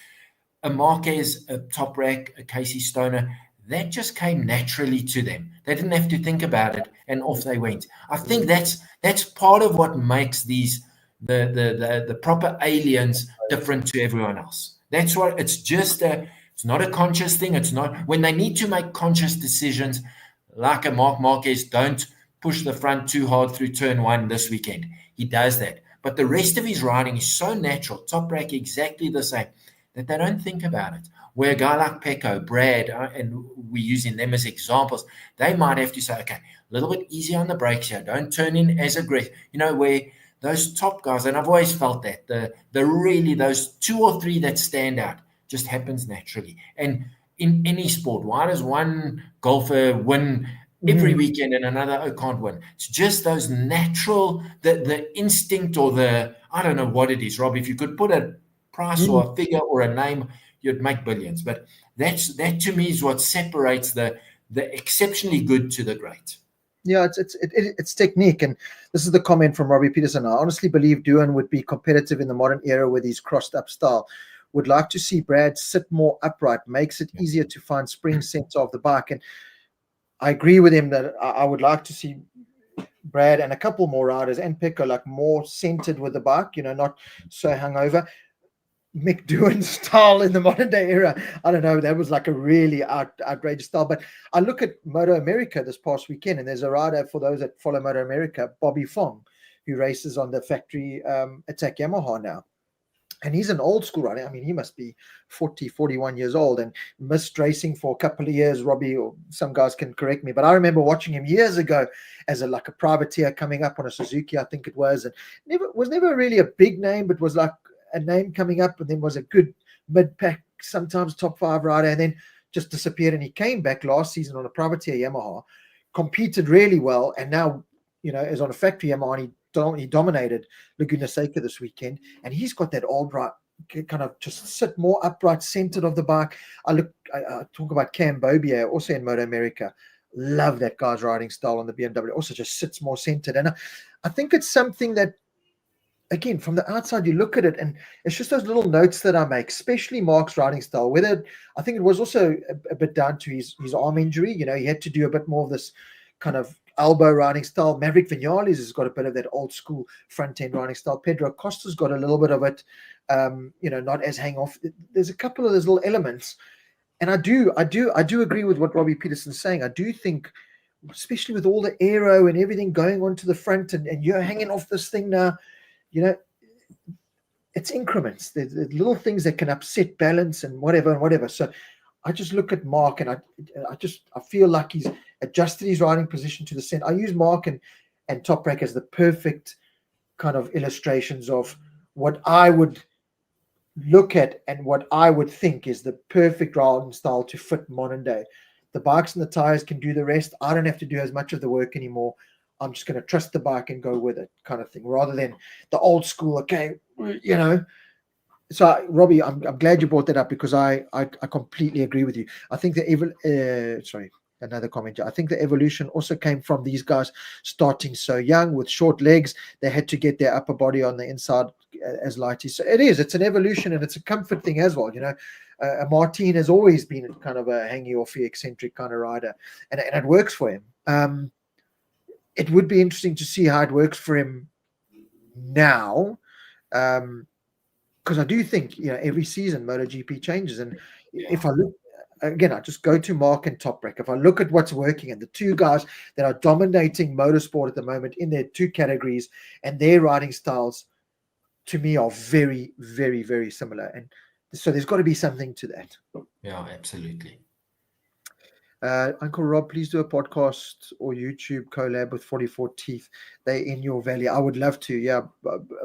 A Marquez, a Toprak, a Casey Stoner, that just came naturally to them. They didn't have to think about it, and off they went. I think that's part of what makes these the proper aliens different to everyone else. That's why it's not a conscious thing. It's not when they need to make conscious decisions, like a Marc Marquez. Don't push the front too hard through turn 1 this weekend. He does that, but the rest of his riding is so natural. Toprak exactly the same, that they don't think about it. Where a guy like Pecco, Brad, and we're using them as examples, they might have to say, okay, a little bit easier on the brakes here. Don't turn in as aggressive. You know, where those top guys, and I've always felt that, the really, those 2 or 3 that stand out just happens naturally. And in any sport, why does one golfer win every weekend and another can't win? It's just those natural, the instinct or I don't know what it is, Rob. If you could put a price or a figure or a name, you'd make billions. But that to me is what separates the exceptionally good to the great. Yeah, it's technique. And this is the comment from Robbie Peterson. I honestly believe Doohan would be competitive in the modern era with his crossed up style. Would like to see Brad sit more upright, makes it easier to find spring center of the bike. And I agree with him that I would like to see Brad and a couple more riders and Pecco like more centered with the bike, you know, not so hungover. Mick Doohan's style in the modern day era, I don't know, that was like a really outrageous style. But I look at Moto America this past weekend, and there's a rider, for those that follow Moto America, Bobby Fong, who races on the factory Attack Yamaha now. And he's an old school rider. I mean, he must be 40, 41 years old and missed racing for a couple of years. Robbie, or some guys can correct me, but I remember watching him years ago as a privateer coming up on a Suzuki, I think it was, and was never really a big name, but was like a name coming up, and then was a good mid-pack, sometimes top 5 rider, and then just disappeared. And he came back last season on a privateer Yamaha, competed really well, and now, you know, is on a factory Yamaha, and he dominated Laguna Seca this weekend. And he's got that old right, kind of just sit more upright, centered of the bike. I talk about Cam Bobier, also in Moto America. Love that guy's riding style on the BMW. Also just sits more centered. And I think it's something that, again, from the outside, you look at it, and it's just those little notes that I make, especially Mark's riding style. Whether I think it was also a bit down to his arm injury. You know, he had to do a bit more of this kind of elbow riding style. Maverick Vinales has got a bit of that old school front end riding style. Pedro Costa's got a little bit of it. You know, not as hang off. There's a couple of those little elements, and I do agree with what Robbie Peterson's saying. I do think, especially with all the aero and everything going on to the front, and you're hanging off this thing now. You know, it's increments. There's little things that can upset balance and whatever. So I just look at Marc and I feel like he's adjusted his riding position to the center. I use Marc and Toprak as the perfect kind of illustrations of what I would look at and what I would think is the perfect riding style to fit modern day. The bikes and the tires can do the rest. I don't have to do as much of the work anymore. I'm just going to trust the bike and go with it, kind of thing, rather than the old school. Okay, you know. So, Robbie, I'm glad you brought that up, because I completely agree with you. I think another comment. I think the evolution also came from these guys starting so young with short legs. They had to get their upper body on the inside as lighty. So it's an evolution, and it's a comfort thing as well. You know, Martin has always been kind of a hangy-offy, eccentric kind of rider, and it works for him. It would be interesting to see how it works for him now. Because I do think, every season MotoGP changes. And if I look, again, I just go to Marc and Toprak. If I look at what's working, and the two guys that are dominating motorsport at the moment in their two categories, and their riding styles, to me, are very, very, very similar. And so there's got to be something to that. Yeah, absolutely. Uncle Rob, please do a podcast or YouTube collab with 44 Teeth. They in your valley. I would love to. Yeah,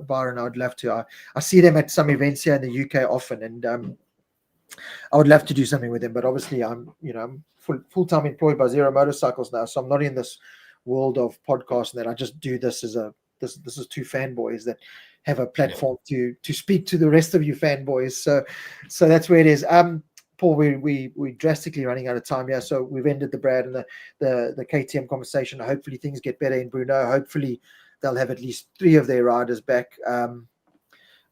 Byron, I would love to. I see them at some events here in the UK often, and I would love to do something with them. But obviously, I'm full-time employed by Zero Motorcycles now, so I'm not in this world of podcasting. That I just do this as this is two fanboys that have a platform to speak to the rest of you fanboys. So that's where it is. Paul, we're drastically running out of time here, so we've ended the Brad and the KTM conversation. Hopefully things get better in Brno. Hopefully they'll have at least 3 of their riders back.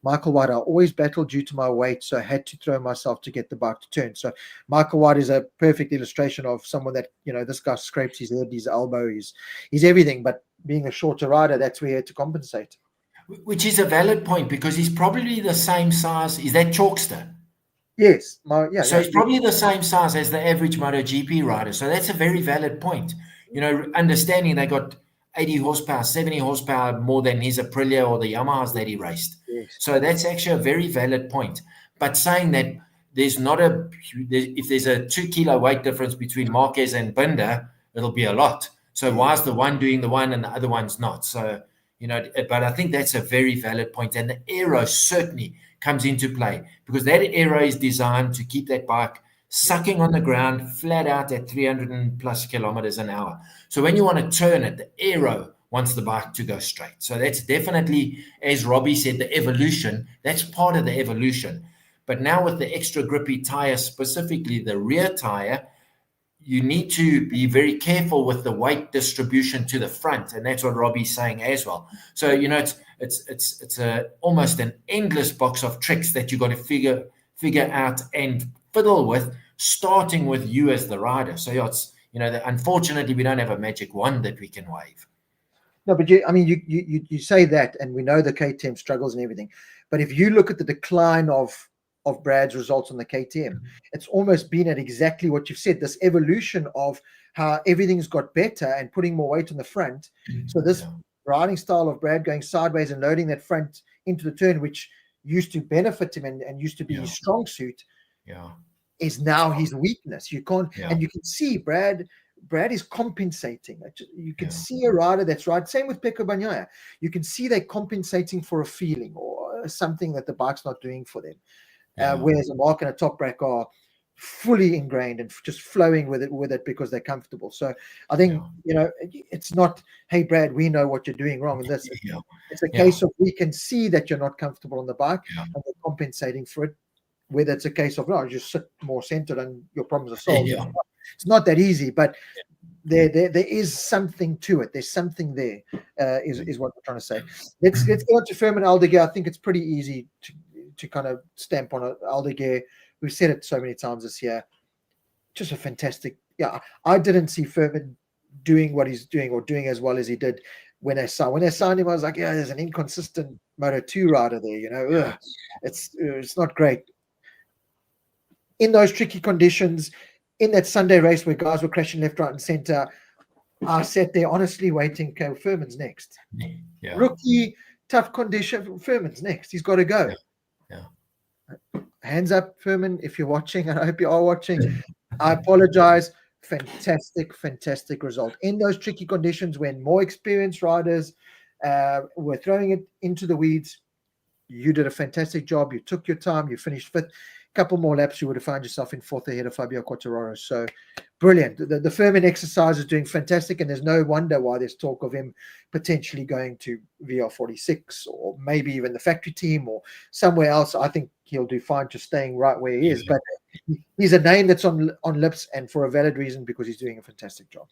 Michael White, I always battled due to my weight, so I had to throw myself to get the bike to turn. So Michael White is a perfect illustration of someone that, this guy scrapes his head, his elbow, he's everything, but being a shorter rider, that's where he had to compensate. Which is a valid point, because he's probably the same size. Is that Chalkster? Yes. So he's probably the same size as the average MotoGP rider. So that's a very valid point. Understanding they got 80 horsepower, 70 horsepower more than his Aprilia or the Yamahas that he raced. Yes. So that's actually a very valid point. But saying that if there's a 2 kilo weight difference between Marquez and Binder, it'll be a lot. So why is the one doing the one and the other one's not? So, but I think that's a very valid point. And the aero certainly comes into play, because that aero is designed to keep that bike sucking on the ground flat out at 300 plus kilometers an hour. So when you want to turn it, the aero wants the bike to go straight. So that's definitely, as Robbie said, the evolution. That's part of the evolution. But now with the extra grippy tire, specifically the rear tire, you need to be very careful with the weight distribution to the front, and that's what Robbie's saying as well. So it's almost an endless box of tricks that you got to figure out and fiddle with, starting with you as the rider. So unfortunately we don't have a magic wand that we can wave. No, but you say that, and we know the KTM struggles and everything, but if you look at the decline of Brad's results on the KTM, it's almost been at exactly what you've said, this evolution of how everything's got better and putting more weight on the front. So this riding style of Brad going sideways and loading that front into the turn, which used to benefit him and used to be his strong suit, is now his weakness. You can't, and you can see Brad is compensating. You can see a rider that's right. Same with Pecco Bagnaia. You can see they're compensating for a feeling or something that the bike's not doing for them. Whereas a Marc and a Toprak are fully ingrained and just flowing with it because they're comfortable. So I think it's not, hey Brad, we know what you're doing wrong in this. It's a case of, we can see that you're not comfortable on the bike, and they're compensating for it. Whether it's a case of, no, just sit more centered and your problems are solved. It's not that easy, but there is something to it. There's something there, is what we're trying to say. Let's go to Furman Aldeguer. I think it's pretty easy to kind of stamp on it. Aldeguer, we've said it so many times this year, just a fantastic. I didn't see Furman doing what he's doing or doing as well as he did when they signed him. I was like, there's an inconsistent Moto2 rider there. It's not great. In those tricky conditions, in that Sunday race where guys were crashing left, right, and center, I sat there honestly waiting. Okay, Furman's next. Rookie, tough condition. Furman's next. He's got to go. hands up, Furman, if you're watching, and I hope you are watching. I apologize. Fantastic result. In those tricky conditions when more experienced riders were throwing it into the weeds, you did a fantastic job. You took your time. You finished fifth. Couple more laps, you would have found yourself in fourth ahead of Fabio Quartararo. So brilliant. The Furman exercise is doing fantastic, and there's no wonder why there's talk of him potentially going to VR46 or maybe even the factory team or somewhere else. I think he'll do fine just staying right where he is. But he's a name that's on lips, and for a valid reason, because he's doing a fantastic job.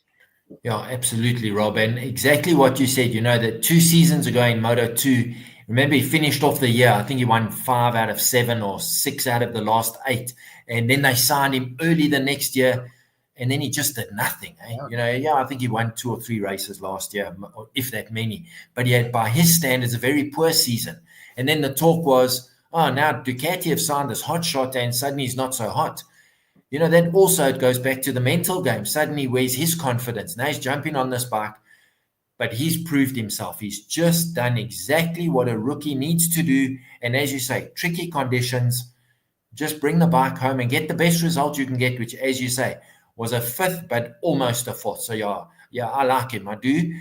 Yeah, absolutely, Rob. And exactly what you said, that 2 seasons ago in Moto2, remember, he finished off the year. I think he won 5 out of 7 or 6 out of the last 8. And then they signed him early the next year. And then he just did nothing. I think he won 2 or 3 races last year, if that many. But he had, by his standards, a very poor season. And then the talk was, now Ducati have signed this hot shot and suddenly he's not so hot. Then also it goes back to the mental game. Suddenly, where's his confidence? Now he's jumping on this bike. But he's proved himself. He's just done exactly what a rookie needs to do. And as you say, tricky conditions, just bring the bike home and get the best result you can get, which, as you say, was a 5th, but almost a 4th. So, yeah, I like him. I do.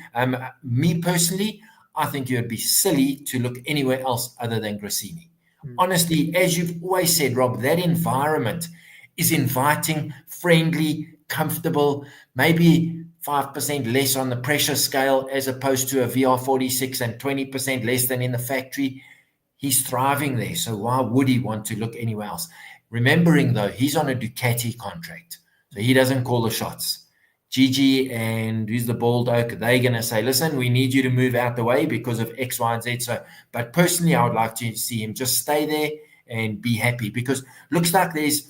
Me personally, I think you would be silly to look anywhere else other than Grassini. Honestly, as you've always said, Rob, that environment is inviting, friendly, comfortable, maybe 5% less on the pressure scale as opposed to a VR46 and 20% less than in the factory. He's thriving there. So why would he want to look anywhere else? Remembering, though, he's on a Ducati contract. So he doesn't call the shots. Gigi and who's the bald oak, they're going to say, listen, we need you to move out the way because of X, Y, and Z. So, but personally, I would like to see him just stay there and be happy, because looks like there's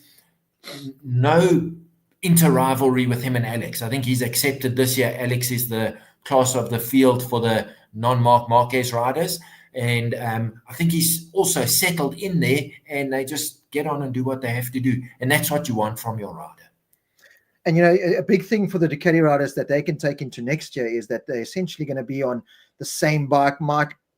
no inter-rivalry with him and Alex. I think he's accepted this year Alex is the class of the field for the non-Marc Marquez riders. And I think he's also settled in there, and they just get on and do what they have to do. And that's what you want from your rider. And, a big thing for the Ducati riders that they can take into next year is that they're essentially going to be on the same bike,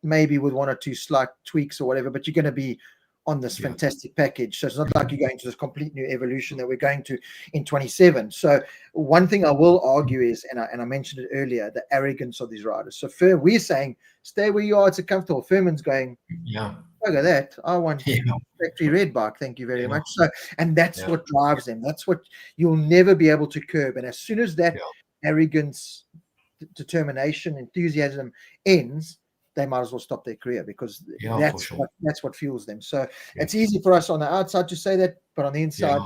maybe with 1 or 2 slight tweaks or whatever, but you're going to be on this fantastic package. So it's not like you're going to this complete new evolution that we're going to in 27. So one thing I will argue is, and I mentioned it earlier, the arrogance of these riders. So we're saying, stay where you are, it's a comfortable. Furman's going, look at that. I want factory red bike. Thank you very much. So, and that's what drives them. That's what you'll never be able to curb. And as soon as that arrogance, determination, enthusiasm ends, they might as well stop their career, because that's what fuels them. So it's easy for us on the outside to say that, but on the inside,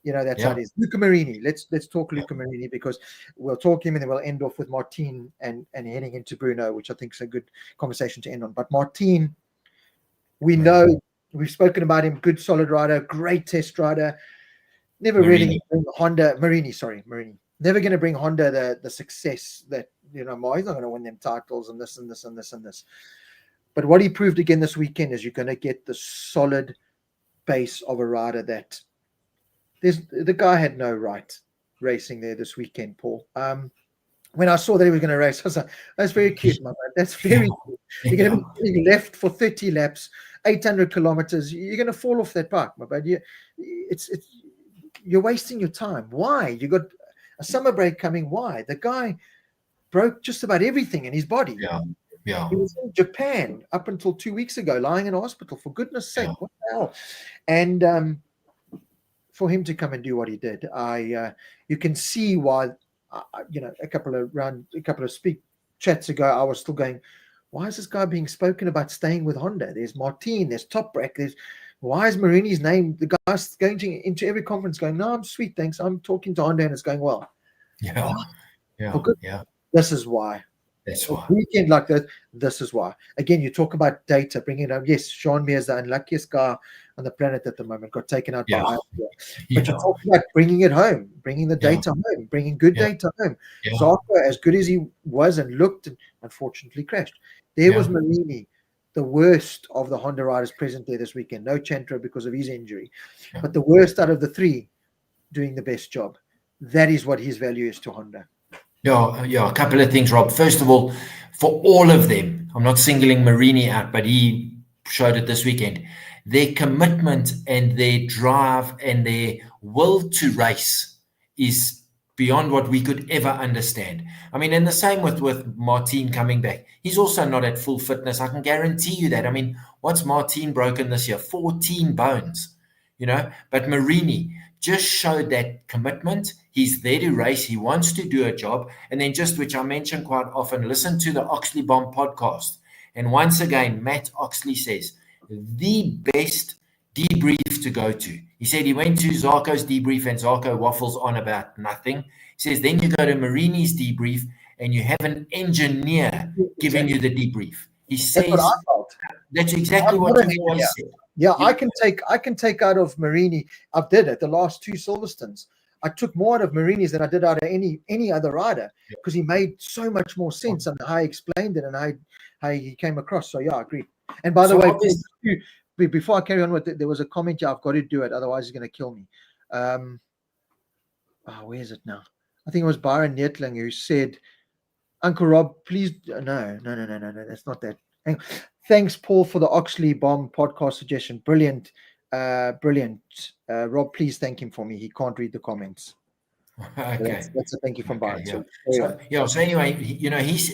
that's how it is. Luca Marini. Let's talk Luca Marini, because we'll talk him and then we'll end off with Martin and heading into Bruno, which I think is a good conversation to end on. But Martin, we know, we've spoken about him, good solid rider, great test rider, never really bring Marini. Never going to bring Honda the success that, he's not going to win them titles and this and this and this and this. But what he proved again this weekend is you're going to get the solid base of a rider that the guy had no right racing there this weekend, Paul. When I saw that he was going to race, I was like, that's very cute, my man. That's very cute. You're going to be left for 30 laps, 800 kilometers. You're going to fall off that bike, my man. You're wasting your time. Why? You got a summer break coming. Why? The guy broke just about everything in his body. He was in Japan up until 2 weeks ago, lying in a hospital, for goodness sake. What the hell? And for him to come and do what he did, you can see why. A couple of speak chats ago, I was still going, why is this guy being spoken about staying with Honda? There's Martin, there's Toprak, why is Marini's name? The guy's going into every conference going, no, I'm sweet, thanks. I'm talking to Honda and it's going well. This is why. That's why. A weekend like that, this is why. Again, you talk about data, bringing it up. Yes, Sean Mir is the unluckiest guy on the planet at the moment, got taken out by Iowa. But you talk about bringing it home, bringing the data home, bringing good data home. Zarco, as good as he was and looked, unfortunately crashed. There was Marini, the worst of the Honda riders present there this weekend. No Chantra because of his injury. But the worst out of the three, doing the best job. That is what his value is to Honda. A couple of things, Rob. First of all, for all of them, I'm not singling Marini out, but he showed it this weekend. Their commitment and their drive and their will to race is beyond what we could ever understand. I mean, and the same with Martin coming back. He's also not at full fitness. I can guarantee you that. I mean, what's Martin broken this year? 14 bones, But Marini just showed that commitment. He's there to race. He wants to do a job. And then just, which I mention quite often, listen to the Oxley Bomb podcast. And once again, Matt Oxley says, the best debrief to go to. He said he went to Zarco's debrief and Zarco waffles on about nothing. He says, then you go to Marini's debrief and you have an engineer giving you the debrief. He says, that's what I felt. That's exactly what you always said. Yeah, I can take out of Marini. I've did it the last 2 Silverstones. I took more out of Marini's than I did out of any other rider because he made so much more sense and how he explained it and how he came across. So yeah, I agree. And by the way, before I carry on with it, there was a comment here. I've got to do it, otherwise he's going to kill me. Where is it now? I think it was Byron Nettling who said, "Uncle Rob, please." No, that's not that. Thanks, Paul, for the Oxley Bomb podcast suggestion. Brilliant. Rob, please thank him for me. He can't read the comments. Okay. That's a thank you from Byron. So anyway, he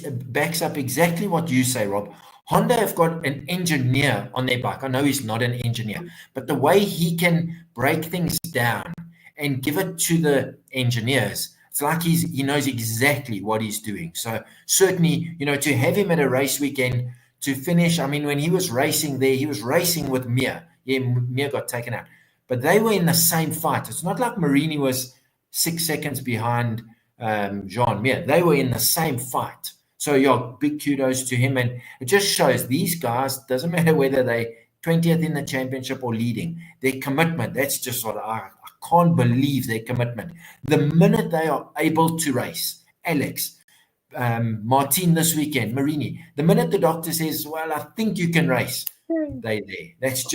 backs up exactly what you say, Rob. Honda have got an engineer on their bike. I know he's not an engineer, but the way he can break things down and give it to the engineers, it's like he knows exactly what he's doing. So certainly, to have him at a race weekend to finish, I mean, when he was racing there, he was racing with Mir. Yeah, Mir got taken out, but they were in the same fight. It's not like Marini was 6 seconds behind Jean Mir. They were in the same fight. So yeah, big kudos to him. And it just shows these guys, doesn't matter whether they 20th in the championship or leading, their commitment. That's just what I can't believe, their commitment. The minute they are able to race, Alex, Martin this weekend, Marini, the minute the doctor says, well, I think you can race, they there. That's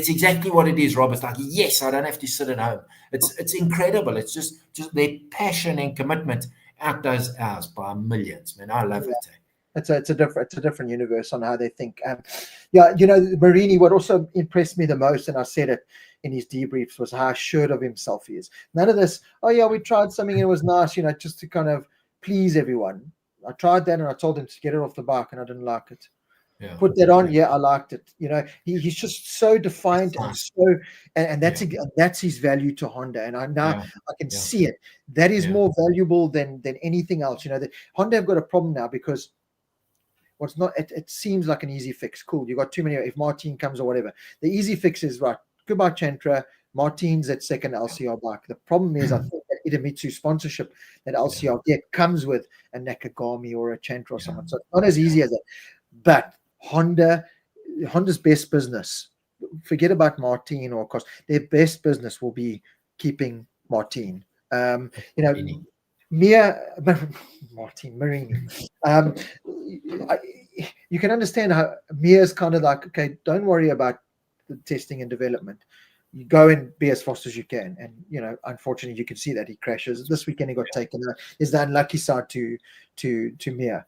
exactly what it is, Rob. It's like, yes, I don't have to sit at home. It's incredible. It's just their passion and commitment outdoes ours by millions, man. I love it. It's a different universe on how they think. Marini, what also impressed me the most, and I said it in his debriefs, was how assured of himself he is. None of this, oh yeah, we tried something and it was nice, just to kind of please everyone. I tried that and I told him to get it off the bike and I didn't like it. Yeah. Put that on, I liked it. He's just so defiant and that's his value to Honda. And I can see it. That is more valuable than anything else. That Honda have got a problem now because it seems like an easy fix. Cool, you got too many. If Martin comes or whatever, the easy fix is right. Goodbye Chantra. Martin's at second LCR bike. The problem is, I think that Idemitsu sponsorship that LCR comes with a Nakagami or a Chantra or someone. So it's not as easy as that. But Honda's best business, forget about Martin or cost. Their best business will be keeping Martin. Marini. You can understand how Mia's kind of like, okay, don't worry about the testing and development. You go and be as fast as you can. And, unfortunately, you can see that he crashes. This weekend he got taken out. Is the unlucky side to Mia.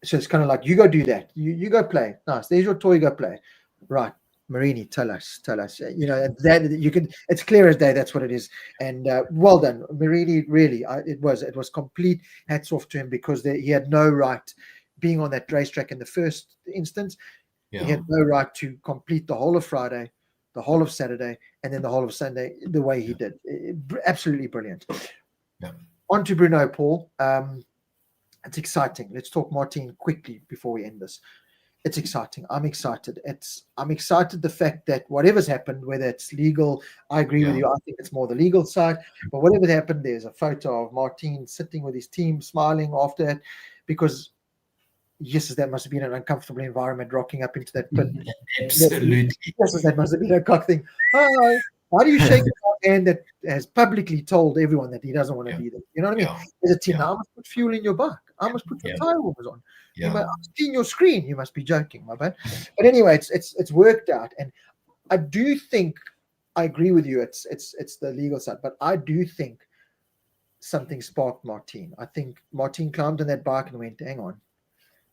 So it's kind of like, you go do that. You go play. Nice. There's your toy. Go play. Right. Marini, tell us. That you can. It's clear as day. That's what it is. And well done, Marini. Really, it was complete hats off to him because he had no right being on that racetrack in the first instance. Yeah. He had no right to complete the whole of Friday, the whole of Saturday, and then the whole of Sunday the way he did. Absolutely brilliant. Yeah. On to Bruno, Paul. It's exciting. Let's talk Martin quickly before we end this. It's exciting. I'm excited. I'm excited the fact that whatever's happened, whether it's legal, I agree with you. I think it's more the legal side. But whatever happened, there's a photo of Martin sitting with his team, smiling after it, because yes, that must have been an uncomfortable environment, rocking up into that pit. Absolutely. Yes, that must have been a cock thing. Hi. How do you shake a man that has publicly told everyone that he doesn't want to be there? You know what I mean? As a team, I must put fuel in your bike. I must put your tire warmers on. I'm seeing your screen. You must be joking, my man. But anyway, it's worked out, and I do think I agree with you. It's the legal side, but I do think something sparked Martin. I think Martin climbed on that bike and went, "Hang on,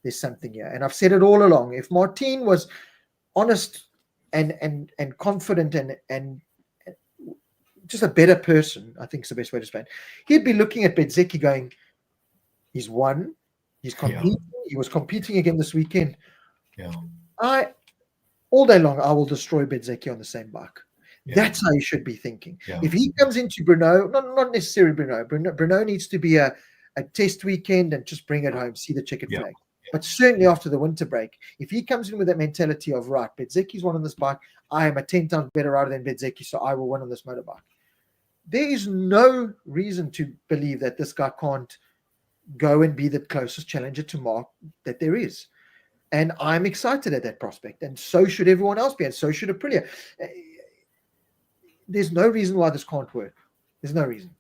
there's something here. And I've said it all along. If Martin was honest and confident and just a better person, I think is the best way to explain it, he'd be looking at Bezzecchi going, he's won, he's competing, he was competing again this weekend. All day long, I will destroy Bezzecchi on the same bike. That's how he should be thinking. If he comes into Brno, not necessarily Brno needs to be a test weekend and just bring it home, see the checkered flag. But certainly after the winter break, if he comes in with that mentality of, right, Bezzecchi's won on this bike, I am a 10 times better rider than Bezzecchi, so I will win on this motorbike. There is no reason to believe that this guy can't go and be the closest challenger to Marc that there is. And I'm excited at that prospect. And so should everyone else be, and so should Aprilia. There's no reason why this can't work. There's no reason.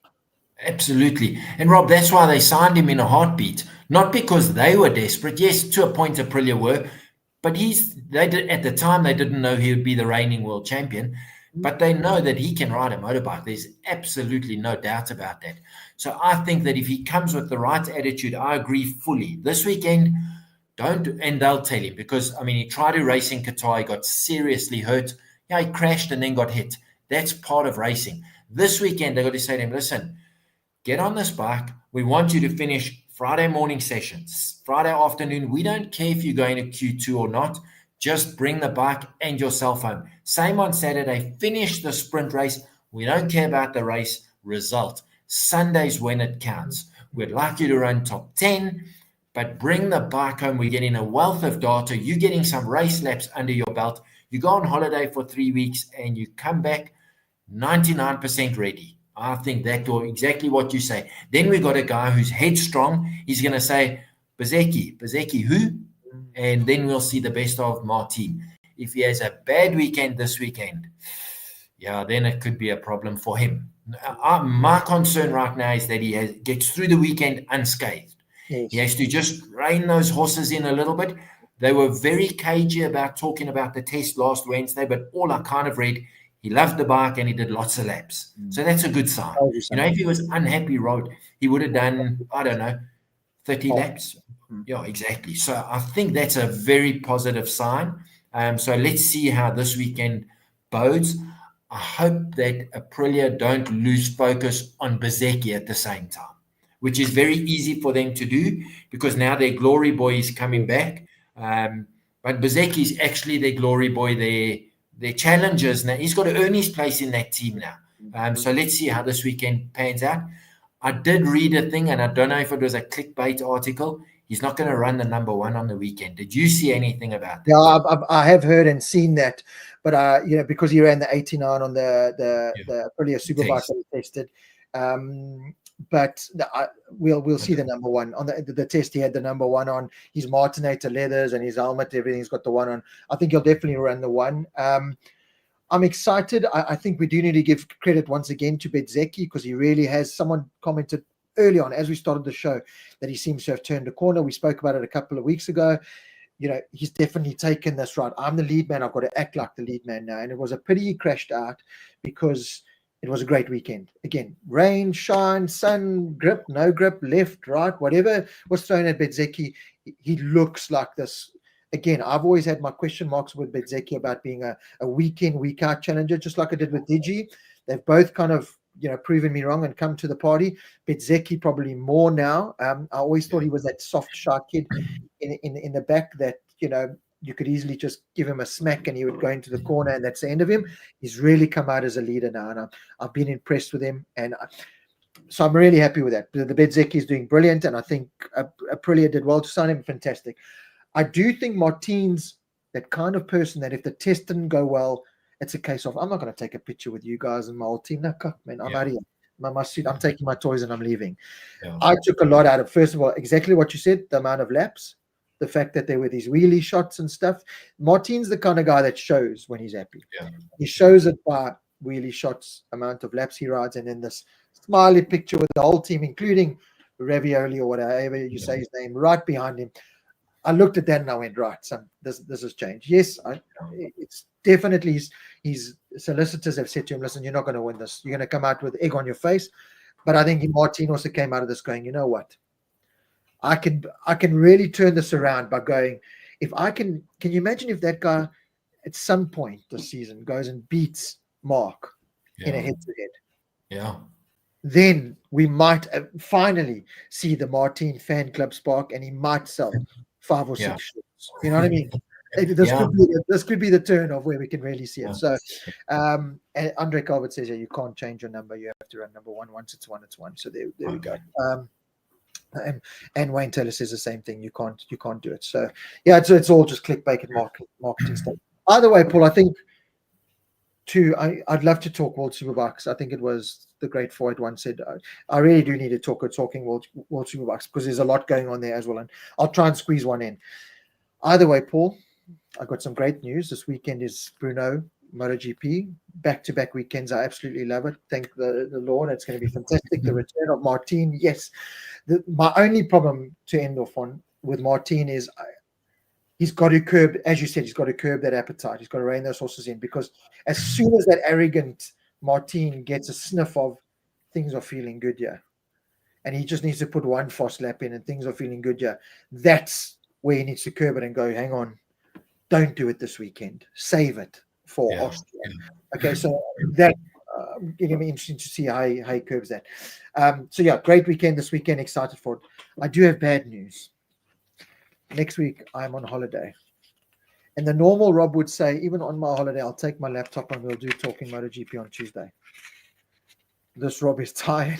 Absolutely. And Rob, that's why they signed him in a heartbeat. Not because they were desperate. Yes, to a point Aprilia were, but at the time they didn't know he would be the reigning world champion, but they know that he can ride a motorbike. There's absolutely no doubt about that. So I think that if he comes with the right attitude, I agree fully. This weekend, and they'll tell him, because he tried to race in Qatar, he got seriously hurt. Yeah, he crashed and then got hit. That's part of racing. This weekend, they got to say to him, listen, get on this bike. We want you to finish Friday morning sessions, Friday afternoon. We don't care if you're going to Q2 or not. Just bring the bike and yourself home. Same on Saturday. Finish the sprint race. We don't care about the race result. Sunday's when it counts. We'd like you to run top 10, but bring the bike home. We're getting a wealth of data. You're getting some race laps under your belt. You go on holiday for 3 weeks and you come back 99% ready. I think that's exactly what you say. Then we got a guy who's headstrong. He's going to say, Bezzecchi who? And then we'll see the best of Martin. If he has a bad weekend this weekend, then it could be a problem for him. My concern right now is that he gets through the weekend unscathed. Yes. He has to just rein those horses in a little bit. They were very cagey about talking about the test last Wednesday, but all I kind of read, he loved the bike and he did lots of laps. So that's a good sign. If he was unhappy, Rod, he would have done, 30 laps. Yeah, exactly. So I think that's a very positive sign. So let's see how this weekend bodes. I hope that Aprilia don't lose focus on Bezzecchi at the same time, which is very easy for them to do because now their glory boy is coming back. But Bezzecchi is actually their glory boy, their challengers. Now he's got to earn his place in that team now. So let's see how this weekend pans out. I did read a thing, and I don't know if it was a clickbait article. He's not going to run the number one on the weekend. Did you see anything about that? Yeah, I have heard and seen that, but because he ran the 89 on the Aprilia Superbike that he tested. But we'll see the number one on the test. He had the number one on his Martinator leathers and his helmet. Everything's got the one on. I think he'll definitely run the one. I'm excited. I think we do need to give credit once again to Bezzecchi because he really has. Someone commented early on as we started the show that he seems to have turned a corner. We spoke about it a couple of weeks ago. He's definitely taken this right. I'm the lead man. I've got to act like the lead man now. And it was a pity he crashed out because it was a great weekend. Again, rain, shine, sun, grip, no grip, left, right, whatever was thrown at Bezzecchi, he looks like this. Again, I've always had my question marks with Bezzecchi about being a week in, week out challenger, just like I did with Digi. They've both kind of, proven me wrong and come to the party. Bezzecchi probably more now. I always thought he was that soft, shy kid in the back that, you could easily just give him a smack and he would go into the corner and that's the end of him. He's really come out as a leader now, and I've been impressed with him. And so I'm really happy with that. The Bezzecchi is doing brilliant, and I think Aprilia did well to sign him. Fantastic. I do think Martin's that kind of person that if the test didn't go well, it's a case of, I'm not going to take a picture with you guys and my whole team. No, man, I'm out of here. My suit, I'm taking my toys and I'm leaving. Yeah. I took a lot out of, first of all, exactly what you said, the amount of laps, the fact that there were these wheelie shots and stuff. Martin's the kind of guy that shows when he's happy. Yeah. He shows it by wheelie shots, amount of laps he rides, and then this smiley picture with the whole team, including Ravioli or whatever you say his name, right behind him. I looked at that and I went, right, this has changed. Yes, it's definitely his solicitors have said to him, listen, you're not going to win this. You're going to come out with egg on your face. But I think Martin also came out of this going, you know what? I can really turn this around by going, if I can you imagine if that guy at some point this season goes and beats Mark in a head-to-head? Yeah. Then we might finally see the Martin fan club spark, and he might sell 5 or 6 shirts. You know what I mean? This could be the turn of where we can really see it. So, and Andre Calvert says, you can't change your number. You have to run number one. Once it's one, it's one. So there we go. And Wayne Taylor says the same thing. You can't do it. So yeah, it's all just clickbait and marketing stuff. Either way, Paul, I think I'd love to talk World Superbikes. I think it was the great Floyd once said, I really do need to talking World Superbikes, because there's a lot going on there as well. And I'll try and squeeze one in. Either way, Paul, I've got some great news. This weekend is Brno MotoGP, back-to-back weekends. I absolutely love it. Thank the Lord. It's going to be fantastic. The return of Martin, yes. My only problem to end off on with Martin is he's got to curb, as you said, he's got to curb that appetite. He's got to rein those horses in, because as soon as that arrogant Martin gets a sniff of things are feeling good, and he just needs to put one fast lap in and things are feeling good, that's where he needs to curb it and go, hang on, don't do it this weekend. Save it for Austria. Okay, so that going to be interesting to see how he curbs that. So yeah, great weekend this weekend. Excited for it. I do have bad news. Next week I'm on holiday, and the normal Rob would say, even on my holiday, I'll take my laptop and we'll do Talking MotoGP on Tuesday. This Rob is tired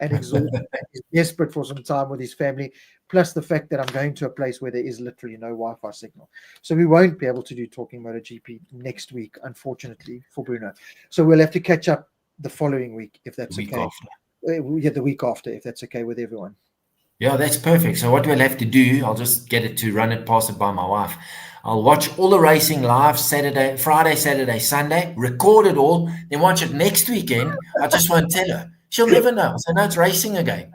and exhausted. He's desperate for some time with his family, plus the fact that I'm going to a place where there is literally no Wi-Fi signal. So we won't be able to do Talking MotoGP next week, unfortunately, for Brno. So we'll have to catch up the following week, if that's okay. The week after, if that's okay with everyone. Yeah, that's perfect. So what we'll have to do, I'll just get it to run it, pass it by my wife. I'll watch all the racing live Friday, Saturday, Sunday, record it all, then watch it next weekend. I just won't tell her. She'll never know. So now it's racing again.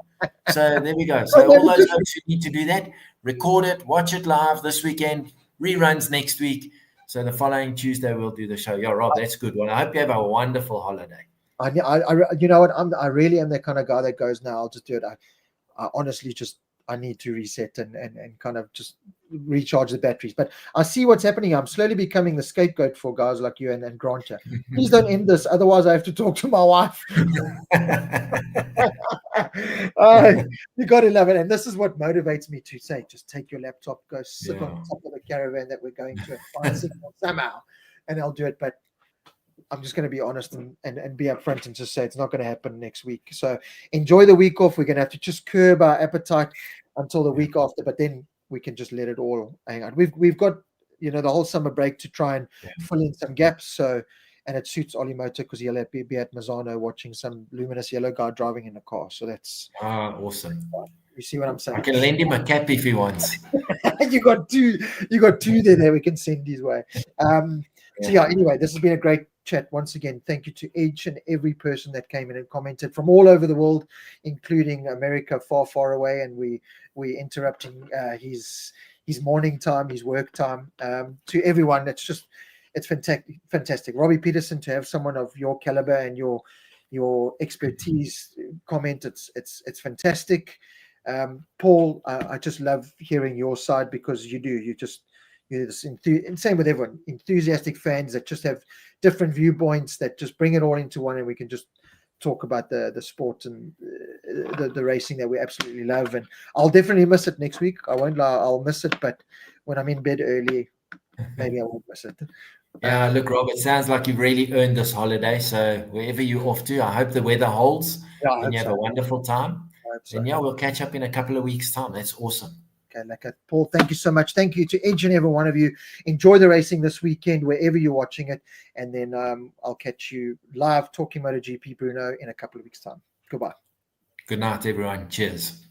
So there we go. So all those folks who need to do that, record it, watch it live this weekend, reruns next week. So the following Tuesday, we'll do the show. Yeah, Rob, that's a good one. I hope you have a wonderful holiday. I you know what? I really am the kind of guy that goes, now I'll just do it. I honestly I need to reset and kind of just recharge the batteries. But I see what's happening. I'm slowly becoming the scapegoat for guys like you and Grant. Please don't end this. Otherwise, I have to talk to my wife. You got to love it. And this is what motivates me to say, just take your laptop, go sit on top of the caravan that we're going to and find signal somehow, and I'll do it. But I'm just going to be honest and be upfront and just say it's not going to happen next week. So enjoy the week off. We're going to have to just curb our appetite until the week after, but then we can just let it all hang out. We've got, the whole summer break to try and fill in some gaps. So, and it suits Ollie Motor because he'll be at Mazzano watching some luminous yellow guy driving in a car. So that's awesome. You see what I'm saying? I can lend him a cap if he wants. You got two there we can send his way. So yeah, anyway, this has been a great chat once again. Thank you to each and every person that came in and commented from all over the world, including America, far away, and we interrupting his morning time, his work time. To everyone, it's fantastic. Robbie Peterson, to have someone of your caliber and your expertise comment, it's fantastic. Paul, I just love hearing your side, because you're this and same with everyone, enthusiastic fans that just have different viewpoints that just bring it all into one, and we can just talk about the sport and the racing that we absolutely love. And I'll definitely miss it next week. I won't lie, I'll miss it, but when I'm in bed early, maybe I won't miss it. Yeah, look, Rob, it sounds like you've really earned this holiday. So wherever you're off to, I hope the weather holds and you have a wonderful time. And we'll catch up in a couple of weeks' time. That's awesome. Okay, Paul, thank you so much. Thank you to each and every one of you. Enjoy the racing this weekend, wherever you're watching it. And then I'll catch you live talking MotoGP Brno in a couple of weeks' time. Goodbye. Good night, everyone. Cheers.